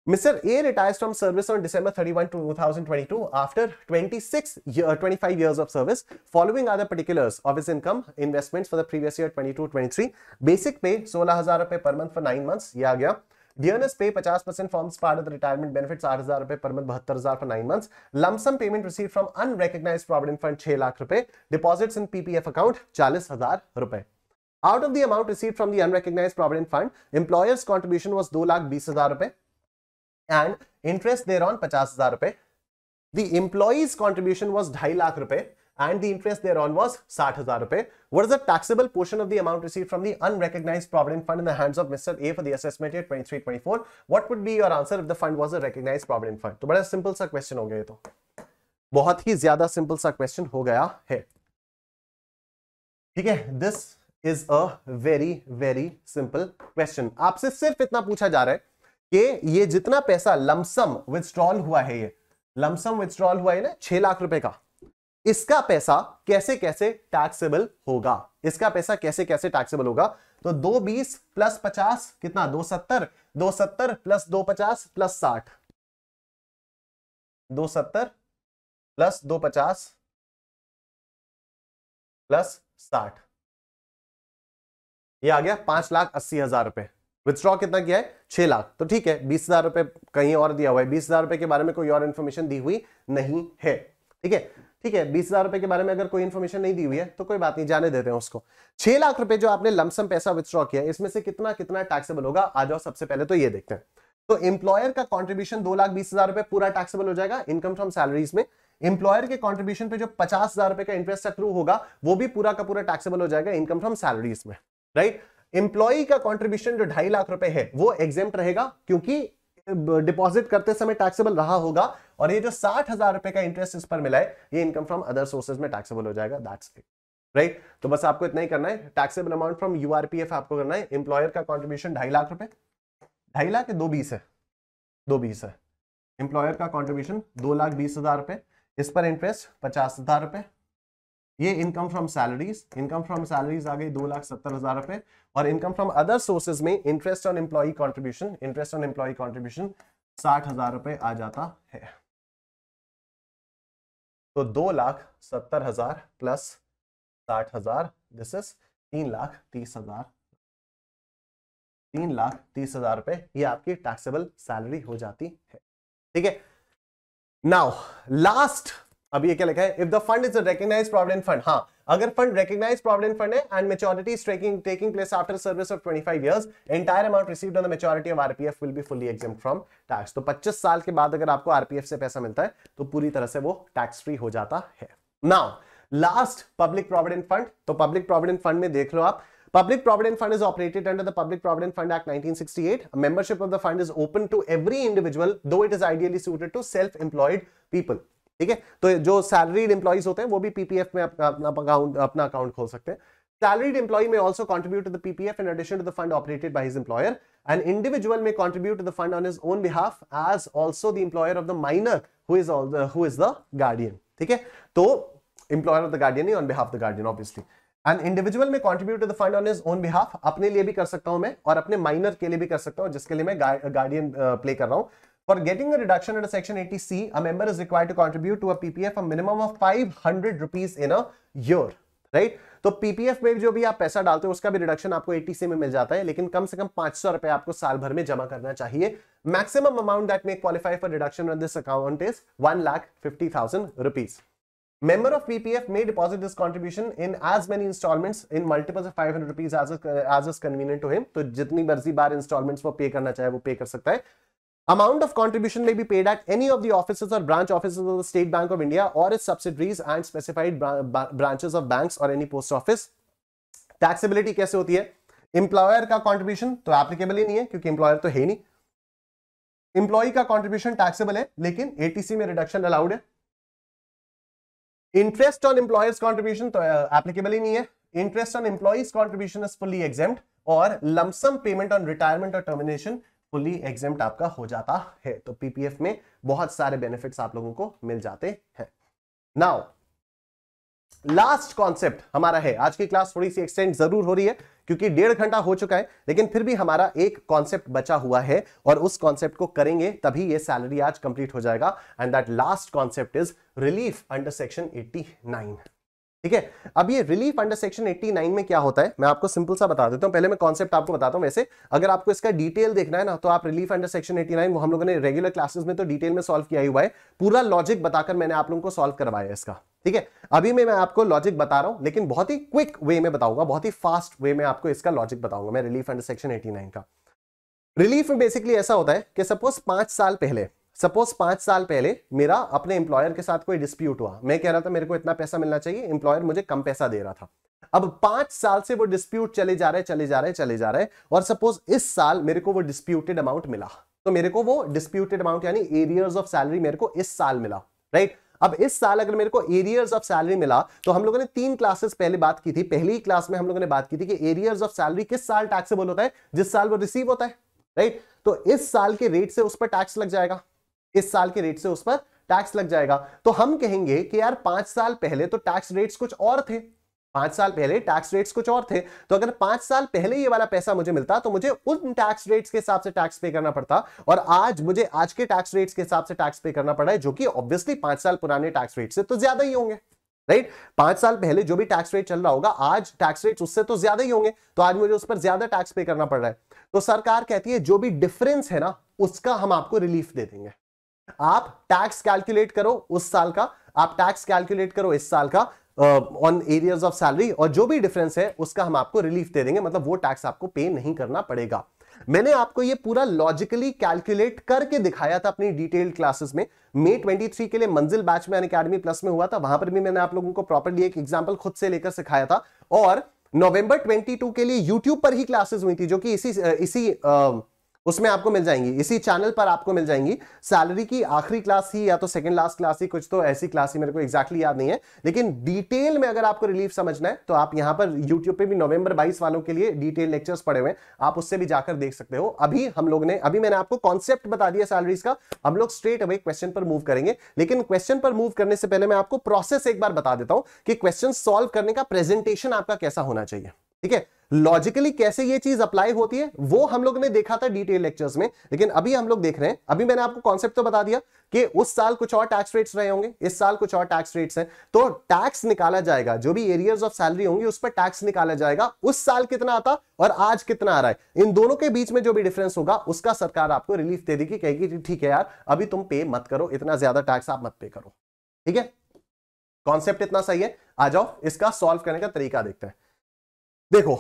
Mr. A retires from service on December 31, 2022 after 25 years of service. Following are the particulars of his income investments for the previous year 22-23. Basic pay 16,000 रुपए per month for 9 months, ये आ गया। Dearness pay 50% forms part of the retirement benefits 8,000 रुपए per month, 72,000 for 9 months. Lump sum payment received from unrecognized provident fund 6 lakh रुपए. Deposits in PPF account 40,000 रुपए. Out of the amount received from the unrecognized provident fund, employer's contribution was 2,20,000 रुपए. And interest thereon 50,000 रुपए. The employee's contribution was 2.5 lakh रुपए and the interest thereon was 60,000 रुपए. What is the taxable portion of the amount received from the unrecognized provident fund in the hands of Mr. A for the assessment year 23-24? What would be your answer if the fund was a recognized provident fund? तो बड़ा simple सा question हो गया, तो बहुत ही ज्यादा simple सा question हो गया है, ठीक है। This is a very very simple question. आपसे सिर्फ इतना पूछा जा रहा है कि ये जितना पैसा लमसम विथड्रॉल हुआ है, ये लमसम विथड्रॉल हुआ है ना 6 लाख रुपए का, इसका पैसा कैसे कैसे टैक्सेबल होगा, इसका पैसा कैसे कैसे टैक्सेबल होगा। तो 220 प्लस 50 कितना, 270, 270 प्लस 250 प्लस 60, 270 प्लस 250 प्लस 60, ये आ गया 5,80,000 रुपए। विथड्रॉ कितना किया है, 6 लाख, तो ठीक है 20,000 रुपए कहीं और दिया हुआ है, 20,000 रुपए के बारे में कोई और इंफॉर्मेशन दी हुई नहीं है, ठीक है। ठीक है, 20,000 रुपए के बारे में अगर कोई इंफॉर्मेशन नहीं दी हुई है तो कोई बात नहीं, जाने देते हैं उसको। 6 लाख रुपए जो आपने लमसम पैसा विथड्रॉ किया, इसमें से कितना कितना टैक्सेबल होगा, आ जाओ सबसे पहले तो ये देखते हैं। तो एम्प्लॉयर का कॉन्ट्रीब्यूशन 2,20,000 रुपए पूरा टैक्सेबल हो जाएगा इनकम फ्रॉम सैलरीज में। एम्प्लॉयर के कॉन्ट्रीब्यूशन पे जो 50,000 रुपए का इंटरेस्ट अक्रू होगा वो भी पूरा का पूरा टैक्सेबल हो जाएगा इनकम फ्रॉम सैलरीज में, राइट। एम्प्लॉय का कंट्रीब्यूशन जो 2.5 लाख रुपए है वो एग्जेम्प्ट रहेगा क्योंकि डिपॉजिट करते समय टैक्सेबल रहा होगा, और ये जो 60,000 रुपए का इंटरेस्ट इस पर मिला है ये इनकम फ्रॉम अदर सोर्सेज में टैक्सेबल हो जाएगा, दैट्स इट, राइट। तो बस आपको इतना ही करना है, टैक्सेबल अमाउंट फ्रॉम यूआरपीएफ आपको करना है। एम्प्लॉयर का कंट्रीब्यूशन 2.5 लाख रुपए, 2.5 लाख 220 है, 220 है। एम्प्लॉयर का कंट्रीब्यूशन 2,20,000 रुपए, इस पर इंटरेस्ट 50,000 रुपए, ये income from salaries, income from salaries आ गई 2,70,000 रुपए, और इनकम फ्रॉम अदर सोर्सेज में interest on employee contribution, interest on employee contribution 60,000 रुपए आ जाता है। तो 2,70,000 प्लस 60,000, दिस इज 3,30,000, 3,30,000 रुपए ये आपकी टैक्सेबल सैलरी हो जाती है, ठीक है। नाउ लास्ट, अब ये क्या लिखा है, if the fund is a recognised provident fund, हाँ अगर फंड रिकॉग्नाइज्ड प्रोविडेंट फंड है and maturity is taking place after service of 25 years, entire amount received on the maturity of RPF will be fully exempt from tax. तो 25 साल के बाद अगर आपको RPF से पैसा मिलता है तो पूरी तरह से वो टैक्स फ्री हो जाता है। Now last, public provident fund. तो पब्लिक प्रोविडेंट फंड में देख लो आप, Public Provident Fund is operated under the Public Provident Fund Act 1968. Membership of the fund is open to every individual, though it is ideally suited to self-employed people. ठीक है, तो जो salaried employees होते हैं वो भी पीपीएफ में अपना अकाउंट खोल सकते हैं। Salaried employee may also contribute to the PPF in addition to the fund operated by his employer. An individual may contribute to the fund on his own behalf as also the employer of the minor who is the guardian. ठीक है, तो employer of the guardian on behalf of the guardian obviously. An individual may contribute to the fund on his own behalf, अपने लिए भी कर सकता हूं मैं और अपने माइनर के लिए भी कर सकता हूं जिसके लिए मैं गार्डियन प्ले कर रहा हूं। For getting a reduction under Section 80C, a member is required to contribute to a PPF a minimum of 500 rupees in a year, right? तो पीपीएफ में जो भी आप पैसा डालते हो उसका भी रिडक्शन आपको 80C में मिल जाता है, लेकिन कम से कम 500 रुपए आपको साल भर में जमा करना चाहिए. Maximum amount that may qualify for reduction on this account is 1,50,000 rupees. Member of PPF may deposit this contribution in as many installments in multiples of 500 rupees as is convenient to him. तो जितनी मर्जी बार installments वो पे करना चाहे वो पे कर सकता है. Amount of contribution may be paid at any of the offices or branch offices of the State Bank of India or its subsidiaries and specified branches of banks or any post office. Taxability कैसे होती है? Employer का contribution तो applicable ही नहीं है क्योंकि employer तो है ही नहीं. Employee का contribution taxable है लेकिन 80C में reduction allowed है. Interest on employer's contribution तो applicable ही नहीं है. Interest on employee's contribution is fully exempt और lump sum payment on retirement or termination fully exempt आपका हो जाता है. तो पीपीएफ में बहुत सारे बेनिफिट्स आप लोगों को मिल जाते हैं. नाउ लास्ट कॉन्सेप्ट हमारा है. आज की क्लास थोड़ी सी एक्सटेंड जरूर हो रही है क्योंकि 1.5 घंटा हो चुका है, लेकिन फिर भी हमारा एक कॉन्सेप्ट बचा हुआ है और उस कॉन्सेप्ट को करेंगे तभी ये सैलरी आज कंप्लीट हो जाएगा. And that last concept is relief under section 89. ठीक है, अब ये रिलीफ अंडर सेक्शन 89 में क्या होता है मैं आपको सिंपल सा बता देता हूं. पहले मैं कॉन्सेप्ट आपको बताता हूं. वैसे अगर आपको इसका डिटेल देखना है ना तो आप रिलीफ अंडर सेक्शन 89 वो हम लोगों ने रेगुलर क्लासेस में तो डिटेल में सॉल्व किया हुआ है. पूरा लॉजिक बताकर मैंने आप लोगों को सॉल्व करवाया इसका. ठीक है, अभी मैं आपको लॉजिक बता रहा हूं लेकिन बहुत ही क्विक वे में बताऊंगा, बहुत ही फास्ट वे में आपको इसका लॉजिक बताऊंगा मैं रिलीफ अंडर सेक्शन 89 का. रिलीफ में बेसिकली ऐसा होता है कि सपोज 5 साल पहले मेरा अपने एम्प्लॉयर के साथ कोई डिस्प्यूट हुआ. मैं कह रहा था मेरे को इतना पैसा मिलना चाहिए, एम्प्लॉयर मुझे कम पैसा दे रहा था. अब 5 साल से वो डिस्प्यूट चले जा रहे और सपोज इस साल मेरे को वो डिस्प्यूटेड अमाउंट मिला. तो मेरे को वो डिस्प्यूटेड अमाउंट यानी एरियर्स ऑफ सैलरी मेरे को इस साल मिला, राइट? अब इस साल अगर मेरे को एरियर्स ऑफ सैलरी मिला तो हम लोगों ने 3 क्लासेस पहले बात की थी. पहली क्लास में हम लोगों ने बात की थी कि एरियर्स ऑफ सैलरी किस साल टैक्सेबल होता है? जिस साल वो रिसीव होता है, राइट? तो इस साल के रेट से उस पर टैक्स लग जाएगा, इस साल के रेट से उस पर टैक्स लग जाएगा. तो हम कहेंगे कि यार 5 साल पहले तो टैक्स रेट्स कुछ और थे, 5 साल पहले टैक्स रेट्स कुछ और थे. तो अगर 5 साल पहले ये वाला पैसा मुझे मिलता तो मुझे उन टैक्स रेट्स के हिसाब से टैक्स पे करना पड़ता और आज मुझे आज के टैक्स रेट्स के हिसाब से टैक्स पे करना पड़ा है, जो कि ऑब्वियसली 5 साल पुराने टैक्स रेट से तो ज्यादा ही होंगे, राइट? 5 साल पहले जो भी टैक्स रेट चल रहा होगा आज टैक्स रेट उससे तो ज्यादा ही होंगे, तो आज मुझे उस पर ज्यादा टैक्स पे करना पड़ रहा है. तो सरकार कहती है जो भी डिफरेंस है ना उसका हम आपको रिलीफ दे देंगे. आप टैक्स कैलकुलेट करो उस साल का, आप टैक्स कैलकुलेट करो इस साल का ऑन एरियाज ऑफ सैलरी और जो भी डिफरेंस है उसका हम आपको रिलीफ दे देंगे. मतलब वो टैक्स आपको पे नहीं करना पड़ेगा. मैंने आपको ये पूरा लॉजिकली कैलकुलेट करके दिखाया था अपनी डिटेल्ड क्लासेस में. May 23 के लिए मंजिल बैच में अनअकैडमी प्लस में हुआ था, वहां पर भी मैंने आप लोगों को प्रॉपर्ली एक एग्जांपल खुद से लेकर सिखाया था. और नवंबर 22 के लिए यूट्यूब पर ही क्लासेस हुई थी जो कि इसी उसमें आपको मिल जाएंगी, इसी चैनल पर आपको मिल जाएंगी. सैलरी की आखिरी क्लास ही या तो सेकंड लास्ट क्लास ही, कुछ तो ऐसी क्लास ही, मेरे को एग्जैक्टली याद नहीं है. लेकिन डिटेल में अगर आपको रिलीफ समझना है तो आप यहां पर यूट्यूब पे भी नवंबर 22 वालों के लिए डिटेल लेक्चर्स पड़े हुए हैं, आप उससे भी जाकर देख सकते हो. अभी मैंने आपको कॉन्सेप्ट बता दिया सैलरीज का. हम लोग स्ट्रेट अवे क्वेश्चन पर मूव करेंगे, लेकिन क्वेश्चन पर मूव करने से पहले मैं आपको प्रोसेस एक बार बता देता हूं कि क्वेश्चन सॉल्व करने का प्रेजेंटेशन आपका कैसा होना चाहिए. ठीक है, लॉजिकली कैसे ये चीज अप्लाई होती है वो हम लोग ने देखा था डिटेल लेक्चर्स में, लेकिन अभी हम लोग देख रहे हैं. अभी मैंने आपको कॉन्सेप्ट तो बता दिया कि उस साल कुछ और टैक्स रेट्स रहे होंगे, इस साल कुछ और टैक्स रेट्स हैं, तो टैक्स निकाला जाएगा, जो भी एरियर्स ऑफ सैलरी होंगी उस पर टैक्स निकाला जाएगा. उस साल कितना आता और आज कितना आ रहा है, इन दोनों के बीच में जो भी डिफरेंस होगा उसका सरकार आपको रिलीफ दे देगी, कहेगी ठीक है यार अभी तुम पे मत करो, इतना ज्यादा टैक्स आप मत पे करो. ठीक है, कॉन्सेप्ट इतना सही है. आ जाओ इसका सॉल्व करने का तरीका देखते हैं. देखो,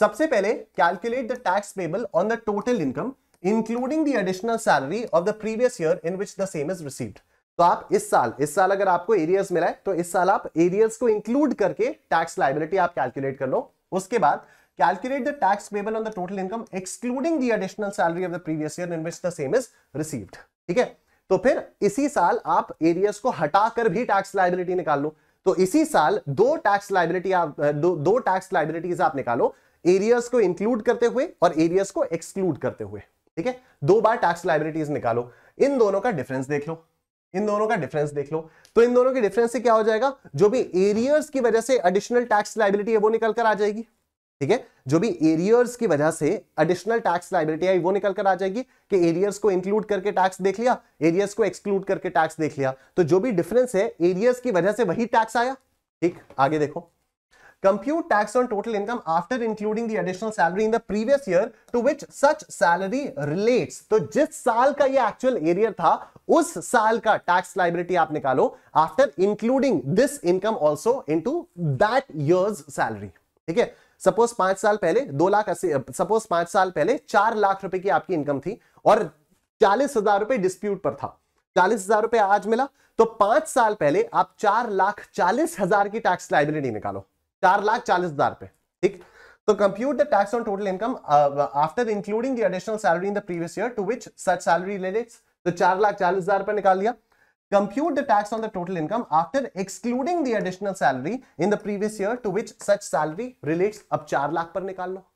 सबसे पहले calculate the tax payable on the total income including the additional salary of the previous year in which the same is received. तो आप इस साल अगर आपको एरियर्स मिला है तो इस साल आप एरियर्स को इंक्लूड करके टैक्स लायबिलिटी आप कैलकुलेट कर लो. उसके बाद calculate the tax payable on the total income excluding the additional salary of the previous year in which the same is received. ठीक है, तो फिर इसी साल आप एरियर्स को हटाकर भी टैक्स लायबिलिटी निकाल लो. तो इसी साल दो टैक्स लायबिलिटीज आप निकालो, एरियर्स को इंक्लूड करते हुए और एरियर्स को एक्सक्लूड करते हुए. ठीक है, 2 बार टैक्स लायबिलिटीज निकालो. इन दोनों का डिफरेंस देख लो, तो इन दोनों के डिफरेंस से क्या हो जाएगा, जो भी एरियर्स की वजह से एडिशनल टैक्स लायबिलिटी है वो निकल कर आ जाएगी. ठीक है, जो भी एरियर्स की वजह से एडिशनल टैक्स लायबिलिटी आई वो निकल कर आ जाएगी कि एरियर्स को इंक्लूड करके टैक्स देख लिया, एरियर्स को एक्सक्लूड करके टैक्स देख लिया, तो जो भी डिफरेंस है एरियर्स की वजह से वही टैक्स आया। ठीक, आगे देखो, compute tax on total income after including the additional salary in the previous year to which such salary relates। तो जिस साल का ये एक्चुअल एरियर था उस साल का टैक्स लायबिलिटी आप निकालो after including this income also into that years salary. ठीक है, सपोज 5 साल पहले 2,80,000, सपोज 5 साल पहले 4 लाख रुपए की आपकी इनकम थी और 40,000 रुपए डिस्प्यूट पर था, 40,000 रुपए आज मिला, तो 5 साल पहले आप 4,40,000 की टैक्स लायबिलिटी निकालो, 4,40,000 पे। ठीक, तो compute the tax on total income after including the additional salary in the previous year to which such salary relates. तो 4,40,000 पे निकाल लिया। Compute the tax on the total income after excluding the additional salary in the previous year to which such salary relates. अब 4 लाख पर निकाल लो।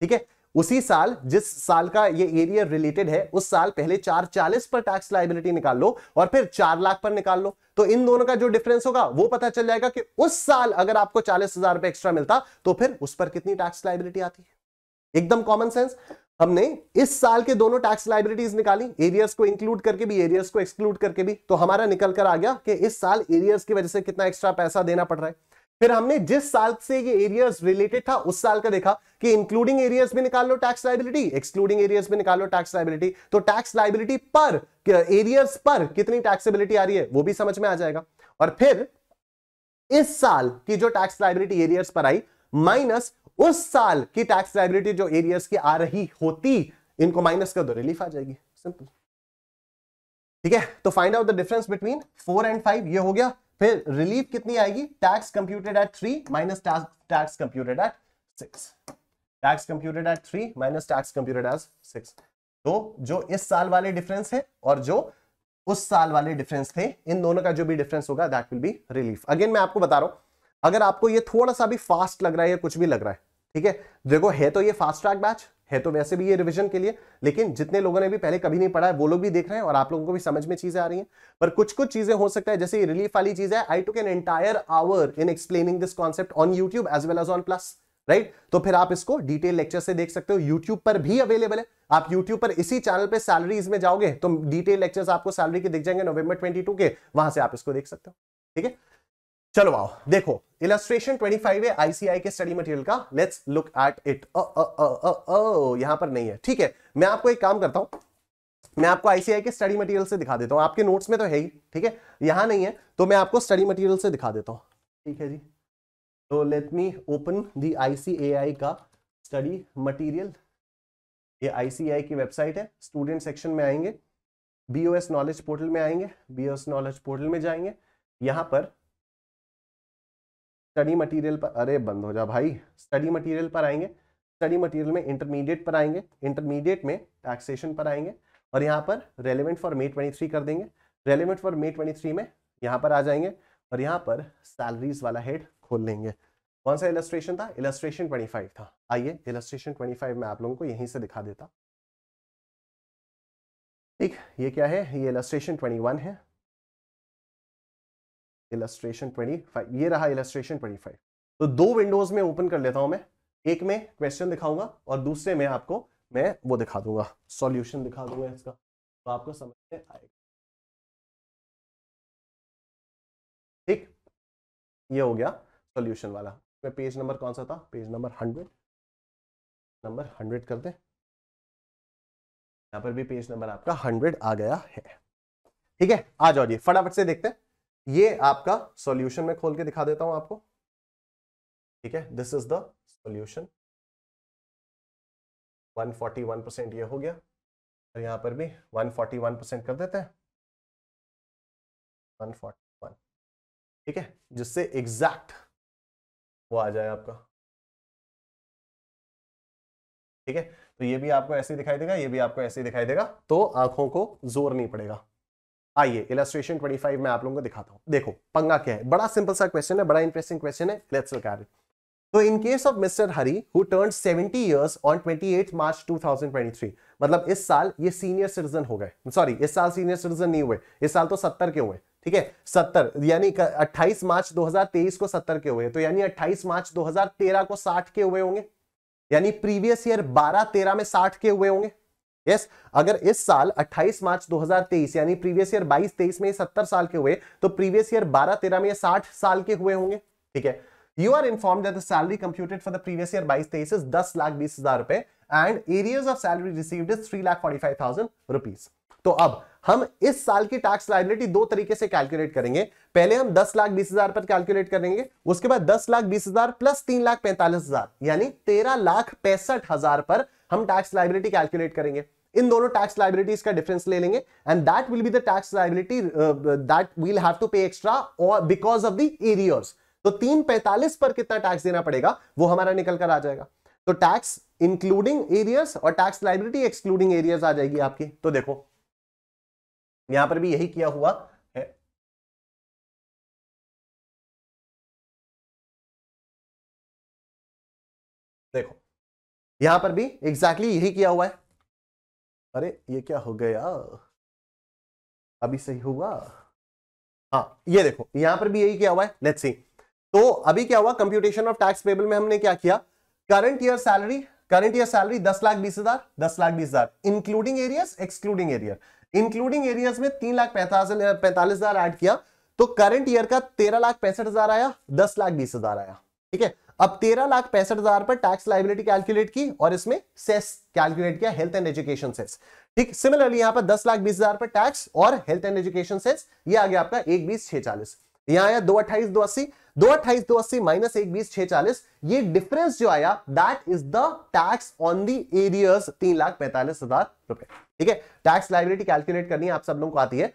ठीक है, उसी साल जिस साल का ये एरिया रिलेटेड है उस साल पहले 4,40 पर टैक्स लायबिलिटी निकाल लो और फिर 4 लाख पर निकाल लो, तो इन दोनों का जो डिफरेंस होगा वो पता चल जाएगा कि उस साल अगर आपको 40,000 रुपए एक्स्ट्रा मिलता तो फिर उस पर कितनी टैक्स लायबिलिटी आती है। एकदम कॉमन सेंस। हमने इस साल के दोनों टैक्स लायबिलिटीज निकाली, एरियर्स को इंक्लूड करके भी एरियर्स को एक्सक्लूड करके भी, तो हमारा निकल कर आ गया कि इस साल एरियर्स की वजह से कितना एक्स्ट्रा पैसा देना पड़ रहा है। फिर हमने जिस साल से ये एरियर्स रिलेटेड था उस साल का देखा कि इंक्लूडिंग एरियर्स भी निकाल लो टैक्स लायबिलिटी, एक्सक्लूडिंग एरियर्स भी निकाल लो टैक्स लायबिलिटी, तो टैक्स लायबिलिटी पर एरियर्स पर कितनी टैक्सेबिलिटी आ रही है वो भी समझ में आ जाएगा। और फिर इस साल की जो टैक्स लायबिलिटी एरियर्स पर आई माइनस उस साल की टैक्स लायबिलिटी जो एरियर्स की आ रही होती, इनको माइनस कर दो, रिलीफ आ जाएगी, सिंपल। ठीक है, तो find out the difference between 4 and 5, ये हो गया। फिर रिलीफ कितनी आएगी, tax computed at 3 minus tax computed at 6, tax computed at 3 minus tax computed at 6। तो जो इस साल वाले डिफरेंस है और जो उस साल वाले डिफरेंस थे, इन दोनों का जो भी डिफरेंस होगा that will B relief. Again मैं आपको बता रहा हूं, अगर आपको ये थोड़ा सा भी फास्ट लग रहा है या कुछ भी लग रहा है, ठीक है, देखो है तो ये फास्ट ट्रैक बैच है, तो वैसे भी ये रिवीजन के लिए, लेकिन जितने लोगों ने भी पहले कभी नहीं पढ़ा है वो लोग भी देख रहे हैं और आप लोगों को भी समझ में चीजें आ रही हैं। पर कुछ कुछ चीजें हो सकता है, जैसे ये रिलीफ वाली चीज है, I took an entire hour in explaining this concept on YouTube as well as on plus, right. तो फिर आप इसको डिटेल लेक्चर से देख सकते हो, यूट्यूब पर भी अवेलेबल है। आप यूट्यूब पर इसी चैनल पे सैलरीज में जाओगे तो डिटेल लेक्चर्स आपको सैलरी के दिख जाएंगे नवंबर 22 के, वहां से आप इसको देख सकते हो। ठीक है, चलो आओ देखो, इलस्ट्रेशन 25 है आईसीआई के स्टडी मटेरियल का, लेट्स लुक एट इट। यहां पर नहीं है, ठीक है, मैं आपको एक काम करता हूं, मैं आपको आईसीआई के स्टडी मटेरियल से दिखा देता हूं, आपके नोट्स में तो है ही, ठीक है, यहां नहीं है तो मैं आपको स्टडी मटेरियल से दिखा देता हूं। ठीक है जी, तो let me open the ICAI का स्टडी मटेरियल। ये आईसीएआई की वेबसाइट है, स्टूडेंट सेक्शन में आएंगे, बीओएस नॉलेज पोर्टल में आएंगे, बीओएस नॉलेज पोर्टल में जाएंगे, यहां पर स्टडी मटेरियल पर, अरे बंद हो जा भाई, स्टडी मटेरियल पर आएंगे, स्टडी मटेरियल में इंटरमीडिएट पर आएंगे, इंटरमीडिएट में टैक्सेशन पर आएंगे और यहाँ पर रेलेवेंट फॉर May 23 कर देंगे, रेलेवेंट फॉर May 23 में यहाँ पर आ जाएंगे और यहाँ पर सैलरीज वाला हेड खोल लेंगे। कौन सा इलस्ट्रेशन था, इलस्ट्रेशन 25 था। आइए इलस्ट्रेशन 25 में आप लोगों को यहीं से दिखा देता। ठीक, ये क्या है, ये इलस्ट्रेशन 21 है, इलस्ट्रेशन 25, ये रहा इलस्ट्रेशन 25। तो दो विंडोज में ओपन कर लेता हूं मैं, एक में क्वेश्चन दिखाऊंगा और दूसरे में आपको मैं वो दिखा दूंगा, सॉल्यूशन दिखा दूंगा इसका, तो आपको समझ में आएगा। ठीक, ये हो गया सॉल्यूशन वाला। मैं पेज नंबर कौन सा था, पेज नंबर 100, नंबर 100 कर दे, यहां पर भी पेज नंबर आपका 100 आ गया है। ठीक है, आ जाओ जी फटाफट से देखते हैं। ये आपका सॉल्यूशन में खोल के दिखा देता हूं आपको। ठीक है, दिस इज द सॉल्यूशन। 141% ये हो गया और यहां पर भी 141% कर देते हैं, 141। ठीक है, जिससे एग्जैक्ट वो आ जाए आपका। ठीक है, तो ये भी आपको ऐसे दिखाई देगा, ये भी आपको ऐसे दिखाई देगा, तो आंखों को जोर नहीं पड़ेगा। आइए इलस्ट्रेशन 25 में आप लोगों को दिखाता हूं। देखो पंगा क्या है, बड़ा सिंपल सा क्वेश्चन है, बड़ा इंटरेस्टिंग क्वेश्चन है, लेट्स लुक एट इट। तो इन case of mister Hari who turned 70 years on 28 मार्च 2023, मतलब इस साल ये सीनियर सिटीजन हो गए, सॉरी इस साल सीनियर सिटीजन नहीं हुए, इस साल तो 70 के हुए। ठीक है, 70 यानी 28 मार्च 2023 को 70 के हुए, तो यानी 28 मार्च 2013 को 60 के हुए होंगे। यानी प्रीवियस ईयर 12-13 में 60 के हुए होंगे। यस, अगर इस साल 28 मार्च 2023 यानी प्रीवियस ईयर 22-23 में 70 साल के हुए, तो प्रीवियस ईयर 12-13 में 60 साल के हुए होंगे। ठीक है, you are informed that the salary computed for the previous year 22-23 is 10,20,000 रुपए and arrears of salary received is 3,45,000 rupees. तो अब हम इस साल की टैक्स लायबिलिटी दो तरीके से कैलकुलेट करेंगे। पहले हम 10,20,000 पर कैलकुलेट करेंगे, उसके बाद 10,20,000 प्लस 3,45,000 यानी 13,65,000 पर हम टैक्स लायबिलिटी कैलकुलेट करेंगे। इन दोनों टैक्स लायबिलिटीज का डिफरेंस ले लेंगे and that will be the tax liability that we'll have to pay extra और बिकॉज ऑफ द एरियर्स। तो 3,45 पर कितना टैक्स देना पड़ेगा वो हमारा निकल कर आ जाएगा। तो टैक्स इंक्लूडिंग एरियर्स और टैक्स लायबिलिटी एक्सक्लूडिंग एरियर्स आ जाएगी आपकी। तो देखो यहां पर भी यही किया हुआ है। देखो यहां पर भी एग्जैक्टली यही किया हुआ है। अरे ये क्या हो गया, अभी सही हुआ? हाँ ये देखो यहां पर भी यही किया हुआ है। लेट्स सी, तो अभी क्या हुआ, कंप्यूटेशन ऑफ टैक्स पेबल में हमने क्या किया, current year salary 10,20,000 10,20,000 including arrears excluding arrear. Including arrears में 3,45,000 ऐड किया, तो करंट ईयर का 13,65,000 आया, 10,20,000 आया। ठीक है, अब 13,65,000 पर टैक्स लायबिलिटी कैलकुलेट की और इसमें सेस कैलकुलेट किया, हेल्थ एंड एजुकेशन सेस। ठीक, सिमिलरली यहां पर 10,20,000 पर टैक्स और हेल्थ एंड एजुकेशन सेस, ये आ गया आपका 1,20,640। यहां आया 228,280, 228,280 माइनस 1,20,640, ये डिफरेंस जो आया that is the tax on the arrears 3,45,000 रुपए। ठीक है, टैक्स लायबिलिटी कैलकुलेट करनी आप सब लोगों को आती है।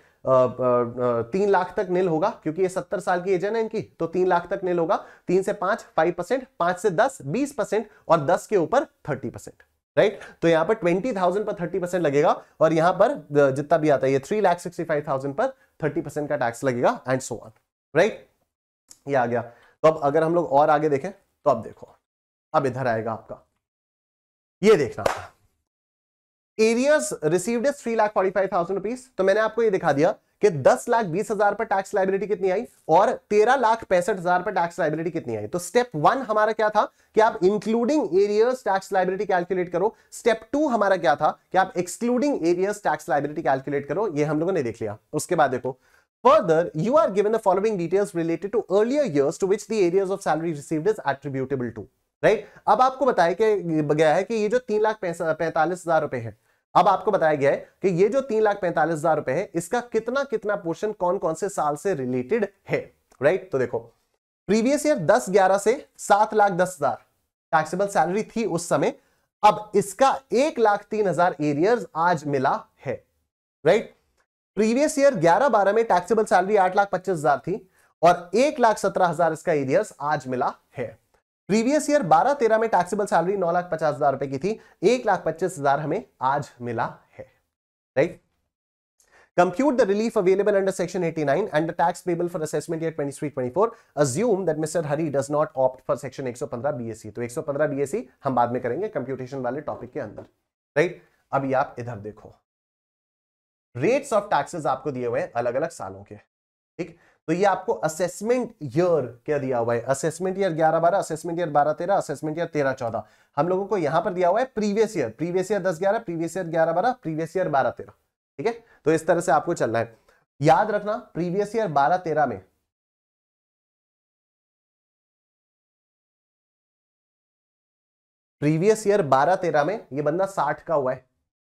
3 लाख तक नील होगा क्योंकि ये 70 साल की एज है ना इनकी, तो 3 लाख तक नील होगा। 3 से 5 5%, 5 से 10 20% और 10 के ऊपर 30%। राइट, तो यहां पर 20,000 पर 30% लगेगा और यहां पर जितना भी आता है ये 3,65,000 पर 30% का टैक्स लगेगा एंड सो ऑन। राइट, ये आ गया। तो अब अगर हम लोग और आगे देखें तो अब देखो, अब इधर आएगा आपका, ये देखना एरियर्स रिसीव्ड इज 3,45,000 रुपीज। तो मैंने आपको ये दिखा दिया कि 10,20,000 पर टैक्स लायबिलिटी कितनी आई और 13,65,000 पर टैक्स लायबिलिटी कितनी आई। तो स्टेप 1 हमारा क्या था कि आप including arrears tax liability calculate करो। स्टेप 2 हमारा क्या था कि आप excluding arrears tax liability calculate करो। ये हम लोगों ने देख लिया। उसके बाद देखो, further you are given the following details related to earlier years to which the areas of salary received is attributable to। Right, अब आपको बताया गया है कि ये जो 3,45,000 रुपए है, अब आपको बताया गया है कि ये जो 3,45,000 रुपए है इसका कितना कितना पोर्शन कौन कौन से साल से रिलेटेड है। राइट, तो देखो प्रीवियस ईयर 10/11 से 7,10,000 टैक्सेबल सैलरी थी उस समय। अब इसका 1,03,000 एरियर्स आज मिला है। राइट, प्रीवियस ईयर 11-12 में टैक्सेबल सैलरी 8,25,000 थी और 1,17,000 इसका एरियर्स आज मिला है। प्रीवियस ईयर 12-13 में टैक्सेबल सैलरी 9,50,000 रुपए की थी, 1,25,000 हमें आज मिला है। Right, compute the relief available under section 89 and the tax payable for assessment year 23-24. assume that Mr. Hari does not opt for section 115 BSc। तो 115 BSc हम बाद में करेंगे कंप्यूटेशन वाले टॉपिक के अंदर। राइट, अभी आप इधर देखो, रेट्स ऑफ टैक्सेस आपको दिए हुए हैं अलग अलग सालों के। ठीक, तो ये आपको असेसमेंट ईयर क्या दिया हुआ है, assessment year 11-12, assessment year 12-13, assessment year 13-14। हम लोगों को यहां पर दिया हुआ है previous year 10-11, previous year 11-12, previous year 12-13। ठीक है, तो इस तरह से आपको चलना है। याद रखना प्रीवियस ईयर 12-13 में ये बंदा 60 का हुआ है।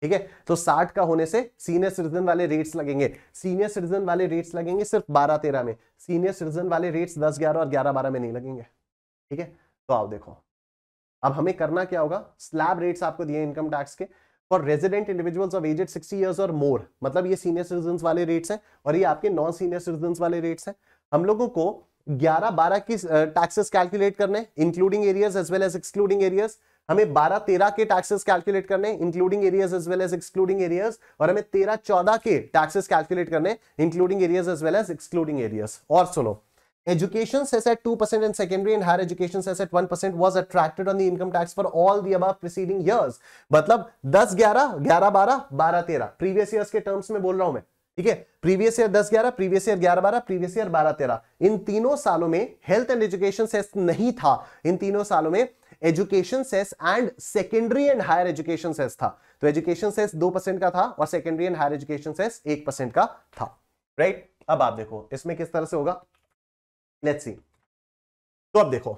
ठीक है, तो 60 का होने से सीनियर सिटीजन वाले रेट्स लगेंगे। सीनियर सिटीजन वाले रेट्स लगेंगे सिर्फ 12-13 में, सीनियर सिटीजन वाले रेट्स 10-11 और 11-12 में नहीं लगेंगे। ठीक है, तो आप देखो अब हमें करना क्या होगा। स्लैब रेट्स आपको दिए इनकम टैक्स के for resident individuals of aged 60 years और मोर, मतलब ये सीनियर सिटीजन वाले रेट्स हैं और ये आपके नॉन सीनियर सिटीजन वाले रेट्स हैं। हम लोगों को 11-12 की टैक्सेस कैलकुलेट करने including arrears as well as excluding arrears. हमें 12-13 के टैक्सेस कैलकुलेट करने including arrears as well as excluding arrears, और हमें 13-14 के टैक्सेस कैलकुलेट करने including arrears as well as excluding arrears. और सुनो, education cess at 2% and secondary and higher education cess at 1% was attracted on the income tax for all the above preceding years। मतलब 10-11, 11-12, 12-13 previous years के terms में बोल रहा हूं मैं। ठीक है, previous year 10-11, previous year 11-12, previous year 12-13, इन तीनों सालों में हेल्थ एंड एजुकेशन सेस नहीं था। इन तीनों सालों में education cess and secondary and higher education cess था। तो एजुकेशन सेस 2% का था और secondary and higher education cess 1% का था, राइट। अब आप देखो इसमें किस तरह से होगा, लेट्स सी। तो अब देखो,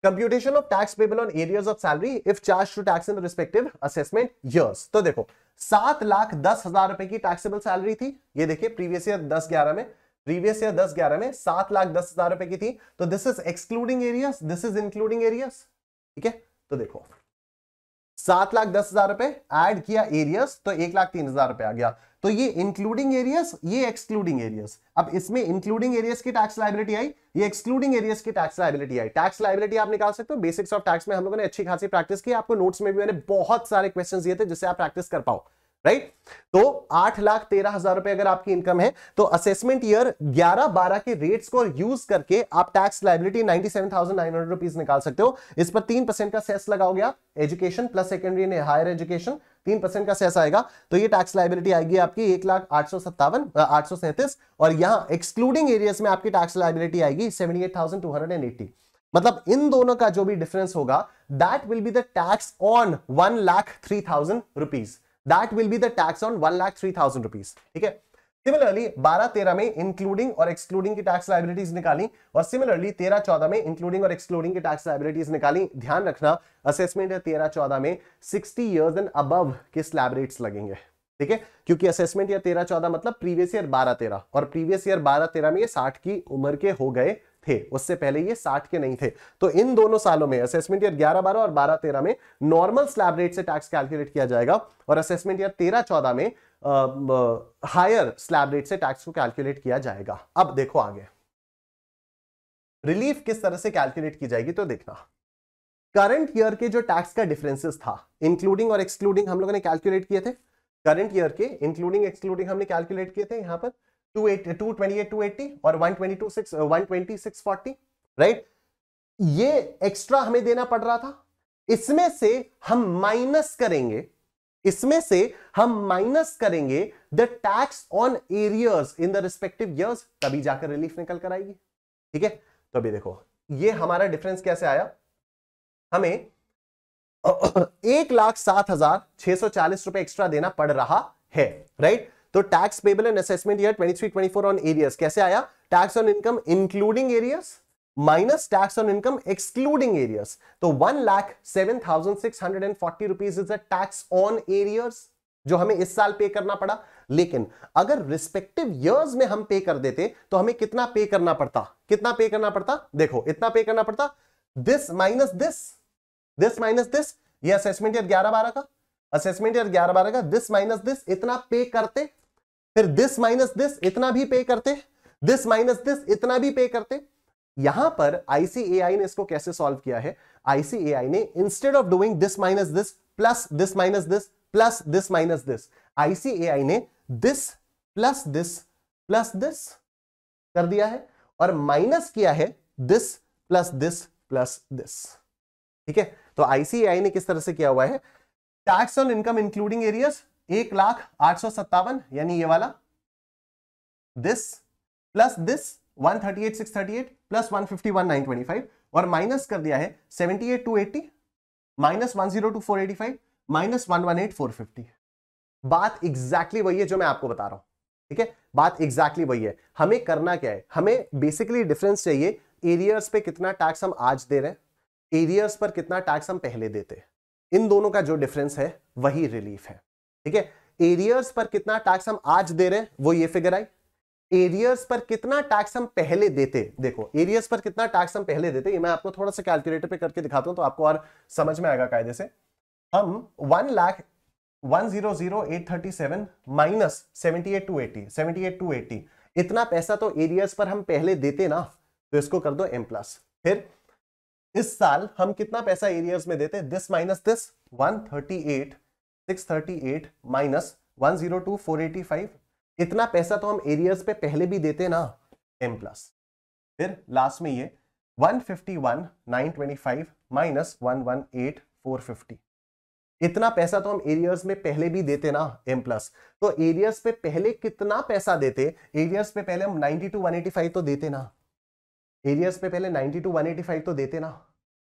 computation of tax payable on arrears of salary if charge to tax in the respective assessment years. तो देखो 7,10,000 रुपए की टैक्सेबल सैलरी थी, ये देखिए प्रीवियस ईयर 10-11 में, प्रीवियस ईयर 10-11 में 7,10,000 रुपए की थी। तो this is excluding areas, this is including areas, ठीक है। तो देखो 7,10,000 रुपए ऐड किया एरियस तो 1,03,000 रुपए आ गया। तो ये इंक्लूडिंग एरियस, ये एक्सक्लूडिंग एरियस। अब इसमें इंक्लूडिंग एरियस की टैक्स लायबिलिटी आई, ये एक्सक्लूडिंग एरियस की टैक्स लायबिलिटी आई। टैक्स लायबिलिटी आप निकाल सकते हो, बेसिक्स ऑफ टैक्स में हम लोगों ने अच्छी खासी प्रैक्टिस की, आपको नोट्स में भी मैंने बहुत सारे क्वेश्चंस दिए थे जिससे आप प्रैक्टिस कर पाओ, राइट। तो 8,13,000 रुपए अगर आपकी इनकम है तो असेसमेंट ईयर 11-12 के रेट्स को यूज करके आप टैक्स लायबिलिटी 97,900 रुपीज निकाल सकते हो। इस पर 3% का सेस लगाओगे आप, education plus secondary and higher education 3% का सेस आएगा, तो ये टैक्स लायबिलिटी आएगी आपकी 1,08,57,837। और यहां एक्सक्लूडिंग एरियाज में आपकी टैक्स लायबिलिटी आएगी 78,280। मतलब इन दोनों का जो भी डिफरेंस होगा that will be the tax on 1,03,000 rupees, that will be the tax on 1,03,000 rupees, ठीक है। सिमिलरली 12-13 में इंक्लूडिंग और एक्सक्लूडिंग की टैक्स लायबिलिटीज निकाली, और सिमिलरली 13-14 में इंक्लूडिंग और एक्सक्लूडिंग की टैक्स लायबिलिटीज निकाली। ध्यान रखना असेसमेंट है 13-14 में 60 इयर्स एंड अबव के स्लैब रेट्स लगेंगे, ठीक है, क्योंकि असेसमेंट ईयर 13-14 मतलब प्रीवियस ईयर 12-13, और प्रीवियस ईयर 12-13 में ये 60 की उम्र के हो गए थे, उससे पहले ये 60 के नहीं थे। तो इन दोनों सालों में असेसमेंट ईयर 11-12 और 12-13 में नॉर्मल स्लैब रेट से टैक्स कैलकुलेट किया जाएगा, और असेसमेंट ईयर 13-14 में हायर स्लैब रेट से टैक्स को कैलकुलेट किया जाएगा। अब देखो आगे रिलीफ किस तरह से कैलकुलेट की जाएगी, तो देखना करंट ईयर के जो टैक्स का डिफरेंसेस था, इंक्लूडिंग और एक्सक्लूडिंग हम लोगों ने कैलकुलेट किए थे। करंट ईयर के इंक्लूडिंग एक्सक्लूडिंग हमने कैलकुलेट किए थे यहां पर 228,280 और 126,640, राइट। ये एक्स्ट्रा हमें देना पड़ रहा था, इसमें से हम माइनस करेंगे, इसमें से हम माइनस करेंगे the tax on arrears in the respective years, तभी जाकर रिलीफ निकल कर आएगी, ठीक है। तो अभी देखो ये हमारा डिफरेंस कैसे आया, हमें 1,07,640 रुपए एक्स्ट्रा देना पड़ रहा है, राइट। तो tax payable in assessment year 23-24 on arrears कैसे आया, tax on income including arrears minus tax on income excluding arrears. तो 1,07,640 rupees is a tax on arrears जो हमें इस साल पे करना पड़ा। लेकिन अगर रिस्पेक्टिव ईयर्स में हम पे कर देते तो हमें कितना पे करना पड़ता, कितना पे करना पड़ता, देखो इतना पे करना पड़ता, this minus this, this minus this, ये असेसमेंट ईयर 11-12 का, असेसमेंट ईयर 11-12 का दिस माइनस दिस, इतना पे करते, फिर दिस माइनस दिस, इतना भी पे करते, दिस माइनस दिस, इतना भी पे करते। यहां पर आईसीएआई ने इसको कैसे सॉल्व किया है, आईसीएआई ने instead of doing this minus this plus this minus this plus this minus this, ICAI ने this plus this plus this कर दिया है और माइनस किया है this plus this plus this, ठीक है। तो आईसीएआई ने किस तरह से किया हुआ है, tax on income including arrears 1,08,57 यानी ये वाला, दिस प्लस दिस 138,638 प्लस 151,925 और माइनस कर दिया है 78,280 माइनस 102,485 माइनस 118,450। बात एग्जैक्टली वही है जो मैं आपको बता रहा हूं, ठीक है, बात एग्जैक्टली वही है। हमें करना क्या है, हमें बेसिकली डिफरेंस चाहिए, एरियर्स पे कितना टैक्स हम आज दे रहे हैं, एरियर्स पर कितना टैक्स हम पहले देते, इन दोनों का जो डिफरेंस है वही रिलीफ है, ठीक है। एरियर्स पर कितना टैक्स हम आज दे रहे हैं वो ये फिगर आई, एरियर्स पर कितना टैक्स हम पहले देते, देखो एरियर्स पर कितना टैक्स हम पहले देते, ये मैं आपको थोड़ा सा कैलकुलेटर पे करके दिखाता हूं तो आपको और समझ में आएगा कायदे से। हम 1,01,00837 माइनस 78,280 इतना पैसा तो एरियर्स पर हम पहले देते ना, तो इसको कर दो m प्लस। फिर इस साल हम कितना पैसा एरियर्स में देते, दिस माइनस दिस 138,638 माइनस 102,485, इतना पैसा तो हम एरियर्स पे पहले भी देते ना, m प्लस। फिर लास्ट में ये 151,925 माइनस 118,450, इतना पैसा तो हम एरियर्स में पहले भी देते ना, m प्लस। तो एरियर्स पे पहले कितना पैसा देते, एरियर्स पे पहले हम 92,185 तो देते ना, एरियर्स पे पहले 92,185 तो देते ना,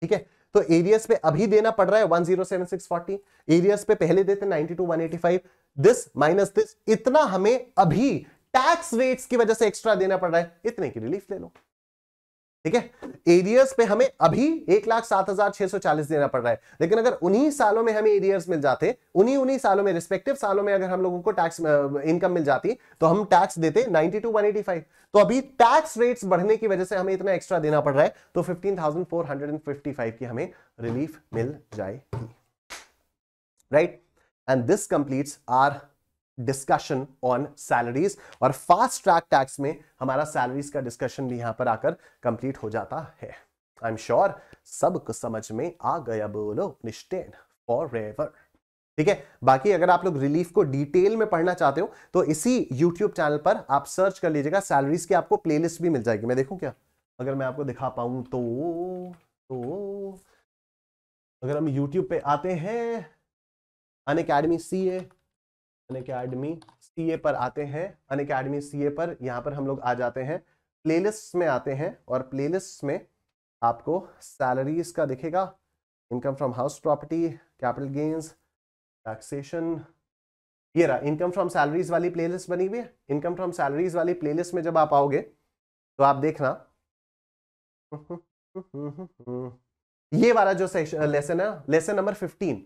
ठीक है। तो एरियर्स पे अभी देना पड़ रहा है 107640, एरियर्स पे पहले देते 92,185, दिस माइनस दिस, इतना हमें अभी टैक्स रेट्स की वजह से एक्स्ट्रा देना पड़ रहा है, इतने की रिलीफ ले लो। ठीक है, एरियर्स पे हमें अभी 1,07,640 देना पड़ रहा है, लेकिन अगर उन्हीं सालों में हमें एरियर्स मिल जाते, उन्हीं सालों में, रिस्पेक्टिव सालों में अगर हम लोगों को टैक्स इनकम मिल जाती, तो हम टैक्स देते 92,185। तो अभी टैक्स रेट्स बढ़ने की वजह से हमें इतना एक्स्ट्रा देना पड़ रहा है, तो 15,455 की हमें रिलीफ मिल जाएगी। Right, and this completes our discussion on salaries, और फास्ट ट्रैक टैक्स में हमारा सैलरीज का डिस्कशन भी यहां पर आकर कंप्लीट हो जाता है। आई एम श्योर सबको समझ में आ गया, बोलो निश्चय फॉरएवर। ठीक है, बाकी अगर आप लोग रिलीफ को डिटेल में पढ़ना चाहते हो तो इसी यूट्यूब चैनल पर आप सर्च कर लीजिएगा, सैलरीज की आपको प्लेलिस्ट भी मिल जाएगी। मैं देखूं क्या, अगर मैं आपको दिखा पाऊं तो अगर हम यूट्यूब पे आते हैं, अनअकैडमी सीए, अनअकैडमी सीए पर आते हैं, अनअकैडमी सीए पर यहां पर हम लोग आ जाते हैं, प्लेलिस्ट में आते हैं, और प्लेलिस्ट में आपको सैलरीज का दिखेगा, income from house property, capital gains, taxation, ये रहा इनकम फ्रॉम सैलरीज वाली प्लेलिस्ट बनी हुई है। इनकम फ्रॉम सैलरीज वाली प्लेलिस्ट में जब आप आओगे तो आप देखना ये वाला जो लेसन है, लेसन नंबर 15,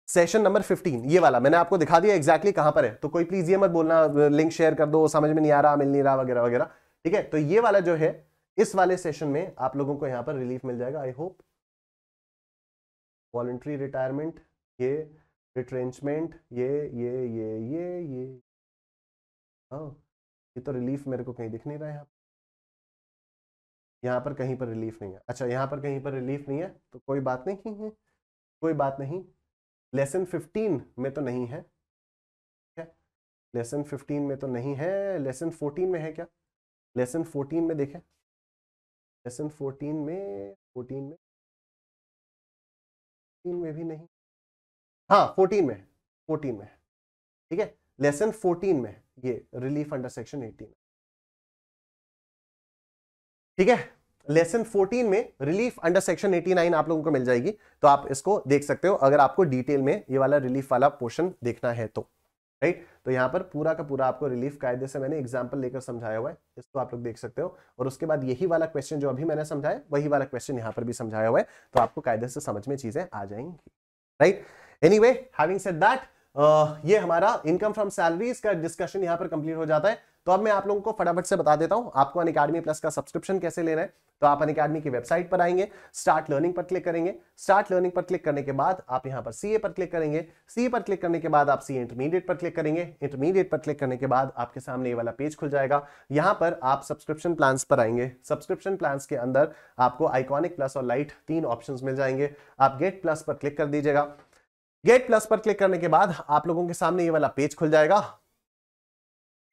सेशन नंबर 15, ये वाला मैंने आपको दिखा दिया एग्जैक्टली कहां पर है। तो कोई प्लीज ये मत बोलना लिंक शेयर कर दो, समझ में नहीं आ रहा, मिल नहीं रहा वगैरह वगैरह। ठीक है, तो ये वाला जो है, इस वाले सेशन में आप लोगों को यहां पर रिलीफ मिल जाएगा। आई होप वॉलंटरी रिटायरमेंट, ये रिट्रेंचमेंट, ये हाँ, ये तो रिलीफ मेरे को कहीं दिख नहीं रहा है। यहाँ पर कहीं पर रिलीफ नहीं है। अच्छा, यहाँ पर कहीं पर रिलीफ नहीं है, तो कोई बात नहीं है, कोई बात नहीं। लेसन 15 में तो नहीं है, लेसन 15 में तो नहीं है, लेसन 14 में है क्या? लेसन 14 में देखें, लेसन 14 में भी नहीं, हाँ 14 में, 14 में। ठीक है, लेसन 14 में ये रिलीफ अंडर सेक्शन 18। ठीक है, लेसन 14 में रिलीफ अंडर सेक्शन 89 आप लोगों को मिल जाएगी, तो आप इसको देख सकते हो अगर आपको डिटेल में ये वाला रिलीफ वाला पोर्शन देखना है तो। राइट, तो यहां पर पूरा का पूरा आपको रिलीफ कायदे से मैंने एग्जांपल लेकर समझाया हुआ है, इसको आप लोग देख सकते हो। और उसके बाद यही वाला क्वेश्चन जो अभी मैंने समझाया, वही वाला क्वेश्चन यहां पर भी समझाया हुआ है, तो आपको कायदे से समझ में चीजें आ जाएंगी। Right, anyway, having said that, ये हमारा इनकम फ्रॉम सैलरीज का डिस्कशन यहां पर कंप्लीट हो जाता है। तो अब मैं आप लोगों को फटाफट से बता देता हूं आपको अनअकैडमी प्लस का सब्सक्रिप्शन कैसे लेना है। तो आप अनअकैडमी की वेबसाइट पर आएंगे, स्टार्ट लर्निंग पर क्लिक करेंगे, स्टार्ट लर्निंग पर क्लिक करने के बाद आप यहां पर सीए पर क्लिक करेंगे, सीए पर क्लिक करने के बाद आप सीए इंटरमीडिएट पर क्लिक करेंगे, इंटरमीडिएट पर क्लिक करने के बाद आपके सामने ये वाला पेज खुल जाएगा। यहां पर आप सब्सक्रिप्शन प्लान्स पर आएंगे, सब्सक्रिप्शन प्लान्स के अंदर आपको आइकॉनिक, प्लस और लाइट 3 ऑप्शंस मिल जाएंगे। आप गेट प्लस पर क्लिक कर दीजिएगा, गेट प्लस पर क्लिक करने के बाद आप लोगों के सामने ये वाला पेज खुल जाएगा,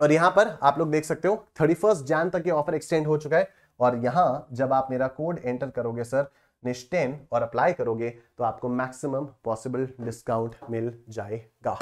और यहां पर आप लोग देख सकते हो 31 जैन तक ये ऑफर एक्सटेंड हो चुका है। और यहां जब आप मेरा कोड एंटर करोगे सर निश10 और अप्लाई करोगे तो आपको मैक्सिमम पॉसिबल डिस्काउंट मिल जाएगा।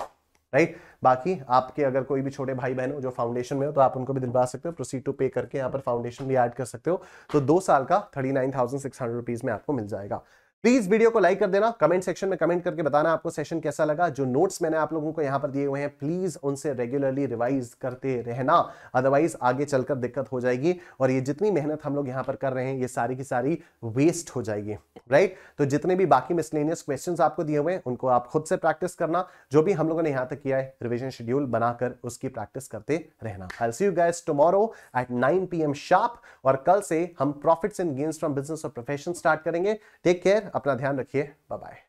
राइट, बाकी आपके अगर कोई भी छोटे भाई बहन हो जो फाउंडेशन में हो तो आप उनको भी दिलवा सकते हो, प्रोसीड टू पे करके यहाँ पर फाउंडेशन भी ऐड कर सकते हो। तो 2 साल का 39,600 रुपीज में आपको मिल जाएगा। प्लीज वीडियो को लाइक कर देना, कमेंट सेक्शन में कमेंट करके बताना आपको सेशन कैसा लगा। जो नोट्स मैंने आप लोगों को यहां पर दिए हुए हैं प्लीज उनसे रेगुलरली रिवाइज करते रहना, अदरवाइज आगे चलकर दिक्कत हो जाएगी और ये जितनी मेहनत हम लोग यहां पर कर रहे हैं ये सारी की सारी वेस्ट हो जाएगी। राइट, तो जितने भी बाकी मिसलेनियस क्वेश्चंस आपको दिए हुए हैं उनको आप खुद से प्रैक्टिस करना, जो भी हम लोगों ने यहां तक किया है रिविजन शेड्यूल बनाकर उसकी प्रैक्टिस करते रहना। I will see you guys tomorrow at 9 PM sharp, और कल से हम profits and gains from business और प्रोफेशन स्टार्ट करेंगे। टेक केयर, अपना ध्यान रखिए, बाय बाय।